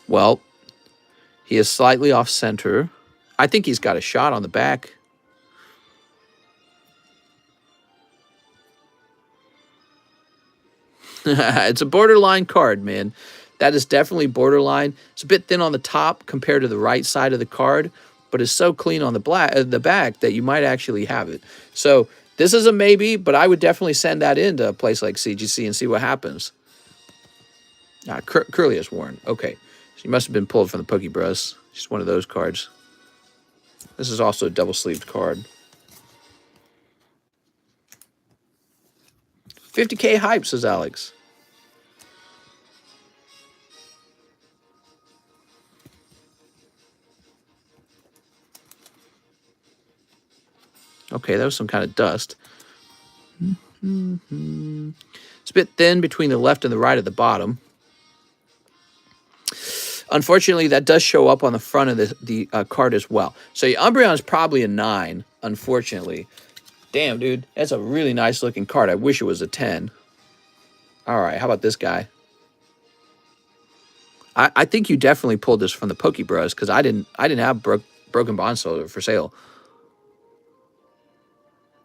Well, he is slightly off center. I think he's got a shot on the back. It's a borderline card, man. That is definitely borderline. It's a bit thin on the top compared to the right side of the card, but it's so clean on the back that you might actually have it. So this is a maybe, but I would definitely send that into a place like CGC and see what happens. Curly is worn. Okay. So you must have been pulled from the Poke Bros. Just one of those cards. This is also a double-sleeved card. 50K hype, says Alex. Okay, that was some kind of dust. It's a bit thin between the left and the right at the bottom. Unfortunately, that does show up on the front of the card as well. So your Umbreon is probably a 9, unfortunately. Damn, dude. That's a really nice looking card. I wish it was a 10. All right, how about this guy? I think you definitely pulled this from the Poke Bros because I didn't have Broken Bond Soldier for sale.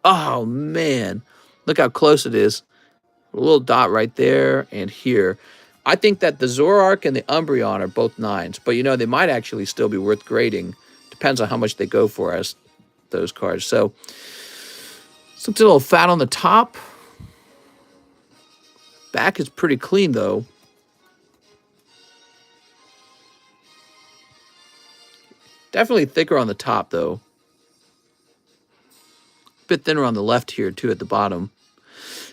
Oh, man. Look how close it is. A little dot right there and here. I think that the Zoroark and the Umbreon are both 9s, but, you know, they might actually still be worth grading. Depends on how much they go for as those cards. So, this looks a little fat on the top. Back is pretty clean, though. Definitely thicker on the top, though. A bit thinner on the left here, too, at the bottom.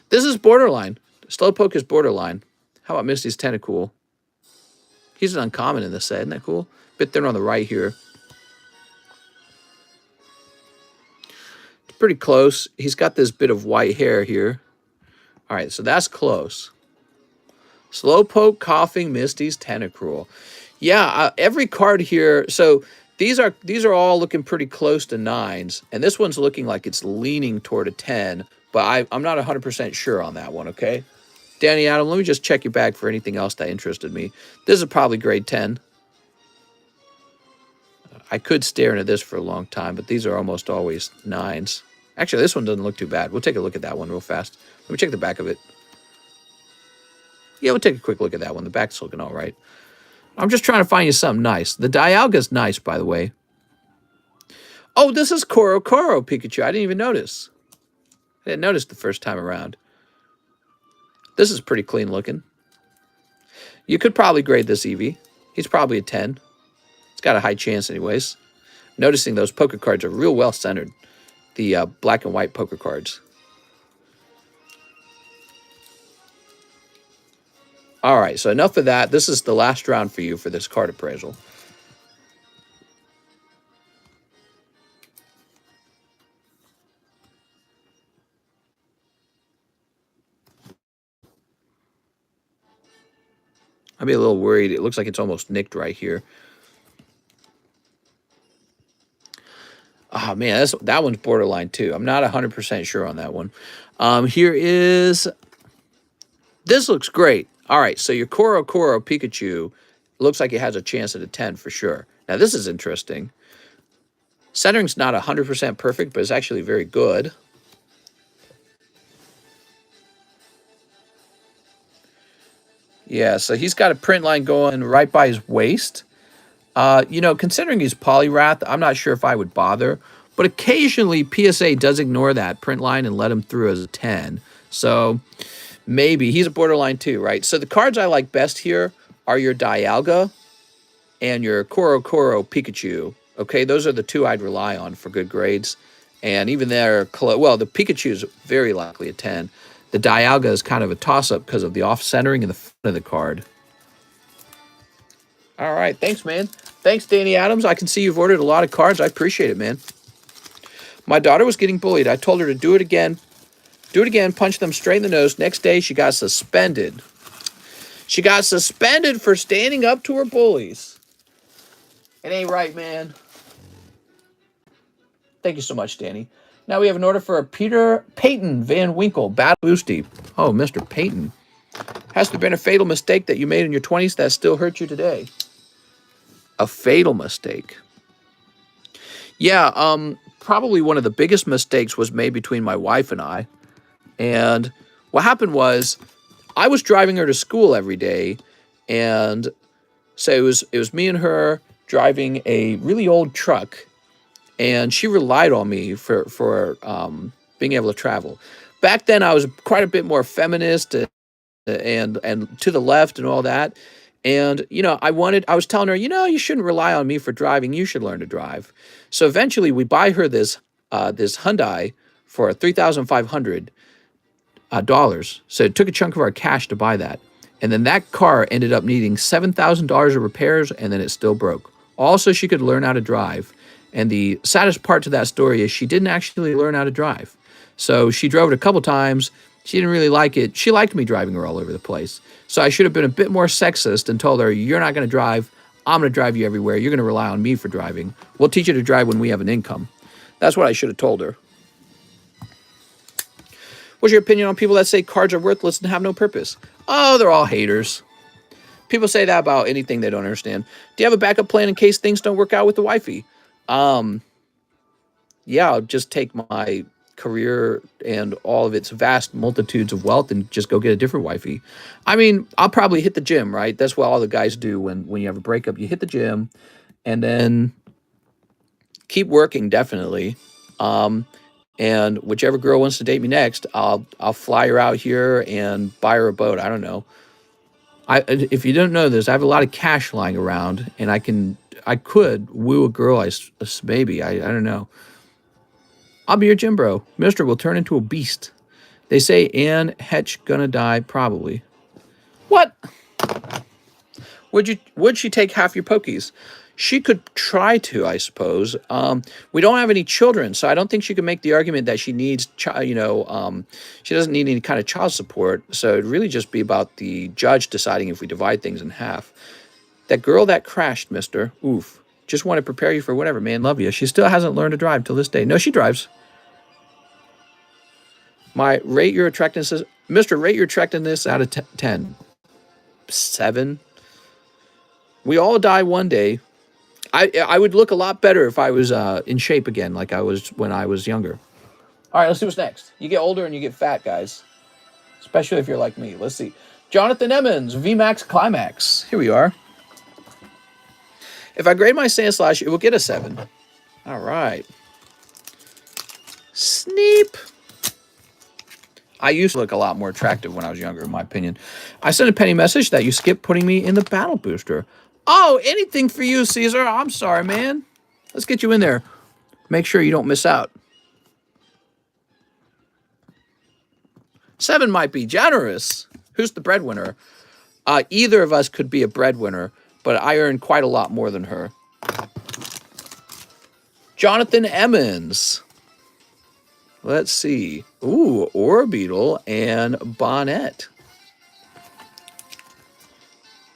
This is borderline. Slowpoke is borderline. How about Misty's Tentacool? He's an uncommon in this set. Isn't that cool? A bit thinner on the right here. It's pretty close. He's got this bit of white hair here. All right, so that's close. Slowpoke, Coughing, Misty's Tentacruel. Yeah, every card here. So these are all looking pretty close to 9s, and this one's looking like it's leaning toward a 10. But I'm not 100% sure on that one. Okay, Danny Adam, let me just check your bag for anything else that interested me. This is probably grade 10. I could stare into this for a long time, but these are almost always 9s. Actually, this one doesn't look too bad. We'll take a look at that one real fast. Let me check the back of it. Yeah, we'll take a quick look at that one. The back's looking all right. I'm just trying to find you something nice. The Dialga's nice, by the way. Oh, this is Koro Pikachu. I didn't even notice. I didn't notice the first time around. This is pretty clean looking. You could probably grade this Eevee. He's probably a 10. It's got a high chance anyways. Noticing those poker cards are real well centered. The black and white poker cards. All right, so enough of that. This is the last round for you for this card appraisal. I'd be a little worried. It looks like it's almost nicked right here. Oh, man, that one's borderline, too. I'm not 100% sure on that one. Here is... This looks great. All right, so your Koro Pikachu looks like it has a chance at a 10 for sure. Now, this is interesting. Centering's not 100% perfect, but it's actually very good. Yeah, so he's got a print line going right by his waist. You know, considering he's polyrath, I'm not sure if I would bother. But occasionally, PSA does ignore that print line and let him through as a 10. So maybe. He's a borderline too, right? So the cards I like best here are your Dialga and your Koro Koro Pikachu. Okay, those are the two I'd rely on for good grades. And even there, well, the Pikachu is very likely a 10. The Dialga is kind of a toss-up because of the off-centering in the front of the card. All right, thanks, man. Thanks, Danny Adams. I can see you've ordered a lot of cards. I appreciate it, man. My daughter was getting bullied. I told her to do it again. Do it again, punch them straight in the nose. Next day, she got suspended. She got suspended for standing up to her bullies. It ain't right, man. Thank you so much, Danny. Now we have an order for a Peter Peyton Van Winkle Battle Boosty. Oh, Mr. Peyton. Has there been a fatal mistake that you made in your 20s that still hurt you today? A fatal mistake. Yeah, probably one of the biggest mistakes was made between my wife and I. And what happened was I was driving her to school every day, and so it was me and her driving a really old truck, and she relied on me for being able to travel. Back then, I was quite a bit more feminist and to the left and all that. And, you know, I was telling her, you know, you shouldn't rely on me for driving. You should learn to drive. So eventually we buy her this Hyundai for $3,500. So it took a chunk of our cash to buy that. And then that car ended up needing $7,000 of repairs, and then it still broke. Also, she could learn how to drive. And the saddest part to that story is she didn't actually learn how to drive. So she drove it a couple times. She didn't really like it. She liked me driving her all over the place. So I should have been a bit more sexist and told her, you're not going to drive. I'm going to drive you everywhere. You're going to rely on me for driving. We'll teach you to drive when we have an income. That's what I should have told her. What's your opinion on people that say cards are worthless and have no purpose? Oh, they're all haters. People say that about anything they don't understand. Do you have a backup plan in case things don't work out with the wifey? Yeah, I'll just take my career and all of its vast multitudes of wealth and just go get a different wifey. I mean, I'll probably hit the gym, right? That's what all the guys do when you have a breakup. You hit the gym and then keep working, definitely. And whichever girl wants to date me next, I'll fly her out here and buy her a boat. I don't know. If you don't know this, I have a lot of cash lying around, and I could woo a girl. Maybe I don't know. I'll be your gym bro. Mister will turn into a beast. They say Anne Hetch gonna die probably. What? Would she take half your pokies? She could try to, I suppose. We don't have any children, so I don't think she could make the argument that she needs, she doesn't need any kind of child support. So it'd really just be about the judge deciding if we divide things in half. That girl that crashed, mister. Oof. Just want to prepare you for whatever, man. Love you. She still hasn't learned to drive till this day. No, she drives. Rate your attractiveness. Mister, rate your attractiveness out of 10. 7. We all die one day. I would look a lot better if I was in shape again, like I was when I was younger. All right, let's see what's next. You get older and you get fat, guys. Especially if you're like me. Let's see. Jonathan Emmons, VMAX Climax. Here we are. If I grade my Sandslash, it will get a 7. All right. Sneep. I used to look a lot more attractive when I was younger, in my opinion. I sent a penny message that you skipped putting me in the battle booster. Oh, anything for you, Caesar. I'm sorry, man. Let's get you in there. Make sure you don't miss out. 7 might be generous. Who's the breadwinner? Either of us could be a breadwinner, but I earn quite a lot more than her. Jonathan Emmons. Let's see. Ooh, Orbeetle and Bonnet.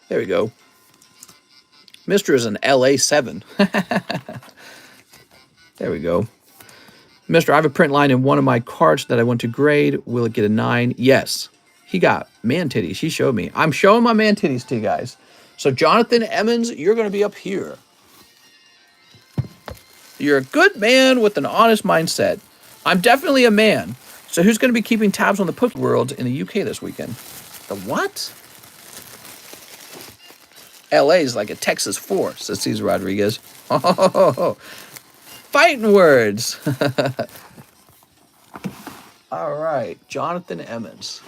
There we go. Mr. is an LA7. There we go. Mr., I have a print line in one of my cards that I want to grade. Will it get a 9? Yes. He got man titties. He showed me. I'm showing my man titties to you guys. So, Jonathan Emmons, you're going to be up here. You're a good man with an honest mindset. I'm definitely a man. So, who's going to be keeping tabs on the Poke World in the UK this weekend? The what? LA is like a Texas force, says Rodriguez. Oh, fighting words. All right, Jonathan Emmons.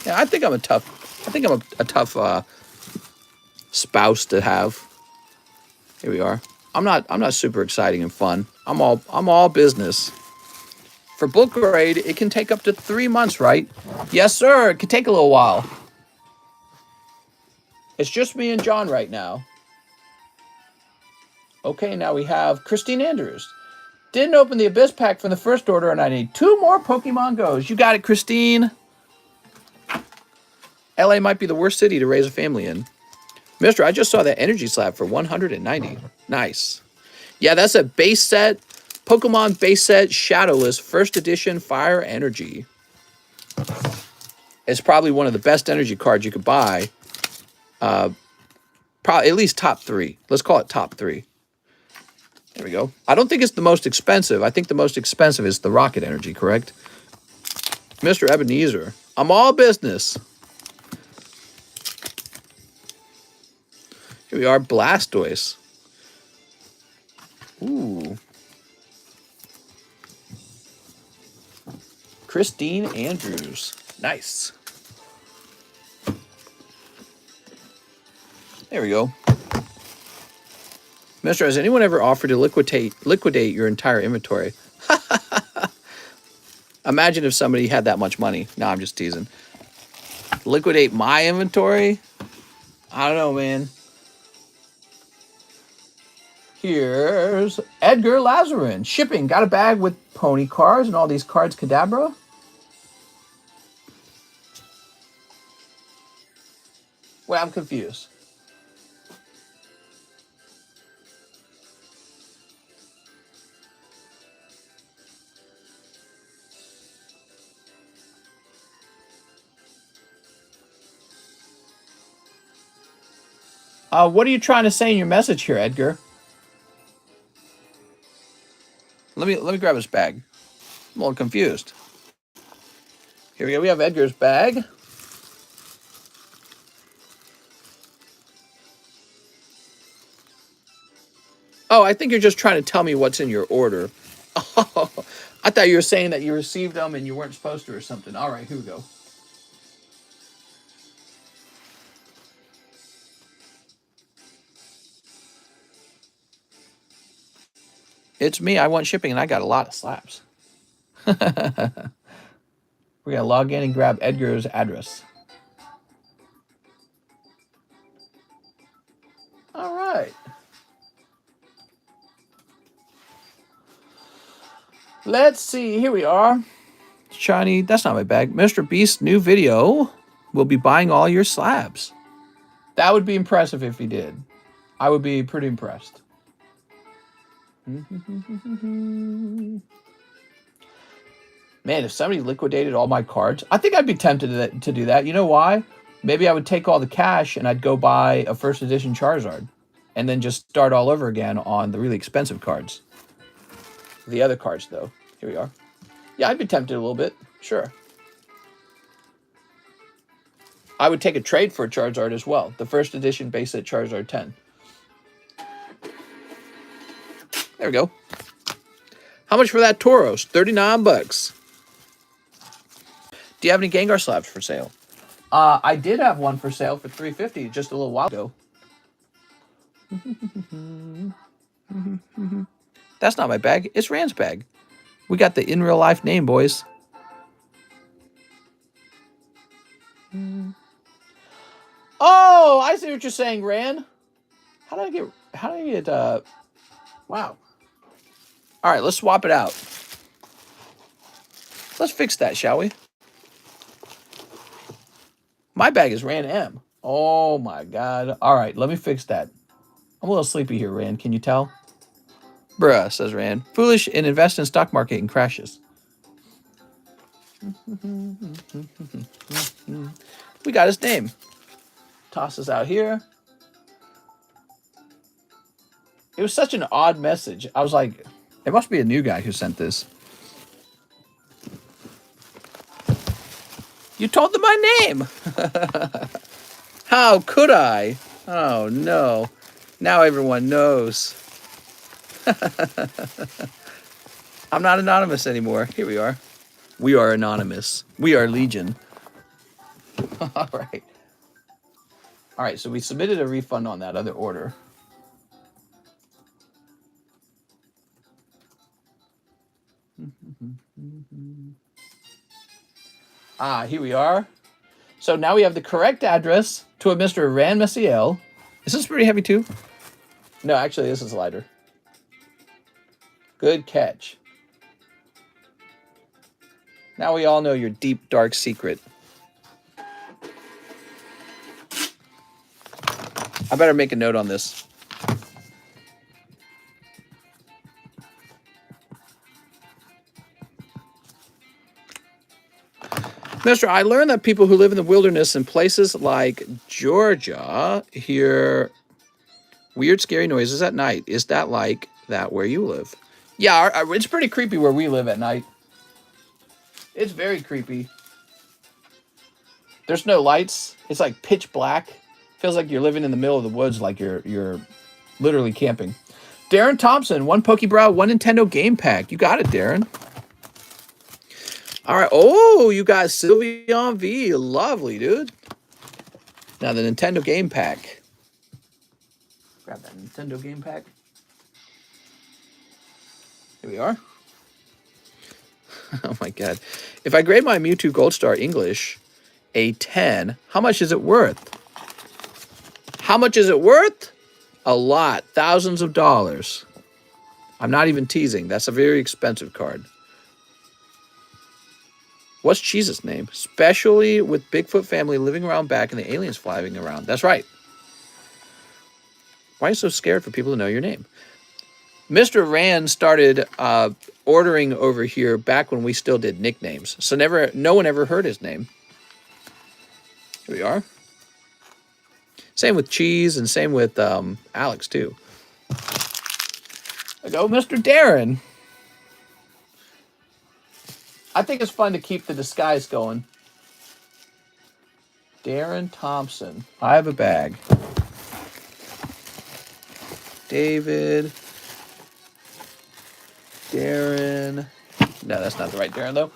Yeah, I think I'm a tough spouse to have. Here we are. I'm not super exciting and fun. I'm all business. For book grade, it can take up to 3 months, right? Yes, sir. It can take a little while. It's just me and John right now. Okay, now we have Christine Andrews. Didn't open the Abyss pack from the first order, and I need 2 more Pokemon Go's. You got it, Christine. LA might be the worst city to raise a family in. Mister, I just saw that energy slab for 190. Nice. Yeah, that's a base set, Pokemon base set, Shadowless, first edition, Fire Energy. It's probably one of the best energy cards you could buy. Probably at least top 3. Let's call it top 3. There we go. I don't think it's the most expensive. I think the most expensive is the Rocket Energy, correct? Mr. Ebenezer, I'm all business. Here we are, Blastoise. Ooh. Christine Andrews. Nice. There we go. Mister, has anyone ever offered to liquidate your entire inventory? Imagine if somebody had that much money. No, I'm just teasing. Liquidate my inventory? I don't know, man. Here's Edgar Lazarin. Shipping. Got a bag with pony cards and all these cards Kadabra. Wait, I'm confused. What are you trying to say in your message here, Edgar? Let me grab his bag. I'm a little confused. Here we go. We have Edgar's bag. Oh, I think you're just trying to tell me what's in your order. Oh, I thought you were saying that you received them and you weren't supposed to or something. All right, here we go. It's me. I want shipping and I got a lot of slabs. We're going to log in and grab Edgar's address. All right. Let's see. Here we are. Shiny. That's not my bag. Mr. Beast's new video will be buying all your slabs. That would be impressive if he did. I would be pretty impressed. Man, if somebody liquidated all my cards, I think I'd be tempted to do that. You know why? Maybe I would take all the cash and I'd go buy a first edition Charizard and then just start all over again on the really expensive cards. The other cards, though. Here we are. Yeah, I'd be tempted a little bit. Sure. I would take a trade for a Charizard as well. The first edition base set Charizard 10. There we go. How much for that Tauros? 39 bucks. Do you have any Gengar slabs for sale? I did have one for sale for $350 just a little while ago. That's not my bag. It's Rand's bag. We got the in real life name, boys. Oh, I see what you're saying, Rand. How did I get, wow. All right, let's swap it out. Let's fix that, shall we? My bag is Rand M. Oh my God. All right, let me fix that. I'm a little sleepy here, Rand. Can you tell? Bruh, says Rand. Foolish and invest in stock market and crashes. We got his name. Toss this out here. It was such an odd message. I was like, it must be a new guy who sent this. You told them my name. How could I? Oh, no. Now everyone knows. I'm not anonymous anymore. Here we are. We are anonymous. We are Legion. All right. All right, so we submitted a refund on that other order. Here we are. So now we have the correct address to a Mr. Rand Messiel. Is this pretty heavy too? No, actually, this is lighter. Good catch. Now we all know your deep, dark secret. I better make a note on this. Mister, I learned that people who live in the wilderness in places like Georgia hear weird, scary noises at night. Is that like that where you live? Yeah, it's pretty creepy where we live at night. It's very creepy. There's no lights. It's like pitch black. Feels like you're living in the middle of the woods, like you're literally camping. Darren Thompson, 1 Pokebrow, 1 Nintendo game pack. You got it, Darren. All right. Oh, you got Sylveon V. Lovely, dude. Now the Nintendo game pack. Grab that Nintendo game pack. Here we are. Oh my God. If I grade my Mewtwo Gold Star English a 10, how much is it worth? How much is it worth? A lot. Thousands of dollars. I'm not even teasing. That's a very expensive card. What's Cheese's name? Especially with Bigfoot family living around back and the aliens flying around. That's right. Why are you so scared for people to know your name? Mr. Rand started ordering over here back when we still did nicknames. So no one ever heard his name. Here we are. Same with Cheese and same with Alex too. There we go, Mr. Darren. I think it's fun to keep the disguise going. Darren Thompson. I have a bag. David. Darren. No, that's not the right Darren, though.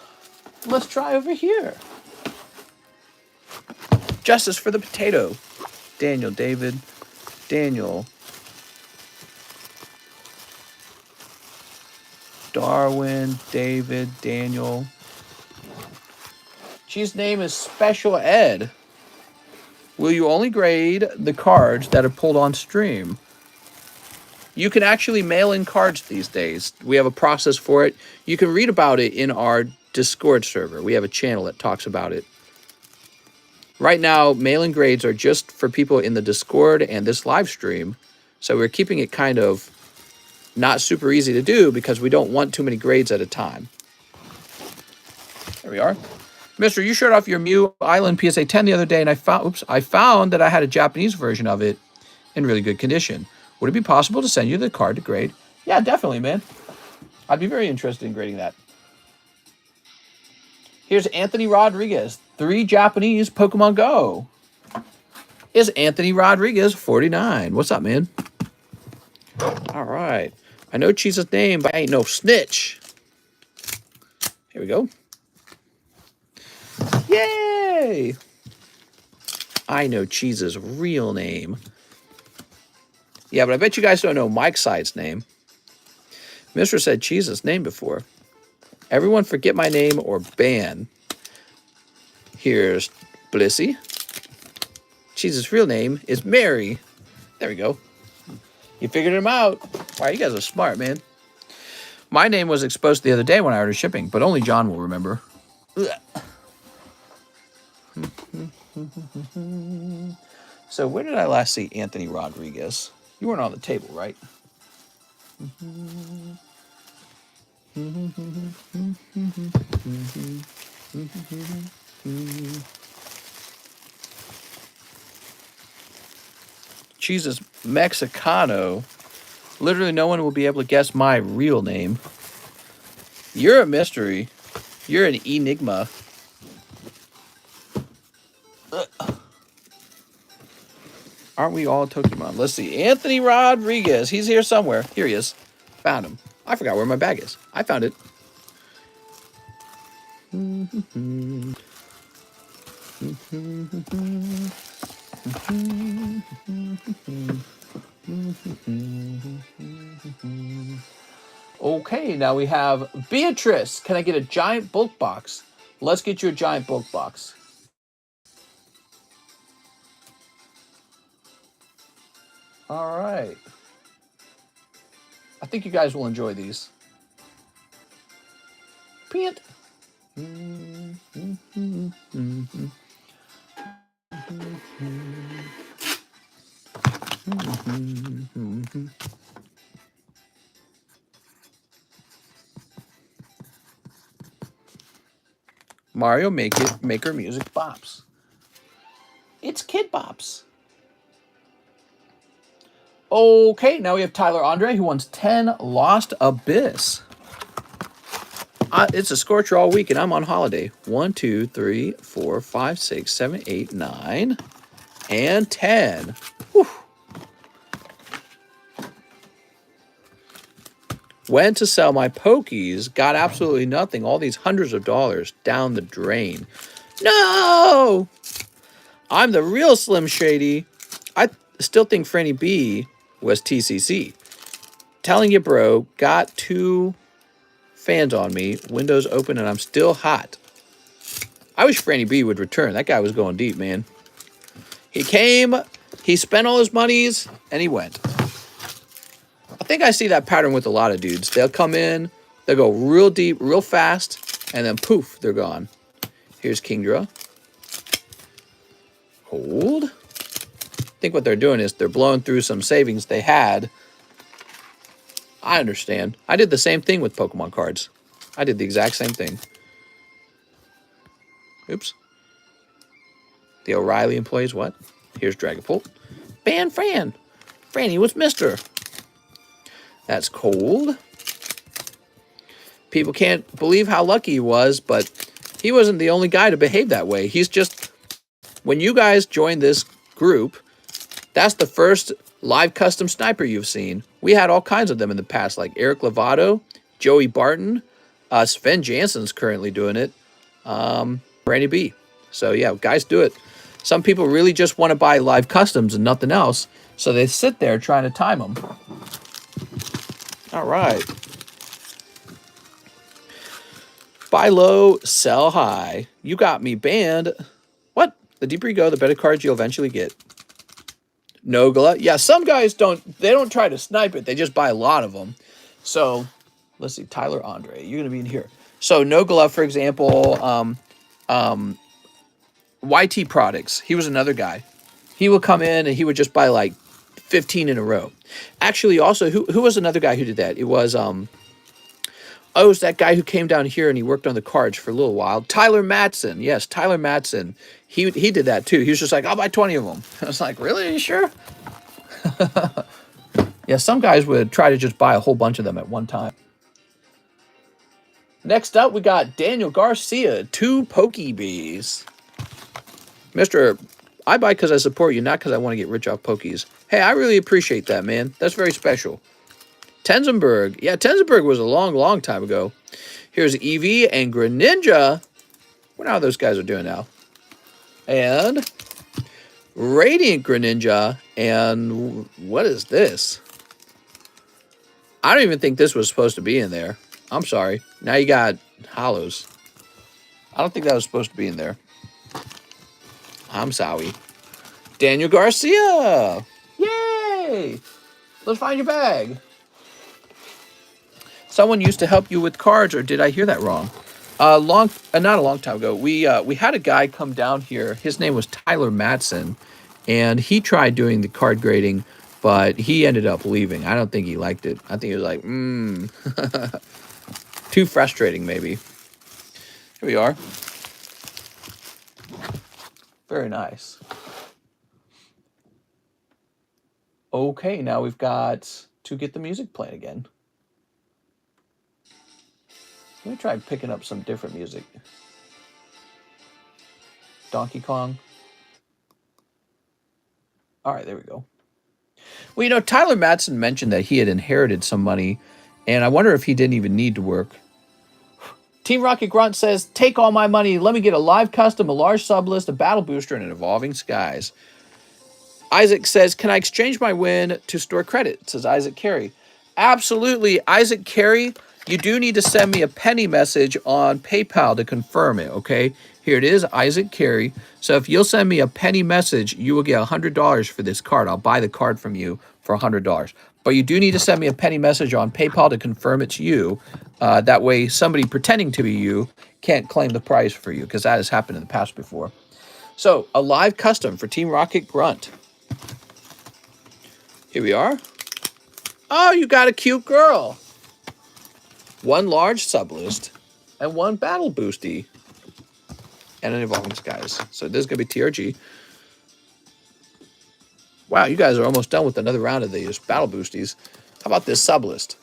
Let's try over here. Justice for the potato. Daniel, David. Daniel. Darwin, David, Daniel. She's name is Special Ed. Will you only grade the cards that are pulled on stream? You can actually mail in cards these days. We have a process for it. You can read about it in our Discord server. We have a channel that talks about it. Right now, mail-in grades are just for people in the Discord and this live stream. So we're keeping it kind of not super easy to do because we don't want too many grades at a time. There we are. Mister, you showed off your Mew Island PSA 10 the other day, and I found that I had a Japanese version of it in really good condition. Would it be possible to send you the card to grade? Yeah, definitely, man. I'd be very interested in grading that. Here's Anthony Rodriguez, 3 Japanese Pokemon Go. Is Anthony Rodriguez 49. What's up, man? All right. I know Cheese's name, but I ain't no snitch. Here we go. Yay! I know Cheese's real name. Yeah, but I bet you guys don't know Mike's side's name. Mister said Cheese's name before. Everyone forget my name or ban. Here's Blissey. Cheese's real name is Mary. There we go. You figured him out. Wow, you guys are smart, man. My name was exposed the other day when I ordered shipping, but only John will remember. So where did I last see Anthony Rodriguez? You weren't on the table, right? Cheese's Mexicano. Literally no one will be able to guess my real name. You're a mystery. You're an enigma. Aren't we all Pokemon? Let's see. Anthony Rodriguez. He's here somewhere. Here he is. Found him. I forgot where my bag is. I found it. Okay, now we have Beatrice. Can I get a giant bulk box? Let's get you a giant bulk box. All right. I think you guys will enjoy these. Pant. Mario Maker Music Bops. It's Kid Bops. Okay, now we have Tyler Andre, who wants 10 Lost Abyss. It's a scorcher all week, and I'm on holiday. 1, 2, 3, 4, 5, 6, 7, 8, 9, and 10. Whew. Went to sell my Pokies, got absolutely nothing. All these hundreds of dollars down the drain. No! I'm the real Slim Shady. I still think Franny B was TCC. Telling you, bro, got 2 fans on me. Windows open, and I'm still hot. I wish Franny B would return. That guy was going deep, man. He came, he spent all his monies, and he went. I think I see that pattern with a lot of dudes. They'll come in, they'll go real deep, real fast, and then poof, they're gone. Here's Kingdra. Hold. I think what they're doing is they're blowing through some savings they had. I understand. I did the same thing with Pokemon cards. I did the exact same thing. Oops. The O'Reilly employees, what? Here's Dragapult. Ban Fran. Franny was Mister. That's cold. People can't believe how lucky he was, but he wasn't the only guy to behave that way. He's just, when you guys joined this group, that's the first live custom sniper you've seen. We had all kinds of them in the past, like Eric Lovato, Joey Barton, Sven Jansen's currently doing it, Brandy B. So yeah, guys do it. Some people really just want to buy live customs and nothing else, so they sit there trying to time them. All right. Buy low, sell high. You got me banned. What? The deeper you go, the better cards you'll eventually get. Nogla. Yeah, some guys don't try to snipe it. They just buy a lot of them. So, let's see. Tyler Andre. You're going to be in here. So, Nogla, for example, YT Products. He was another guy. He would come in and he would just buy like 15 in a row. Actually, also, who was another guy who did that? It was, it was that guy who came down here and he worked on the cards for a little while. Tyler Matson. Yes, Tyler Matson. He did that too. He was just like, I'll buy 20 of them. I was like, really? Are you sure? Yeah, some guys would try to just buy a whole bunch of them at one time. Next up, we got Daniel Garcia, 2 Pokebees. Mr. I buy because I support you, not because I want to get rich off Pokies. Hey, I really appreciate that, man. That's very special. Tenzenberg. Yeah, Tenzenberg was a long, long time ago. Here's Eevee and Greninja. What how those guys are doing now. And Radiant Greninja. And what is this? I don't even think this was supposed to be in there. I'm sorry. Now you got Hollows. I don't think that was supposed to be in there. I'm sorry. Daniel Garcia. Yay! Let's find your bag. Someone used to help you with cards, or did I hear that wrong? Not a long time ago. We had a guy come down here. His name was Tyler Matson, and he tried doing the card grading, but he ended up leaving. I don't think he liked it. I think he was like, too frustrating, maybe. Here we are. Very nice. Okay, now we've got to get the music playing again. Let me try picking up some different music. Donkey Kong. All right, there we go. Well, you know, Tyler Matson mentioned that he had inherited some money, and I wonder if he didn't even need to work. Team Rocket Grunt says, take all my money. Let me get a live custom, a large sublist, a battle booster, and an evolving skies. Isaac says, can I exchange my win to store credit? Says Isaac Carey. Absolutely. Isaac Carey, you do need to send me a penny message on PayPal to confirm it, okay? Here it is, Isaac Carey. So if you'll send me a penny message, you will get $100 for this card. I'll buy the card from you for $100. But you do need to send me a penny message on PayPal to confirm it's you. That way somebody pretending to be you can't claim the prize for you, because that has happened in the past before. So, a live custom for Team Rocket Grunt. Here we are. Oh, you got a cute girl. One large sublist and one battle boosty. And an evolving skies. So this is going to be TRG. Wow, you guys are almost done with another round of these battle boosties. How about this sublist?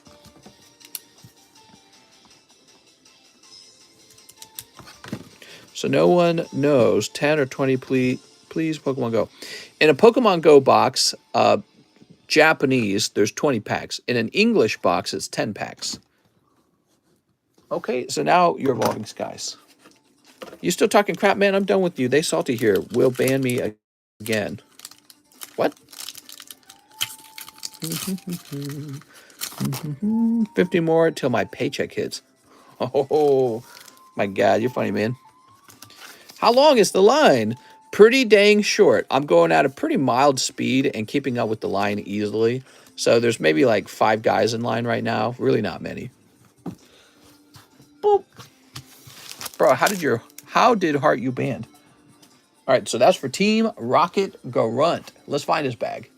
So no one knows. 10 or 20, please Pokemon Go. In a Pokemon Go box, Japanese, there's 20 packs. In an English box, it's 10 packs. Okay, so now you're evolving skies. You still talking crap, man? I'm done with you. They salty here. Will ban me again. What? 50 more till my paycheck hits. Oh, my God. You're funny, man. How long is the line? Pretty dang short. I'm going at a pretty mild speed and keeping up with the line easily. So there's maybe like 5 guys in line right now. Really not many. Boop. Bro, how did Heart you banned? All right, so that's for Team Rocket Grunt. Let's find his bag.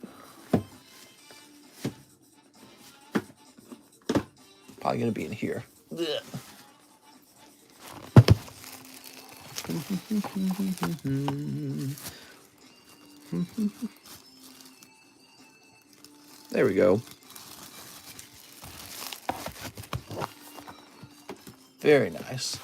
Probably going to be in here. There we go. Very nice.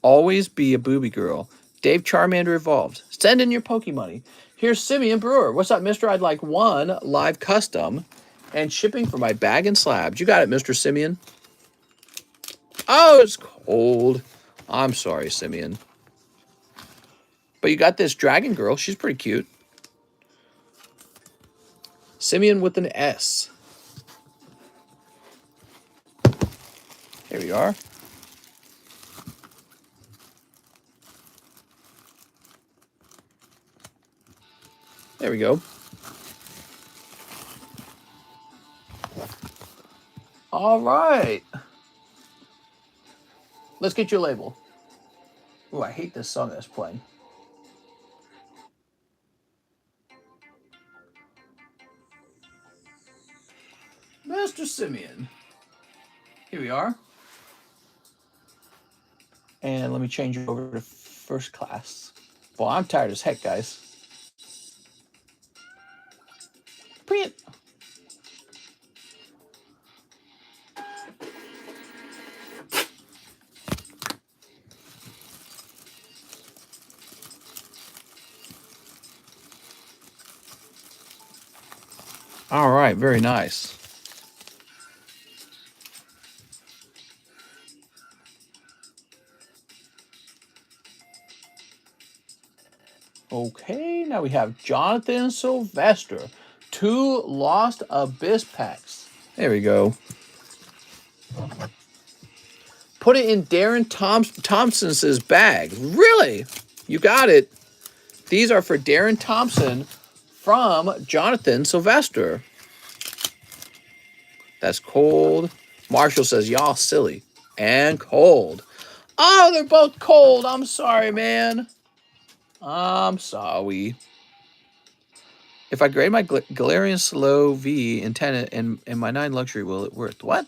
Always be a booby girl. Dave Charmander Evolved. Send in your Pokemoney. Here's Simeon Brewer. What's up, mister? I'd like one live custom and shipping for my bag and slabs. You got it, Mr. Simeon. Oh, it's cold. I'm sorry, Simeon. But you got this Dragon Girl. She's pretty cute. Simeon with an S. Here we are. There we go. All right. Let's get you a label. Oh, I hate this song that's playing. Mr. Simeon. Here we are. And let me change it over to first class. Well, I'm tired as heck, guys. Print. All right, very nice. Okay, now we have Jonathan Sylvester. 2 Lost Abyss packs. There we go. Put it in Darren Thompson's bag. Really? You got it. These are for Darren Thompson from Jonathan Sylvester. That's cold. Marshall says, y'all silly. And cold. Oh, they're both cold. I'm sorry, man. I'm sorry. If I grade my Galarian Slow V in 10 and my 9 luxury, will it worth? What?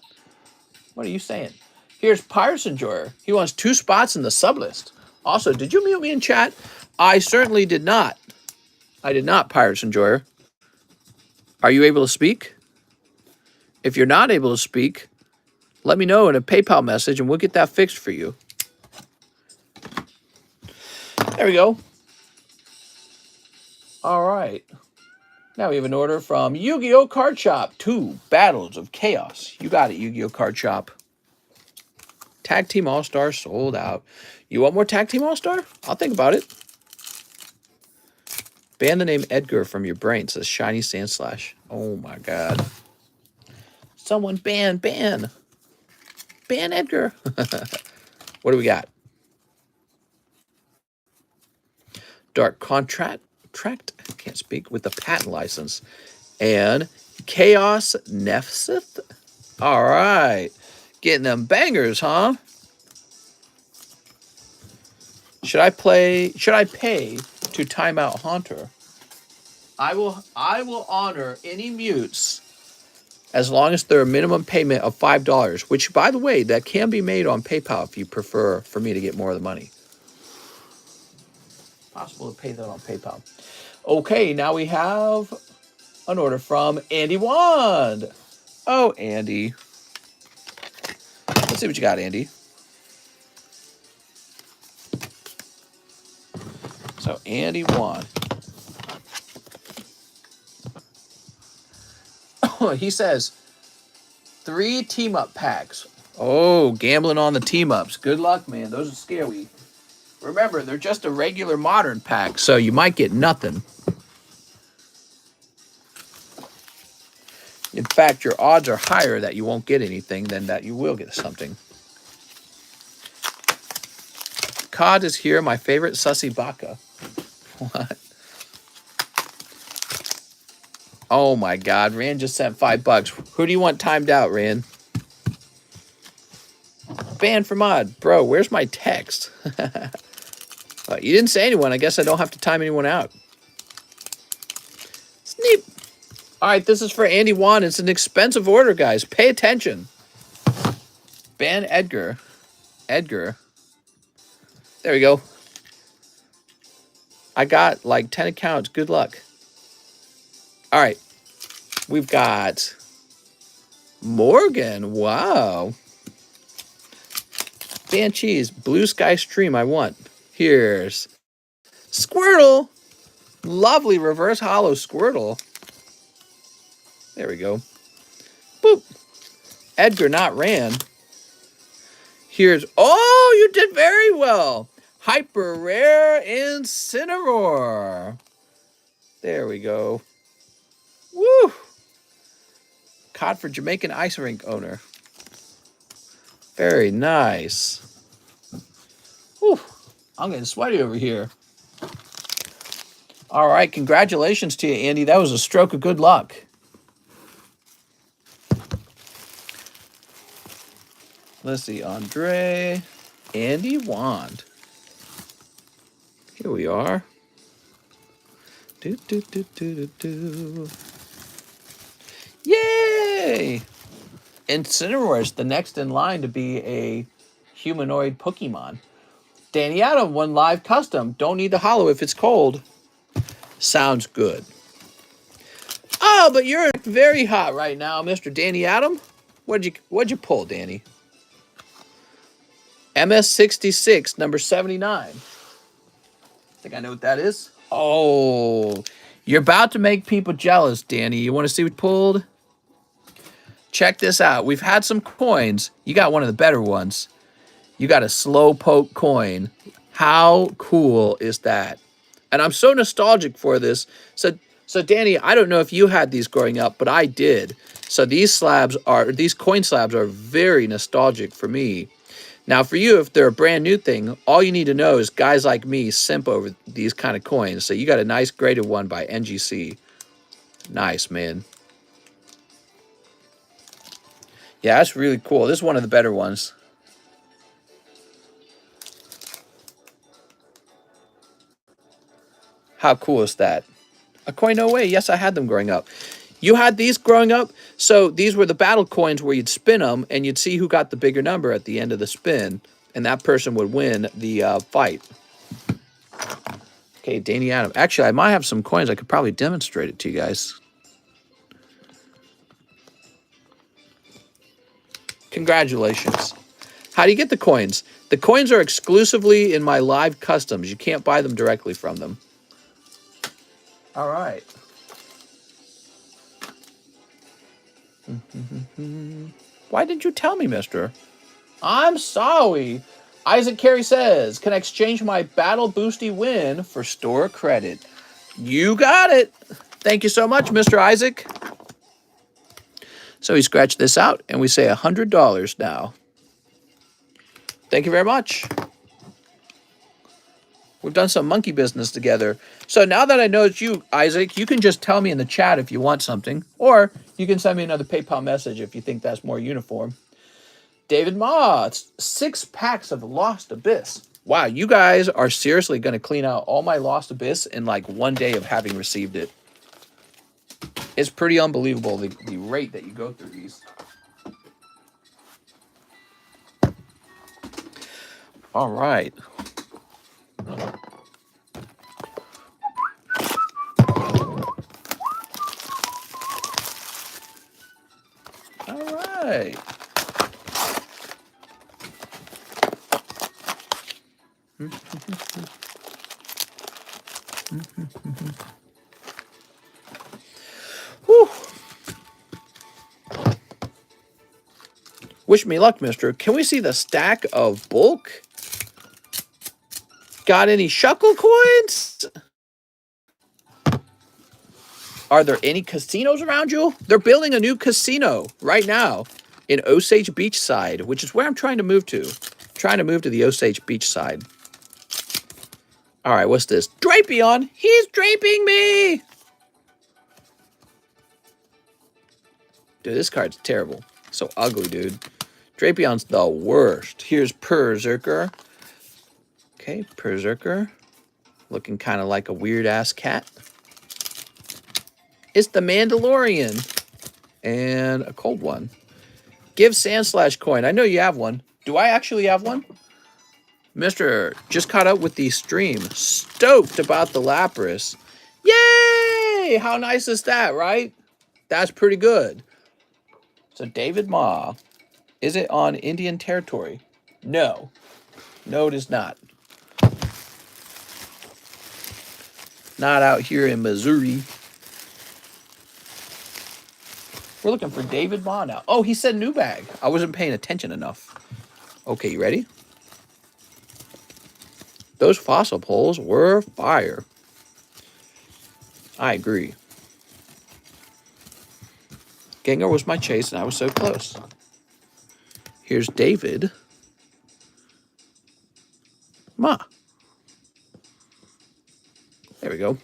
What are you saying? Here's Pirates Enjoyer. He wants 2 spots in the sublist. Also, did you mute me in chat? I certainly did not. I did not, Pirates Enjoyer. Are you able to speak? If you're not able to speak, let me know in a PayPal message and we'll get that fixed for you. There we go. All right. Now we have an order from Yu-Gi-Oh! Card Shop. 2 Battles of Chaos. You got it, Yu-Gi-Oh! Card Shop. Tag Team All-Star sold out. You want more Tag Team All-Star? I'll think about it. Ban the name Edgar from your brain, says Shiny Sandslash. Oh my god. Someone ban Edgar. What do we got? Dark Contract, can't speak, with the patent license. And Chaos Nefsith. All right. Getting them bangers, huh? Should I pay to Timeout Haunter? I will honor any mutes as long as they're a minimum payment of $5, which, by the way, that can be made on PayPal if you prefer for me to get more of the money. Possible to pay that on PayPal. Okay, now we have an order from Andy Wand. Oh, Andy. Let's see what you got, Andy. So, Andy Wand. He says 3 team-up packs. Oh, gambling on the team-ups. Good luck, man. Those are scary. Remember, they're just a regular modern pack, so you might get nothing. In fact, your odds are higher that you won't get anything than that you will get something. COD is here, my favorite sussy baka. What? Oh my god, Rand just sent $5. Who do you want timed out, Rand? Ban for mod. Bro, where's my text? You didn't say anyone. I guess I don't have to time anyone out. Sneap. All right, this is for Andy Wand. It's an expensive order, guys. Pay attention. Ban Edgar. Edgar. There we go. I got like 10 accounts. Good luck. All right. We've got Morgan. Wow. Ban Cheese. Blue Sky Stream I want. Here's Squirtle. Lovely reverse hollow Squirtle. There we go. Boop. Edgar, not Rand. Here's, oh, you did very well. Hyper Rare Incineroar. There we go. Woo. Cod for Jamaican Ice Rink owner. Very nice. Whew. I'm getting sweaty over here. All right, congratulations to you, Andy. That was a stroke of good luck. Let's see, Andre, Andy Wand. Here we are. Yay! Incineroar is the next in line to be a humanoid Pokemon. Danny Adam, 1 live custom. Don't need the hollow if it's cold. Sounds good. Oh, but you're very hot right now, Mr. Danny Adam. What'd you pull, Danny? MS66, number 79. I think I know what that is. Oh, you're about to make people jealous, Danny. You want to see what pulled? Check this out. We've had some coins. You got one of the better ones. You got a Slowpoke coin. How cool is that? And I'm so nostalgic for this. So Danny, I don't know if you had these growing up, but I did. So these coin slabs are very nostalgic for me. Now for you, if they're a brand new thing, all you need to know is guys like me simp over these kind of coins. So you got a nice graded one by NGC. Nice, man. Yeah, that's really cool. This is one of the better ones. How cool is that? A coin, no way. Yes, I had them growing up. You had these growing up? So these were the battle coins where you'd spin them, and you'd see who got the bigger number at the end of the spin, and that person would win the fight. Okay, Danny Adam. Actually, I might have some coins. I could probably demonstrate it to you guys. Congratulations. How do you get the coins? The coins are exclusively in my live customs. You can't buy them directly from them. All right. Why didn't you tell me, mister? I'm sorry. Isaac Carey says, can I exchange my battle boosty win for store credit? You got it. Thank you so much, Mr. Isaac. So we scratch this out, and we say $100 now. Thank you very much. We've done some monkey business together. So now that I know it's you, Isaac, you can just tell me in the chat if you want something, or you can send me another PayPal message if you think that's more uniform. David Ma, 6 packs of Lost Abyss. Wow, you guys are seriously going to clean out all my Lost Abyss in like one day of having received it. It's pretty unbelievable, the rate that you go through these. All right. All right. Whew. Wish me luck, mister. Can we see the stack of bulk? Got any shuckle coins? Are there any casinos around you? They're building a new casino right now in Osage Beachside, which is where I'm trying to move to. Trying to move to the Osage Beachside. All right, what's this? Drapion! He's draping me! Dude, this card's terrible. So ugly, dude. Drapion's the worst. Here's Berserker. Okay, Berserker. Looking kind of like a weird-ass cat. It's the Mandalorian. And a cold one. Give Sandslash coin. I know you have one. Do I actually have one? Mister, just caught up with the stream. Stoked about the Lapras. Yay! How nice is that, right? That's pretty good. So David Ma. Is it on Indian territory? No. No, it is not. Not out here in Missouri. We're looking for David Ma now. Oh, he said new bag. I wasn't paying attention enough. Okay, you ready? Those fossil poles were fire. I agree. Gengar was my chase, and I was so close. Here's David Ma. There we go.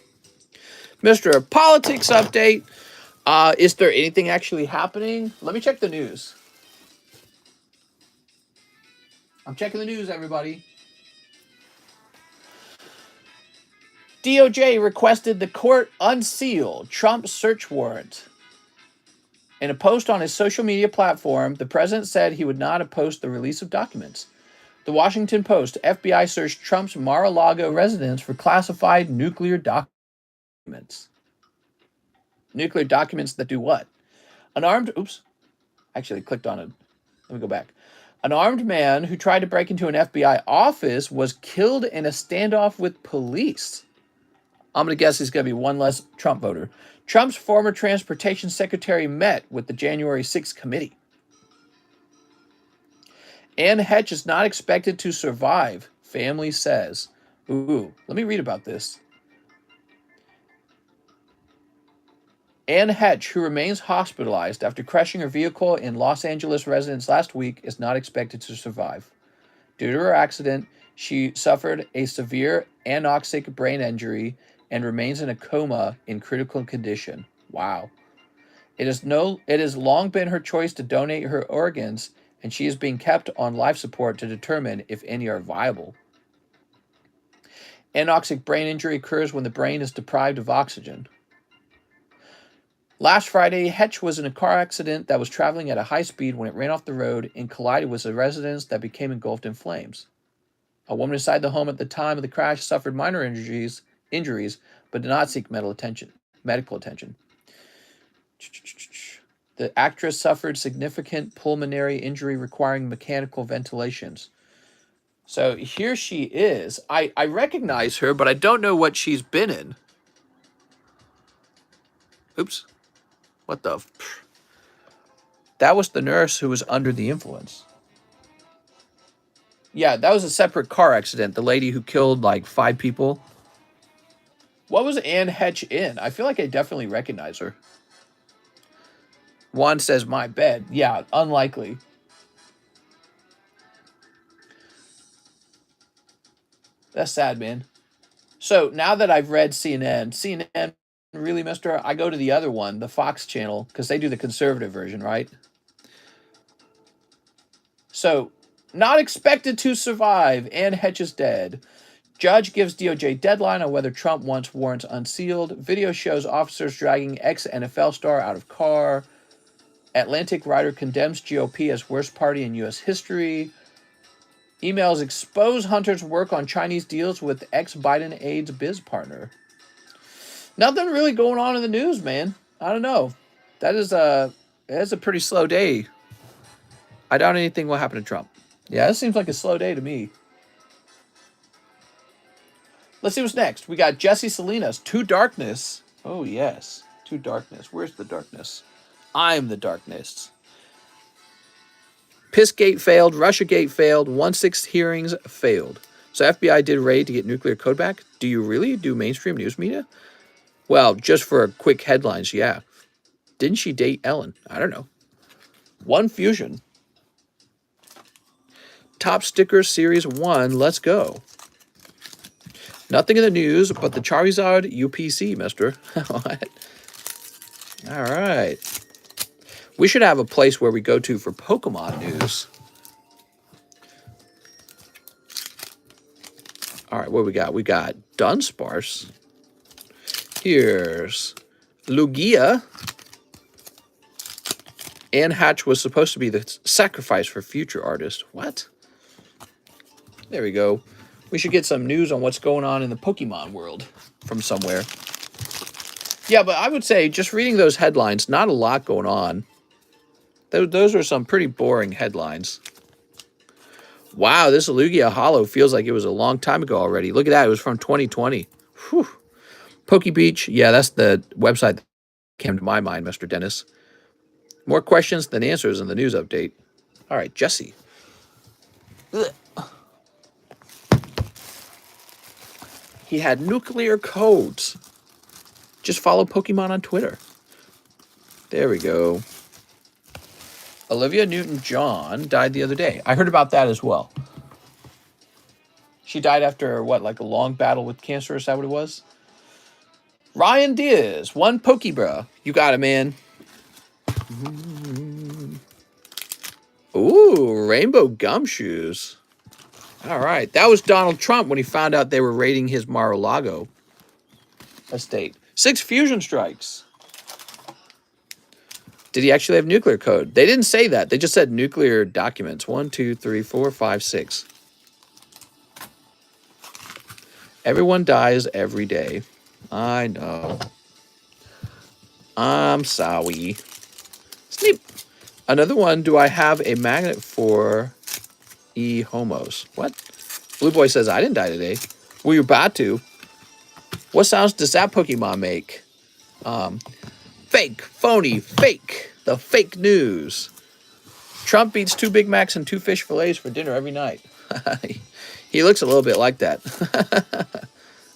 Mr. Politics Update. Is there anything actually happening? Let me check the news. I'm checking the news, everybody. DOJ requested the court unseal Trump's search warrant. In a post on his social media platform, the president said he would not oppose the release of documents. The Washington Post, FBI searched Trump's Mar-a-Lago residence for classified nuclear documents. Nuclear documents that do what? Oops, actually clicked on it. Let me go back. An armed man who tried to break into an FBI office was killed in a standoff with police. I'm going to guess he's going to be one less Trump voter. Trump's former transportation secretary met with the January 6th committee. Anne Hetch is not expected to survive, family says. Ooh, let me read about this. Anne Hetch, who remains hospitalized after crashing her vehicle in Los Angeles residence last week, is not expected to survive. Due to her accident, she suffered a severe anoxic brain injury and remains in a coma in critical condition. Wow. It has long been her choice to donate her organs, and she is being kept on life support to determine if any are viable. Anoxic brain injury occurs when the brain is deprived of oxygen. Last Friday, Hetch was in a car accident that was traveling at a high speed when it ran off the road and collided with a residence that became engulfed in flames. A woman inside the home at the time of the crash suffered minor injuries, but did not seek medical attention. The actress suffered significant pulmonary injury requiring mechanical ventilations. So here she is. I recognize her, but I don't know what she's been in. Oops. What the? That was the nurse who was under the influence. Yeah, that was a separate car accident. The lady who killed like 5 people. What was Anne Hetch in? I feel like I definitely recognize her. Juan says, my bed. Yeah, unlikely. That's sad, man. So now that I've read CNN really, mister, I go to the other one, the Fox channel, because they do the conservative version, right? So, not expected to survive. Anne Hetch is dead. Judge gives DOJ deadline on whether Trump wants warrants unsealed. Video shows officers dragging ex-NFL star out of car. Atlantic writer condemns GOP as worst party in U.S. history. Emails expose Hunter's work on Chinese deals with ex-Biden aide's biz partner. Nothing really going on in the news, man. I don't know. That's a pretty slow day. I doubt anything will happen to Trump. Yeah, this seems like a slow day to me. Let's see what's next. We got Jesse Salinas, To Darkness. Oh, yes. To Darkness. Where's the darkness? I'm the darkness. Pissgate failed. Russiagate failed. 1/6 hearings failed. So FBI did raid to get nuclear code back. Do you really do mainstream news media? Well, just for quick headlines, yeah. Didn't she date Ellen? I don't know. One Fusion. Top Sticker Series 1. Let's go. Nothing in the news but the Charizard UPC, mister. What? All right. We should have a place where we go to for Pokemon news. All right, what we got? We got Dunsparce. Here's Lugia. Anne Hatch was supposed to be the sacrifice for future artists. What? There we go. We should get some news on what's going on in the Pokemon world from somewhere. Yeah, but I would say just reading those headlines, not a lot going on. Those are some pretty boring headlines. Wow, this Lugia Hollow feels like it was a long time ago already. Look at that. It was from 2020. Whew. Pokebeach. Yeah, that's the website that came to my mind, Mr. Dennis. More questions than answers in the news update. All right, Jesse. Ugh. He had nuclear codes. Just follow Pokemon on Twitter. There we go. Olivia Newton-John died the other day. I heard about that as well. She died after, what, like a long battle with cancer? Is that what it was? Ryan Diaz, one Pokebra. You got it, man. Ooh, rainbow gumshoes. All right. That was Donald Trump when he found out they were raiding his Mar-a-Lago estate. 6 fusion strikes. Did he actually have nuclear code? They didn't say that. They just said nuclear documents. 1, 2, 3, 4, 5, 6. Everyone dies every day. I know. I'm sorry. Sneep. Another one. Do I have a magnet for e-homos? What? Blue Boy says, I didn't die today. Well, you're about to. What sounds does that Pokemon make? Fake, phony, fake. The fake news. Trump eats 2 Big Macs and 2 fish fillets for dinner every night. He looks a little bit like that.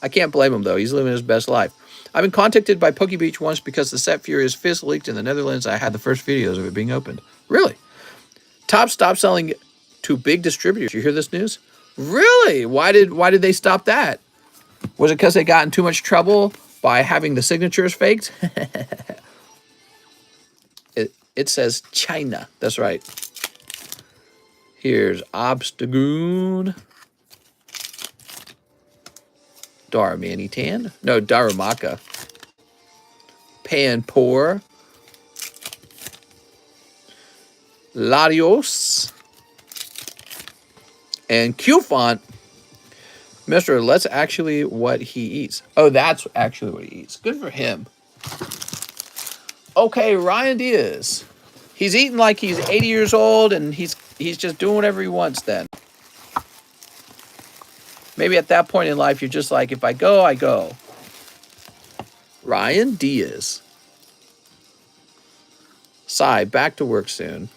I can't blame him, though. He's living his best life. I've been contacted by Pokebeach once because the Set Furious Fist leaked in the Netherlands. I had the first videos of it being opened. Really? Top stopped selling to big distributors. You hear this news? Really? Why did they stop that? Was it because they got in too much trouble by having the signatures faked? It says China. That's right. Here's Obstagoon. Darmanitan. No, Darumaka. Panpour. Latios. And Q-Font. Mister, that's actually what he eats. Oh, that's actually what he eats. Good for him. Okay, Ryan Diaz. He's eating like he's 80 years old, and he's just doing whatever he wants then. Maybe at that point in life, you're just like, if I go, I go. Ryan Diaz. Sigh, back to work soon.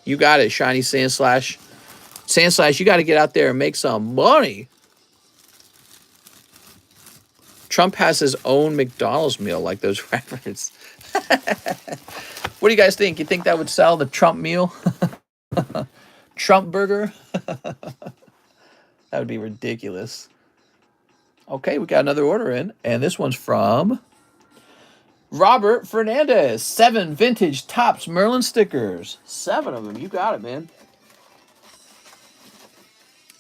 You got it, Shiny Sand Slash. Sand Slash, you got to get out there and make some money. Trump has his own McDonald's meal like those rappers. What do you guys think? You think that would sell, the Trump meal? Trump burger? That would be ridiculous. Okay, we got another order in, and this one's from Robert Fernandez. 7 vintage Topps Merlin stickers. 7 of them. You got it, man.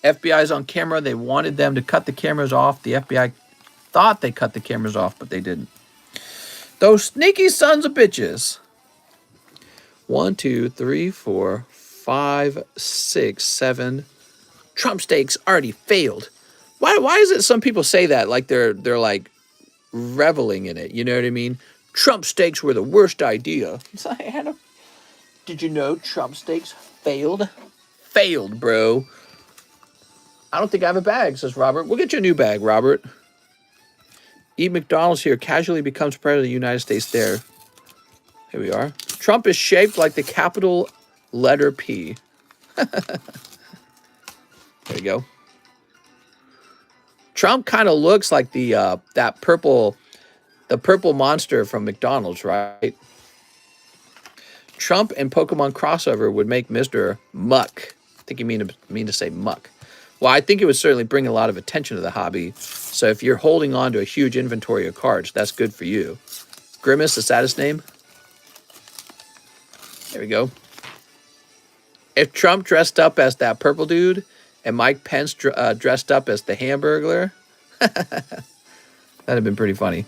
FBI's on camera. They wanted them to cut the cameras off. The FBI thought they cut the cameras off, but they didn't. Those sneaky sons of bitches. 1, 2, 3, 4, 5, 6, 7. Trump steaks already failed. Why is it some people say that like they're like reveling in it? You know what I mean? Trump steaks were the worst idea. It's like, did you know Trump steaks failed? Failed, bro. I don't think I have a bag, says Robert. We'll get you a new bag, Robert. Eat McDonald's here. Casually becomes president of the United States there. Here we are. Trump is shaped like the capital letter P. There you go. Trump kind of looks like the purple monster from McDonald's, right? Trump and Pokemon crossover would make Mr. Muck. I think you mean to say Muck. Well, I think it would certainly bring a lot of attention to the hobby. So if you're holding on to a huge inventory of cards, that's good for you. Grimace, is that his name? There we go. If Trump dressed up as that purple dude and Mike Pence dressed up as the Hamburglar, that'd have been pretty funny.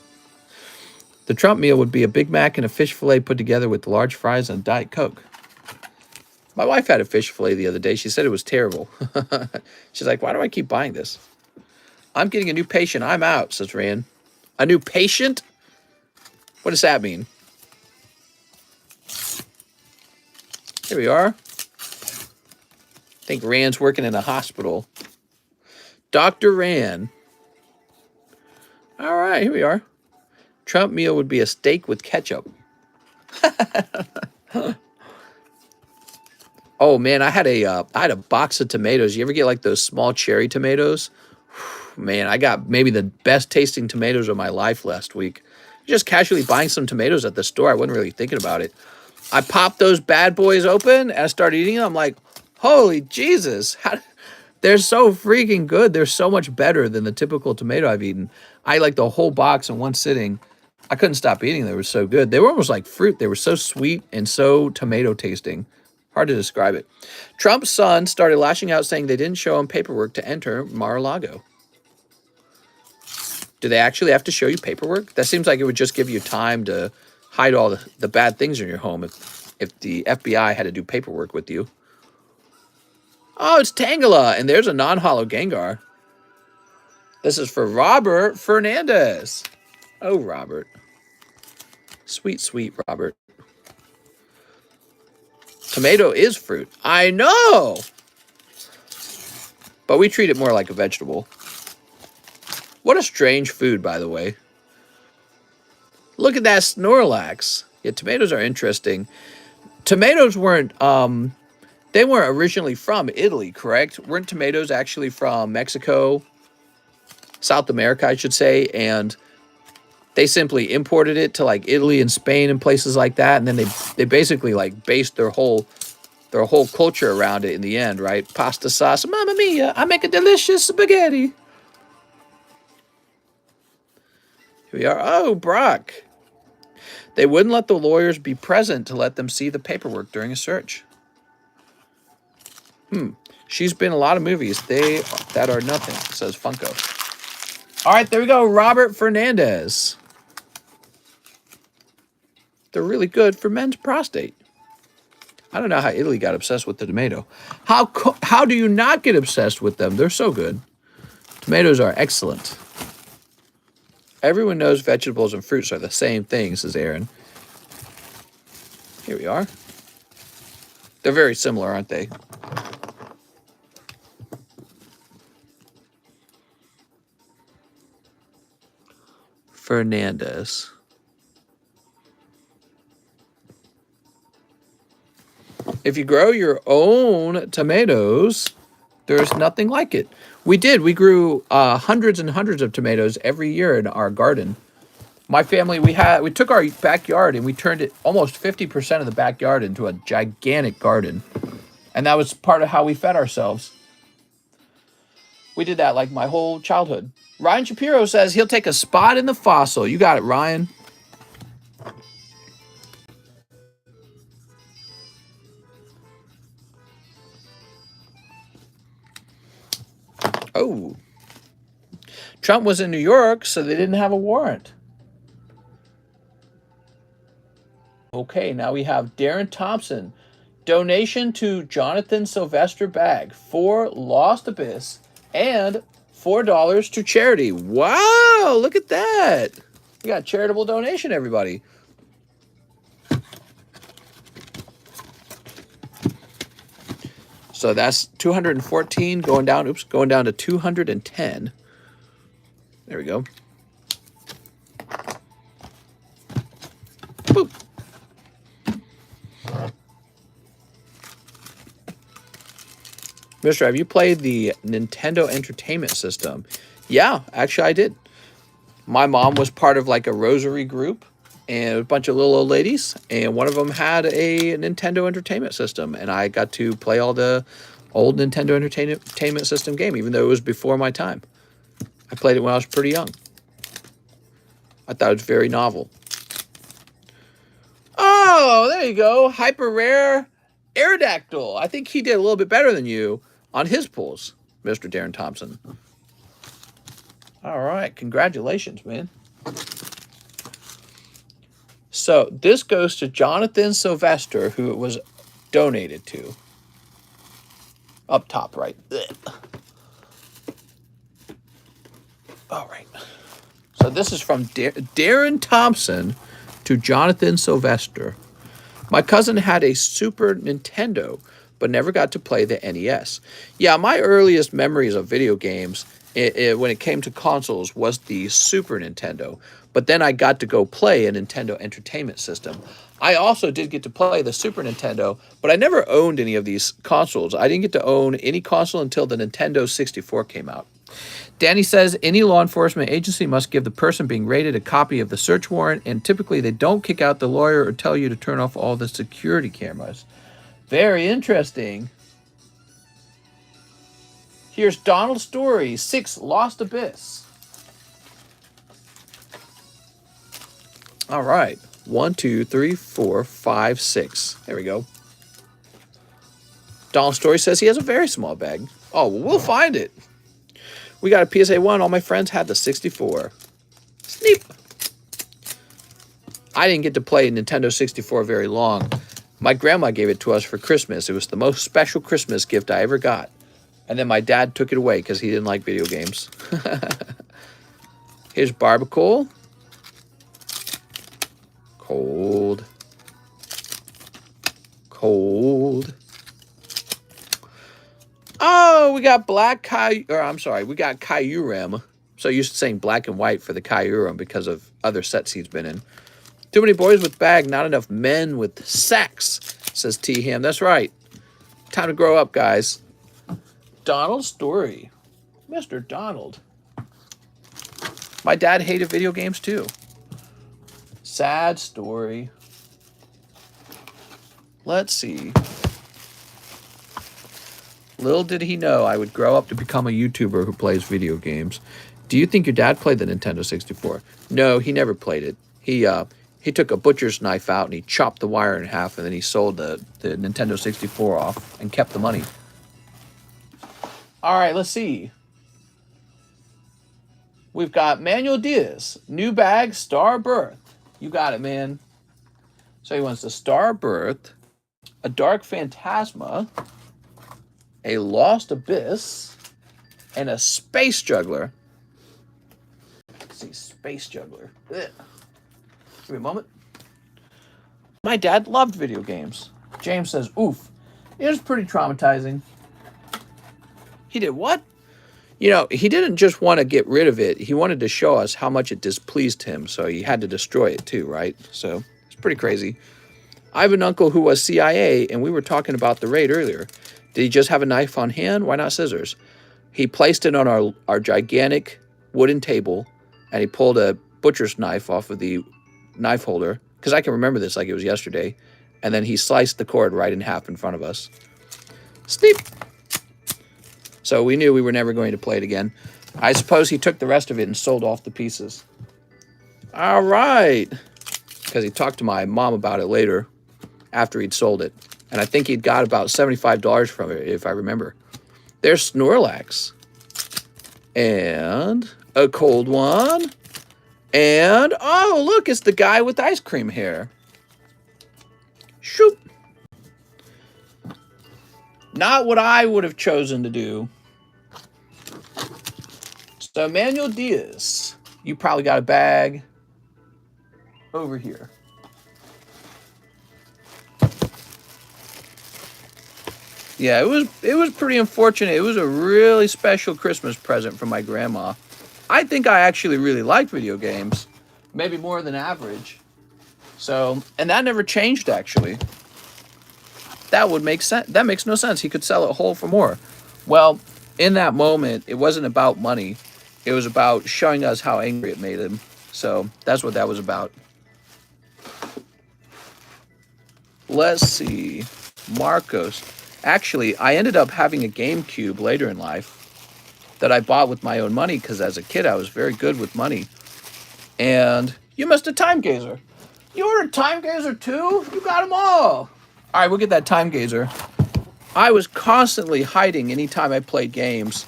The Trump meal would be a Big Mac and a fish fillet put together with large fries and a Diet Coke. My wife had a fish fillet the other day. She said it was terrible. She's like, why do I keep buying this? I'm getting a new patient. I'm out, says Rand. A new patient? What does that mean? Here we are. I think Rand's working in a hospital. Dr. Rand. All right, here we are. Trump meal would be a steak with ketchup. Oh man, I had a box of tomatoes. You ever get like those small cherry tomatoes? Man, I got maybe the best tasting tomatoes of my life last week. Just casually buying some tomatoes at the store. I wasn't really thinking about it. I popped those bad boys open and I started eating them. I'm like, holy Jesus. They're so freaking good. They're so much better than the typical tomato I've eaten. I like the whole box in one sitting. I couldn't stop eating them. They were so good. They were almost like fruit. They were so sweet and so tomato tasting. Hard to describe it. Trump's son started lashing out saying they didn't show him paperwork to enter Mar-a-Lago. Do they actually have to show you paperwork? That seems like it would just give you time to hide all the bad things in your home if the FBI had to do paperwork with you. Oh, it's Tangela, and there's a non-hollow Gengar. This is for Robert Fernandez. Oh, Robert. Sweet, sweet Robert. Tomato is fruit. I know! But we treat it more like a vegetable. What a strange food, by the way. Look at that Snorlax. Yeah, tomatoes are interesting. Tomatoes weren't, they weren't originally from Italy, correct? Weren't tomatoes actually from Mexico, South America, I should say, and they simply imported it to like Italy and Spain and places like that, and then they basically like based their whole culture around it in the end, right? Pasta sauce, mamma mia, I make a delicious spaghetti. Here we are. Oh, Brock. They wouldn't let the lawyers be present to let them see the paperwork during a search. She's been in a lot of movies. That are nothing, says Funko. All right, there we go. Robert Fernandez. They're really good for men's prostate. I don't know how Italy got obsessed with the tomato. How do you not get obsessed with them? They're so good. Tomatoes are excellent. Everyone knows vegetables and fruits are the same thing, says Aaron. Here we are. They're very similar, aren't they? Fernandez. If you grow your own tomatoes, there's nothing like it. We did. We grew hundreds and hundreds of tomatoes every year in our garden. My family, we took our backyard and we turned it almost 50% of the backyard into a gigantic garden. And that was part of how we fed ourselves. We did that like my whole childhood. Ryan Shapiro says he'll take a spot in the fossil. You got it, Ryan. Oh. Trump was in New York, so they didn't have a warrant. Okay, now we have Darren Thompson. Donation to Jonathan Sylvester Bag for Lost Abyss and $4 to charity. Wow, look at that. We got charitable donation, everybody. So that's 214 going down to 210. There we go. Boop. Mister, have you played the Nintendo Entertainment System? Yeah, actually I did. My mom was part of like a rosary group and a bunch of little old ladies, and one of them had a Nintendo Entertainment System, and I got to play all the old Nintendo Entertainment System game, even though it was before my time. I played it when I was pretty young. I thought it was very novel. Oh, there you go. Hyper Rare Aerodactyl. I think he did a little bit better than you on his pulls, Mr. Darren Thompson. All right. Congratulations, man. So this goes to Jonathan Sylvester, who it was donated to. Up top, right. Ugh. All right. So this is from Darren Thompson to Jonathan Sylvester. My cousin had a Super Nintendo, but never got to play the NES. Yeah, my earliest memories of video games, when it came to consoles, was the Super Nintendo. But then I got to go play a Nintendo Entertainment System. I also did get to play the Super Nintendo, but I never owned any of these consoles. I didn't get to own any console until the Nintendo 64 came out. Danny says any law enforcement agency must give the person being raided a copy of the search warrant, and typically they don't kick out the lawyer or tell you to turn off all the security cameras. Very interesting. Here's Donald Story, 6 Lost Abyss. All right. 1, 2, 3, 4, 5, 6. There we go. Donald Story says he has a very small bag. Oh, well, we'll find it. We got a PSA 1. All my friends had the 64. Sneap. I didn't get to play Nintendo 64 very long. My grandma gave it to us for Christmas. It was the most special Christmas gift I ever got. And then my dad took it away because he didn't like video games. Here's Barbacool. Cold. Cold. Oh, we got we got Kyurem. So used to saying black and white for the Kyurem because of other sets he's been in. Too many boys with bag, not enough men with sex, says T-Ham. That's right. Time to grow up, guys. Donald Story. Mr. Donald. My dad hated video games too. Sad story. Let's see. Little did he know I would grow up to become a YouTuber who plays video games. Do you think your dad played the Nintendo 64? No, he never played it. He took a butcher's knife out and he chopped the wire in half, and then he sold the Nintendo 64 off and kept the money. All right, let's see. We've got Manuel Diaz. New bag, Star Birth. You got it, man. So he wants the Star Birth, a Dark Phantasma, a Lost Abyss, and a Space Juggler. Let's see, Space Juggler. Ugh. Give me a moment. My dad loved video games. James says, oof. It was pretty traumatizing. He did what? You know, he didn't just want to get rid of it. He wanted to show us how much it displeased him, so he had to destroy it too, right? So it's pretty crazy. I have an uncle who was CIA, and we were talking about the raid earlier. Did he just have a knife on hand? Why not scissors? He placed it on our gigantic wooden table, and he pulled a butcher's knife off of the knife holder, because I can remember this like it was yesterday, and then he sliced the cord right in half in front of us. Steep! So we knew we were never going to play it again. I suppose he took the rest of it and sold off the pieces. All right. Because he talked to my mom about it later after he'd sold it. And I think he'd got about $75 from it, if I remember. There's Snorlax. And a cold one. And, oh, look, it's the guy with ice cream hair. Shoop. Not what I would have chosen to do. So, Manuel Diaz, you probably got a bag over here. Yeah, it was pretty unfortunate. It was a really special Christmas present from my grandma. I think I actually really liked video games, maybe more than average. So, and that never changed actually. That would make sense. That makes no sense. He could sell it whole for more. Well, in that moment, it wasn't about money. It was about showing us how angry it made him. So that's what that was about. Let's see. Marcos. Actually, I ended up having a GameCube later in life that I bought with my own money because as a kid, I was very good with money. And you missed a time gazer. You ordered time gazer too? You got them all. All right, we'll get that time gazer. I was constantly hiding anytime I played games.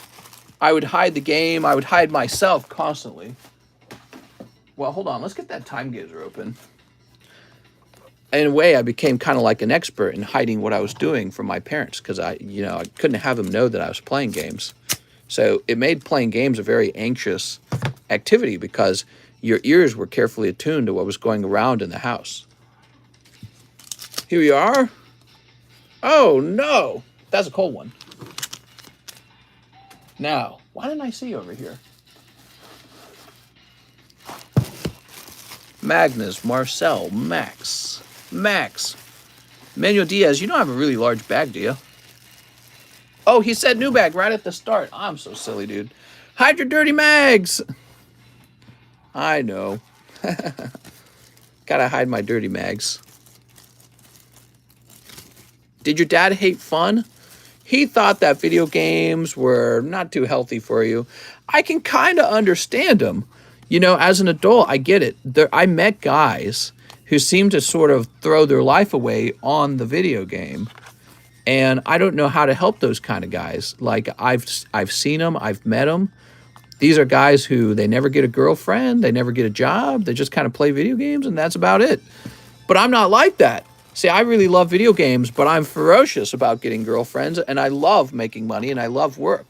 I would hide the game. I would hide myself constantly. Well, hold on. Let's get that time gazer open. In a way, I became kind of like an expert in hiding what I was doing from my parents because I couldn't have them know that I was playing games. So it made playing games a very anxious activity because your ears were carefully attuned to what was going around in the house. Here we are. Oh, no. That's a cold one. Now, why didn't I see over here? Magnus, Marcel, Max. Manuel Diaz, you don't have a really large bag, do you? Oh, he said new bag right at the start. I'm so silly, dude. Hide your dirty mags. I know. Gotta hide my dirty mags. Did your dad hate fun? He thought that video games were not too healthy for you. I can kind of understand him. You know, as an adult, I get it. I met guys who seem to sort of throw their life away on the video game. And I don't know how to help those kind of guys. Like, I've seen them. I've met them. These are guys who, they never get a girlfriend. They never get a job. They just kind of play video games, and that's about it. But I'm not like that. See, I really love video games, but I'm ferocious about getting girlfriends, and I love making money, and I love work.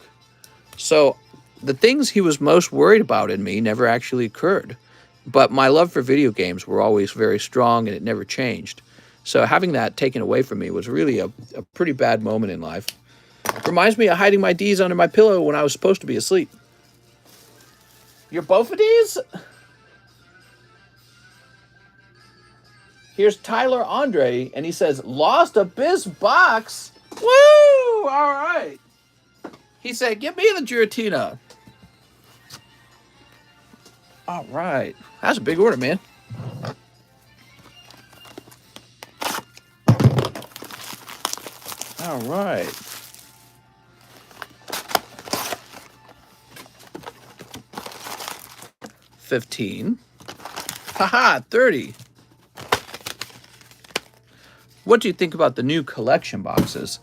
So the things he was most worried about in me never actually occurred. But my love for video games were always very strong, and it never changed. So having that taken away from me was really a pretty bad moment in life. Reminds me of hiding my D's under my pillow when I was supposed to be asleep. You're both of these? Here's Tyler Andre, and he says, lost a Biz box. Woo! All right. He said, give me the Giratina. All right. That's a big order, man. All right. 15. Haha, 30. What do you think about the new collection boxes?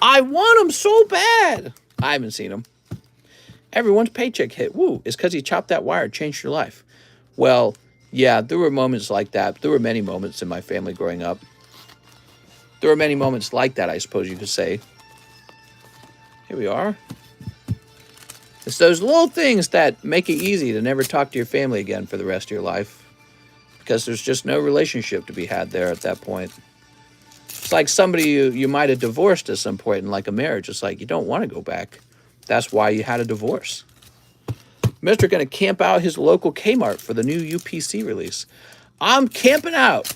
I want them so bad. I haven't seen them. Everyone's paycheck hit. Woo, it's because he chopped that wire, changed your life. Well, yeah, there were moments like that. There were many moments in my family growing up. There were many moments like that, I suppose you could say. Here we are. It's those little things that make it easy to never talk to your family again for the rest of your life, because there's just no relationship to be had there at that point. It's like somebody you might have divorced at some point in like a marriage. It's like you don't want to go back. That's why you had a divorce. Mr. going to camp out his local Kmart for the new UPC release. I'm camping out.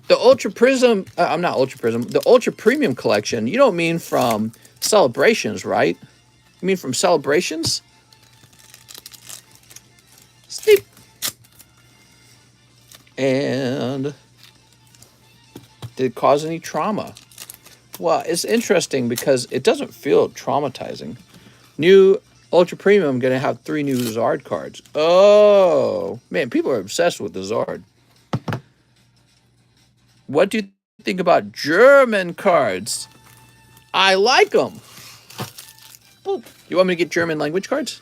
The Ultra Prism, I'm not Ultra Prism, the Ultra Premium collection, you don't mean from Celebrations, right? You mean from Celebrations? Steep. And did it cause any trauma? Well, it's interesting because it doesn't feel traumatizing. New Ultra Premium going to have 3 new Zard cards. Oh, man, people are obsessed with the Zard. What do you think about German cards? I like them. Oh, you want me to get German language cards?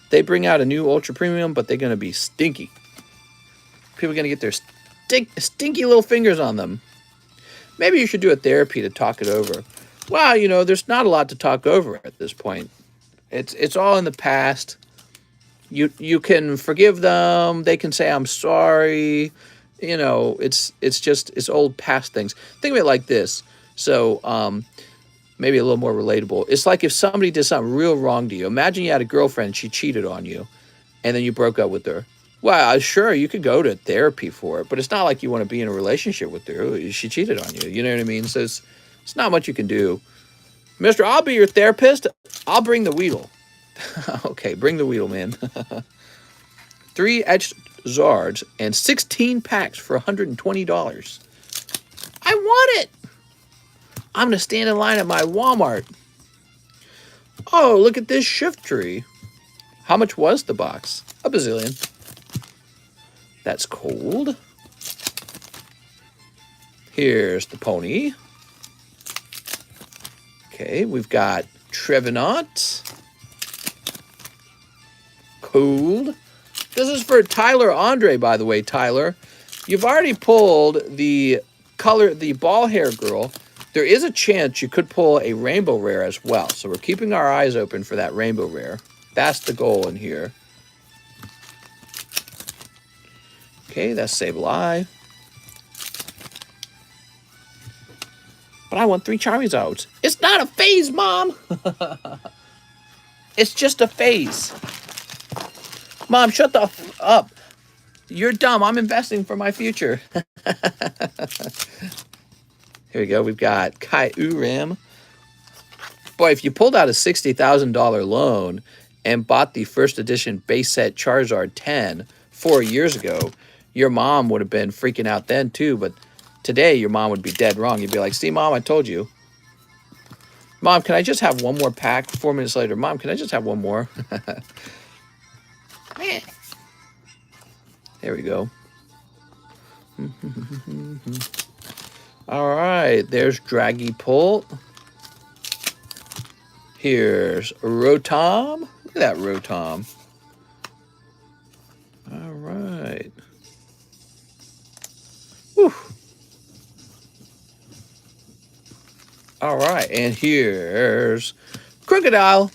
They bring out a new Ultra Premium, but they're going to be stinky. People are going to get their stinky little fingers on them. Maybe you should do a therapy to talk it over. Well, you know, there's not a lot to talk over at this point. It's all in the past. You can forgive them. They can say, I'm sorry. You know, it's old past things. Think of it like this. So, maybe a little more relatable. It's like if somebody did something real wrong to you. Imagine you had a girlfriend, she cheated on you, and then you broke up with her. Well, sure, you could go to therapy for it, but it's not like you want to be in a relationship with her. She cheated on you. You know what I mean? So it's not much you can do. Mister, I'll be your therapist. I'll bring the Weedle. Okay, bring the Weedle, man. 3 etched Zards and 16 packs for $120. I want it. I'm going to stand in line at my Walmart. Oh, look at this shift tree. How much was the box? A bazillion. That's cold. Here's the pony. Okay, we've got Trevenant. Cold. This is for Tyler Andre, by the way, Tyler. You've already pulled the ball hair girl. There is a chance you could pull a rainbow rare as well. So we're keeping our eyes open for that rainbow rare. That's the goal in here. Okay, that's Sableye. But I want 3 Charizards. It's not a phase, Mom! It's just a phase. Mom, shut the f up. You're dumb. I'm investing for my future. Here we go. We've got Kyurem. Boy, if you pulled out a $60,000 loan and bought the first edition base set Charizard 10 4 years ago, your mom would have been freaking out then too, but today your mom would be dead wrong. You'd be like, see, Mom, I told you. Mom, can I just have one more pack? 4 minutes later, Mom, can I just have one more? There we go. All right, there's Draggy Pull. Here's Rotom. Look at that Rotom. All right. Whew. All right, and here's Crocodile.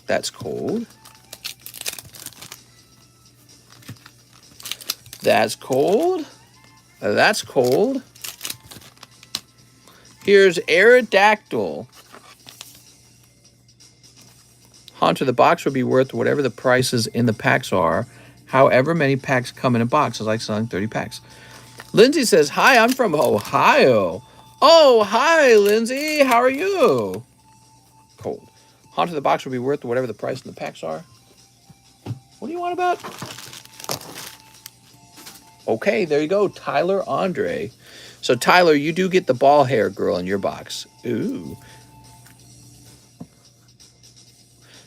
That's cold. That's cold. That's cold. Here's Aerodactyl. Haunter, the box would be worth whatever the prices in the packs are. However many packs come in a box. It's like selling 30 packs. Lindsay says, hi, I'm from Ohio. Oh, hi, Lindsay. How are you? Cold. Haunter, the box would be worth whatever the price in the packs are. What do you want about? Okay, there you go. Tyler Andre. So, Tyler, you do get the ball hair girl in your box. Ooh.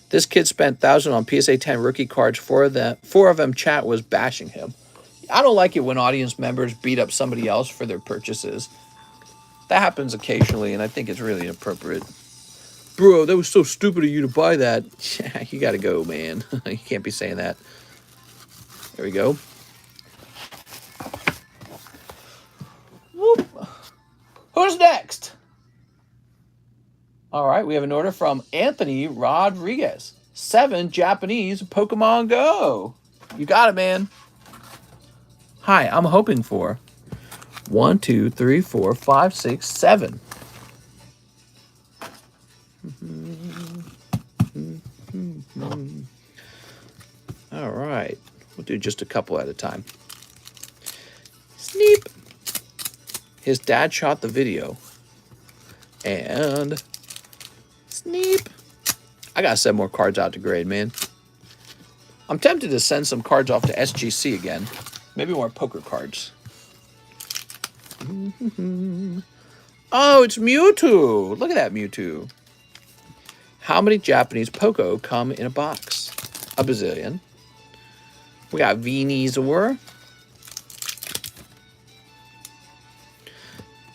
This kid spent $1,000 on PSA 10 rookie cards. 4 of them chat was bashing him. I don't like it when audience members beat up somebody else for their purchases. That happens occasionally, and I think it's really inappropriate. Bro, that was so stupid of you to buy that. You got to go, man. You can't be saying that. There we go. Whoop. All right, we have an order from Anthony Rodriguez. 7 Japanese Pokemon Go. You got it, man. Hi, I'm hoping for 1, 2, 3, 4, 5, 6, 7. All right, we'll do just a couple at a time. Sneep. His dad shot the video. And sneep. I gotta send more cards out to grade, man. I'm tempted to send some cards off to SGC again. Maybe more poker cards. Oh, it's Mewtwo. Look at that Mewtwo. How many Japanese Poco come in a box? A bazillion. We got Venusaur.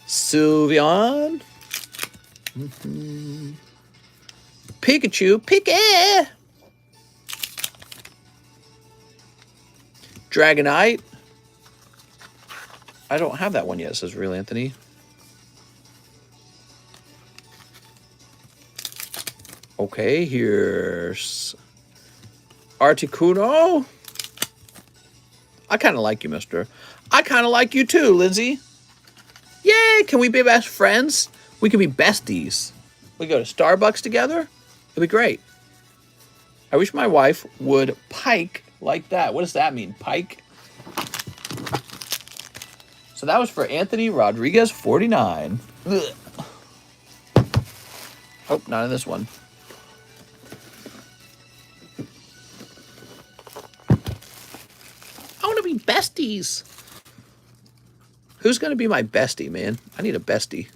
Sylveon. Pikachu. Pika. Dragonite. I don't have that one yet, says Real Anthony. Okay, here's Articuno. I kind of like you, mister. I kind of like you too, Lindsay. Yay, can we be best friends? We can be besties. We go to Starbucks together. It'd be great. I wish my wife would pike like that. What does that mean, pike? So that was for Anthony Rodriguez, 49. Ugh. Oh, not in this one. I want to be besties. Who's going to be my bestie, man? I need a bestie.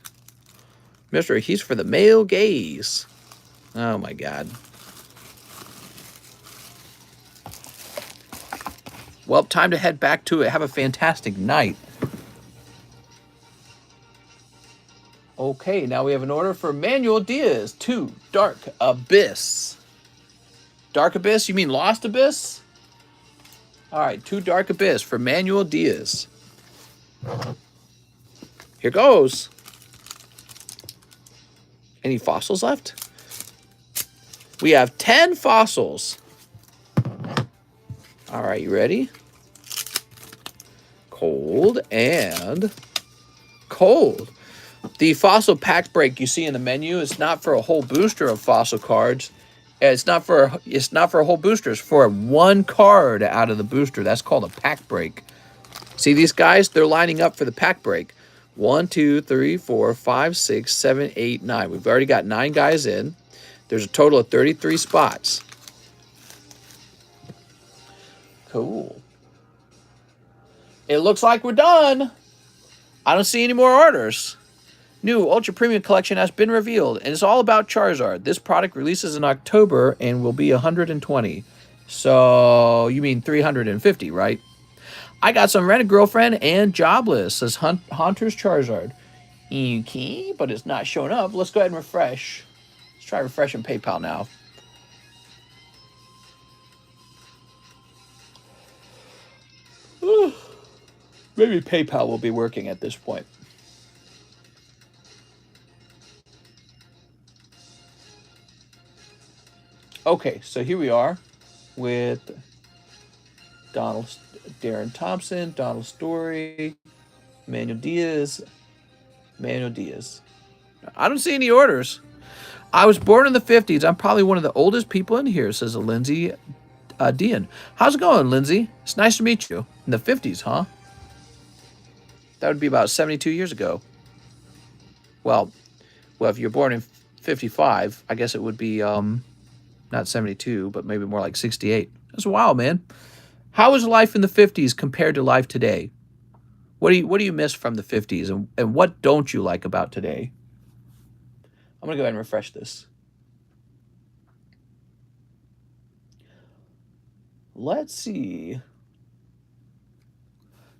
Mister, he's for the male gaze. Oh, my God. Well, time to head back to it. Have a fantastic night. Okay, now we have an order for Manuel Diaz. 2 Dark Abyss. Dark Abyss? You mean Lost Abyss? All right, 2 Dark Abyss for Manuel Diaz. Here goes. Any fossils left? We have 10 fossils. All right, you ready? Cold and cold. The fossil pack break you see in the menu is not for a whole booster of fossil cards. It's not for a whole booster. It's for 1 card out of the booster. That's called a pack break. See these guys? They're lining up for the pack break. 1, 2, 3, 4, 5, 6, 7, 8, 9. We've already got 9 guys in. There's a total of 33 spots. Cool. It looks like we're done. I don't see any more orders. New Ultra Premium Collection has been revealed, and it's all about Charizard. This product releases in October and will be 120. So, you mean 350, right? I got some Rented Girlfriend and Jobless, says Hunter's Charizard. Okay, but it's not showing up. Let's go ahead and refresh. Let's try refreshing PayPal now. Maybe PayPal will be working at this point. Okay, so here we are with Darren Thompson, Donald Story, Manuel Diaz. I don't see any orders. I was born in the 50s. I'm probably one of the oldest people in here, says Lindsay Dean. How's it going, Lindsay? It's nice to meet you. In the 50s, huh? That would be about 72 years ago. Well, if you're born in 55, I guess it would be not 72, but maybe more like 68. That's wild, man. How was life in the 50s compared to life today? What do you miss from the 50s, and what don't you like about today? I'm going to go ahead and refresh this. Let's see.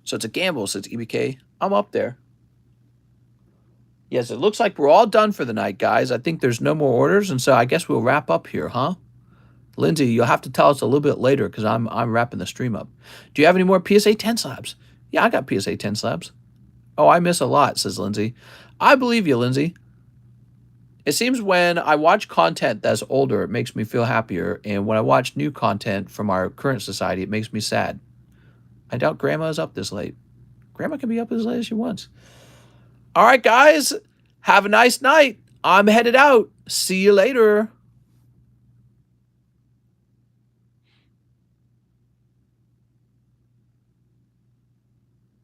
So it's a gamble, says EBK. I'm up there. Yes, it looks like we're all done for the night, guys. I think there's no more orders, and so I guess we'll wrap up here, huh? Lindsay, you'll have to tell us a little bit later because I'm wrapping the stream up. Do you have any more PSA 10 slabs? Yeah, I got PSA 10 slabs. Oh, I miss a lot, says Lindsay. I believe you, Lindsay. It seems when I watch content that's older, it makes me feel happier. And when I watch new content from our current society, it makes me sad. I doubt Grandma is up this late. Grandma can be up as late as she wants. All right, guys. Have a nice night. I'm headed out. See you later.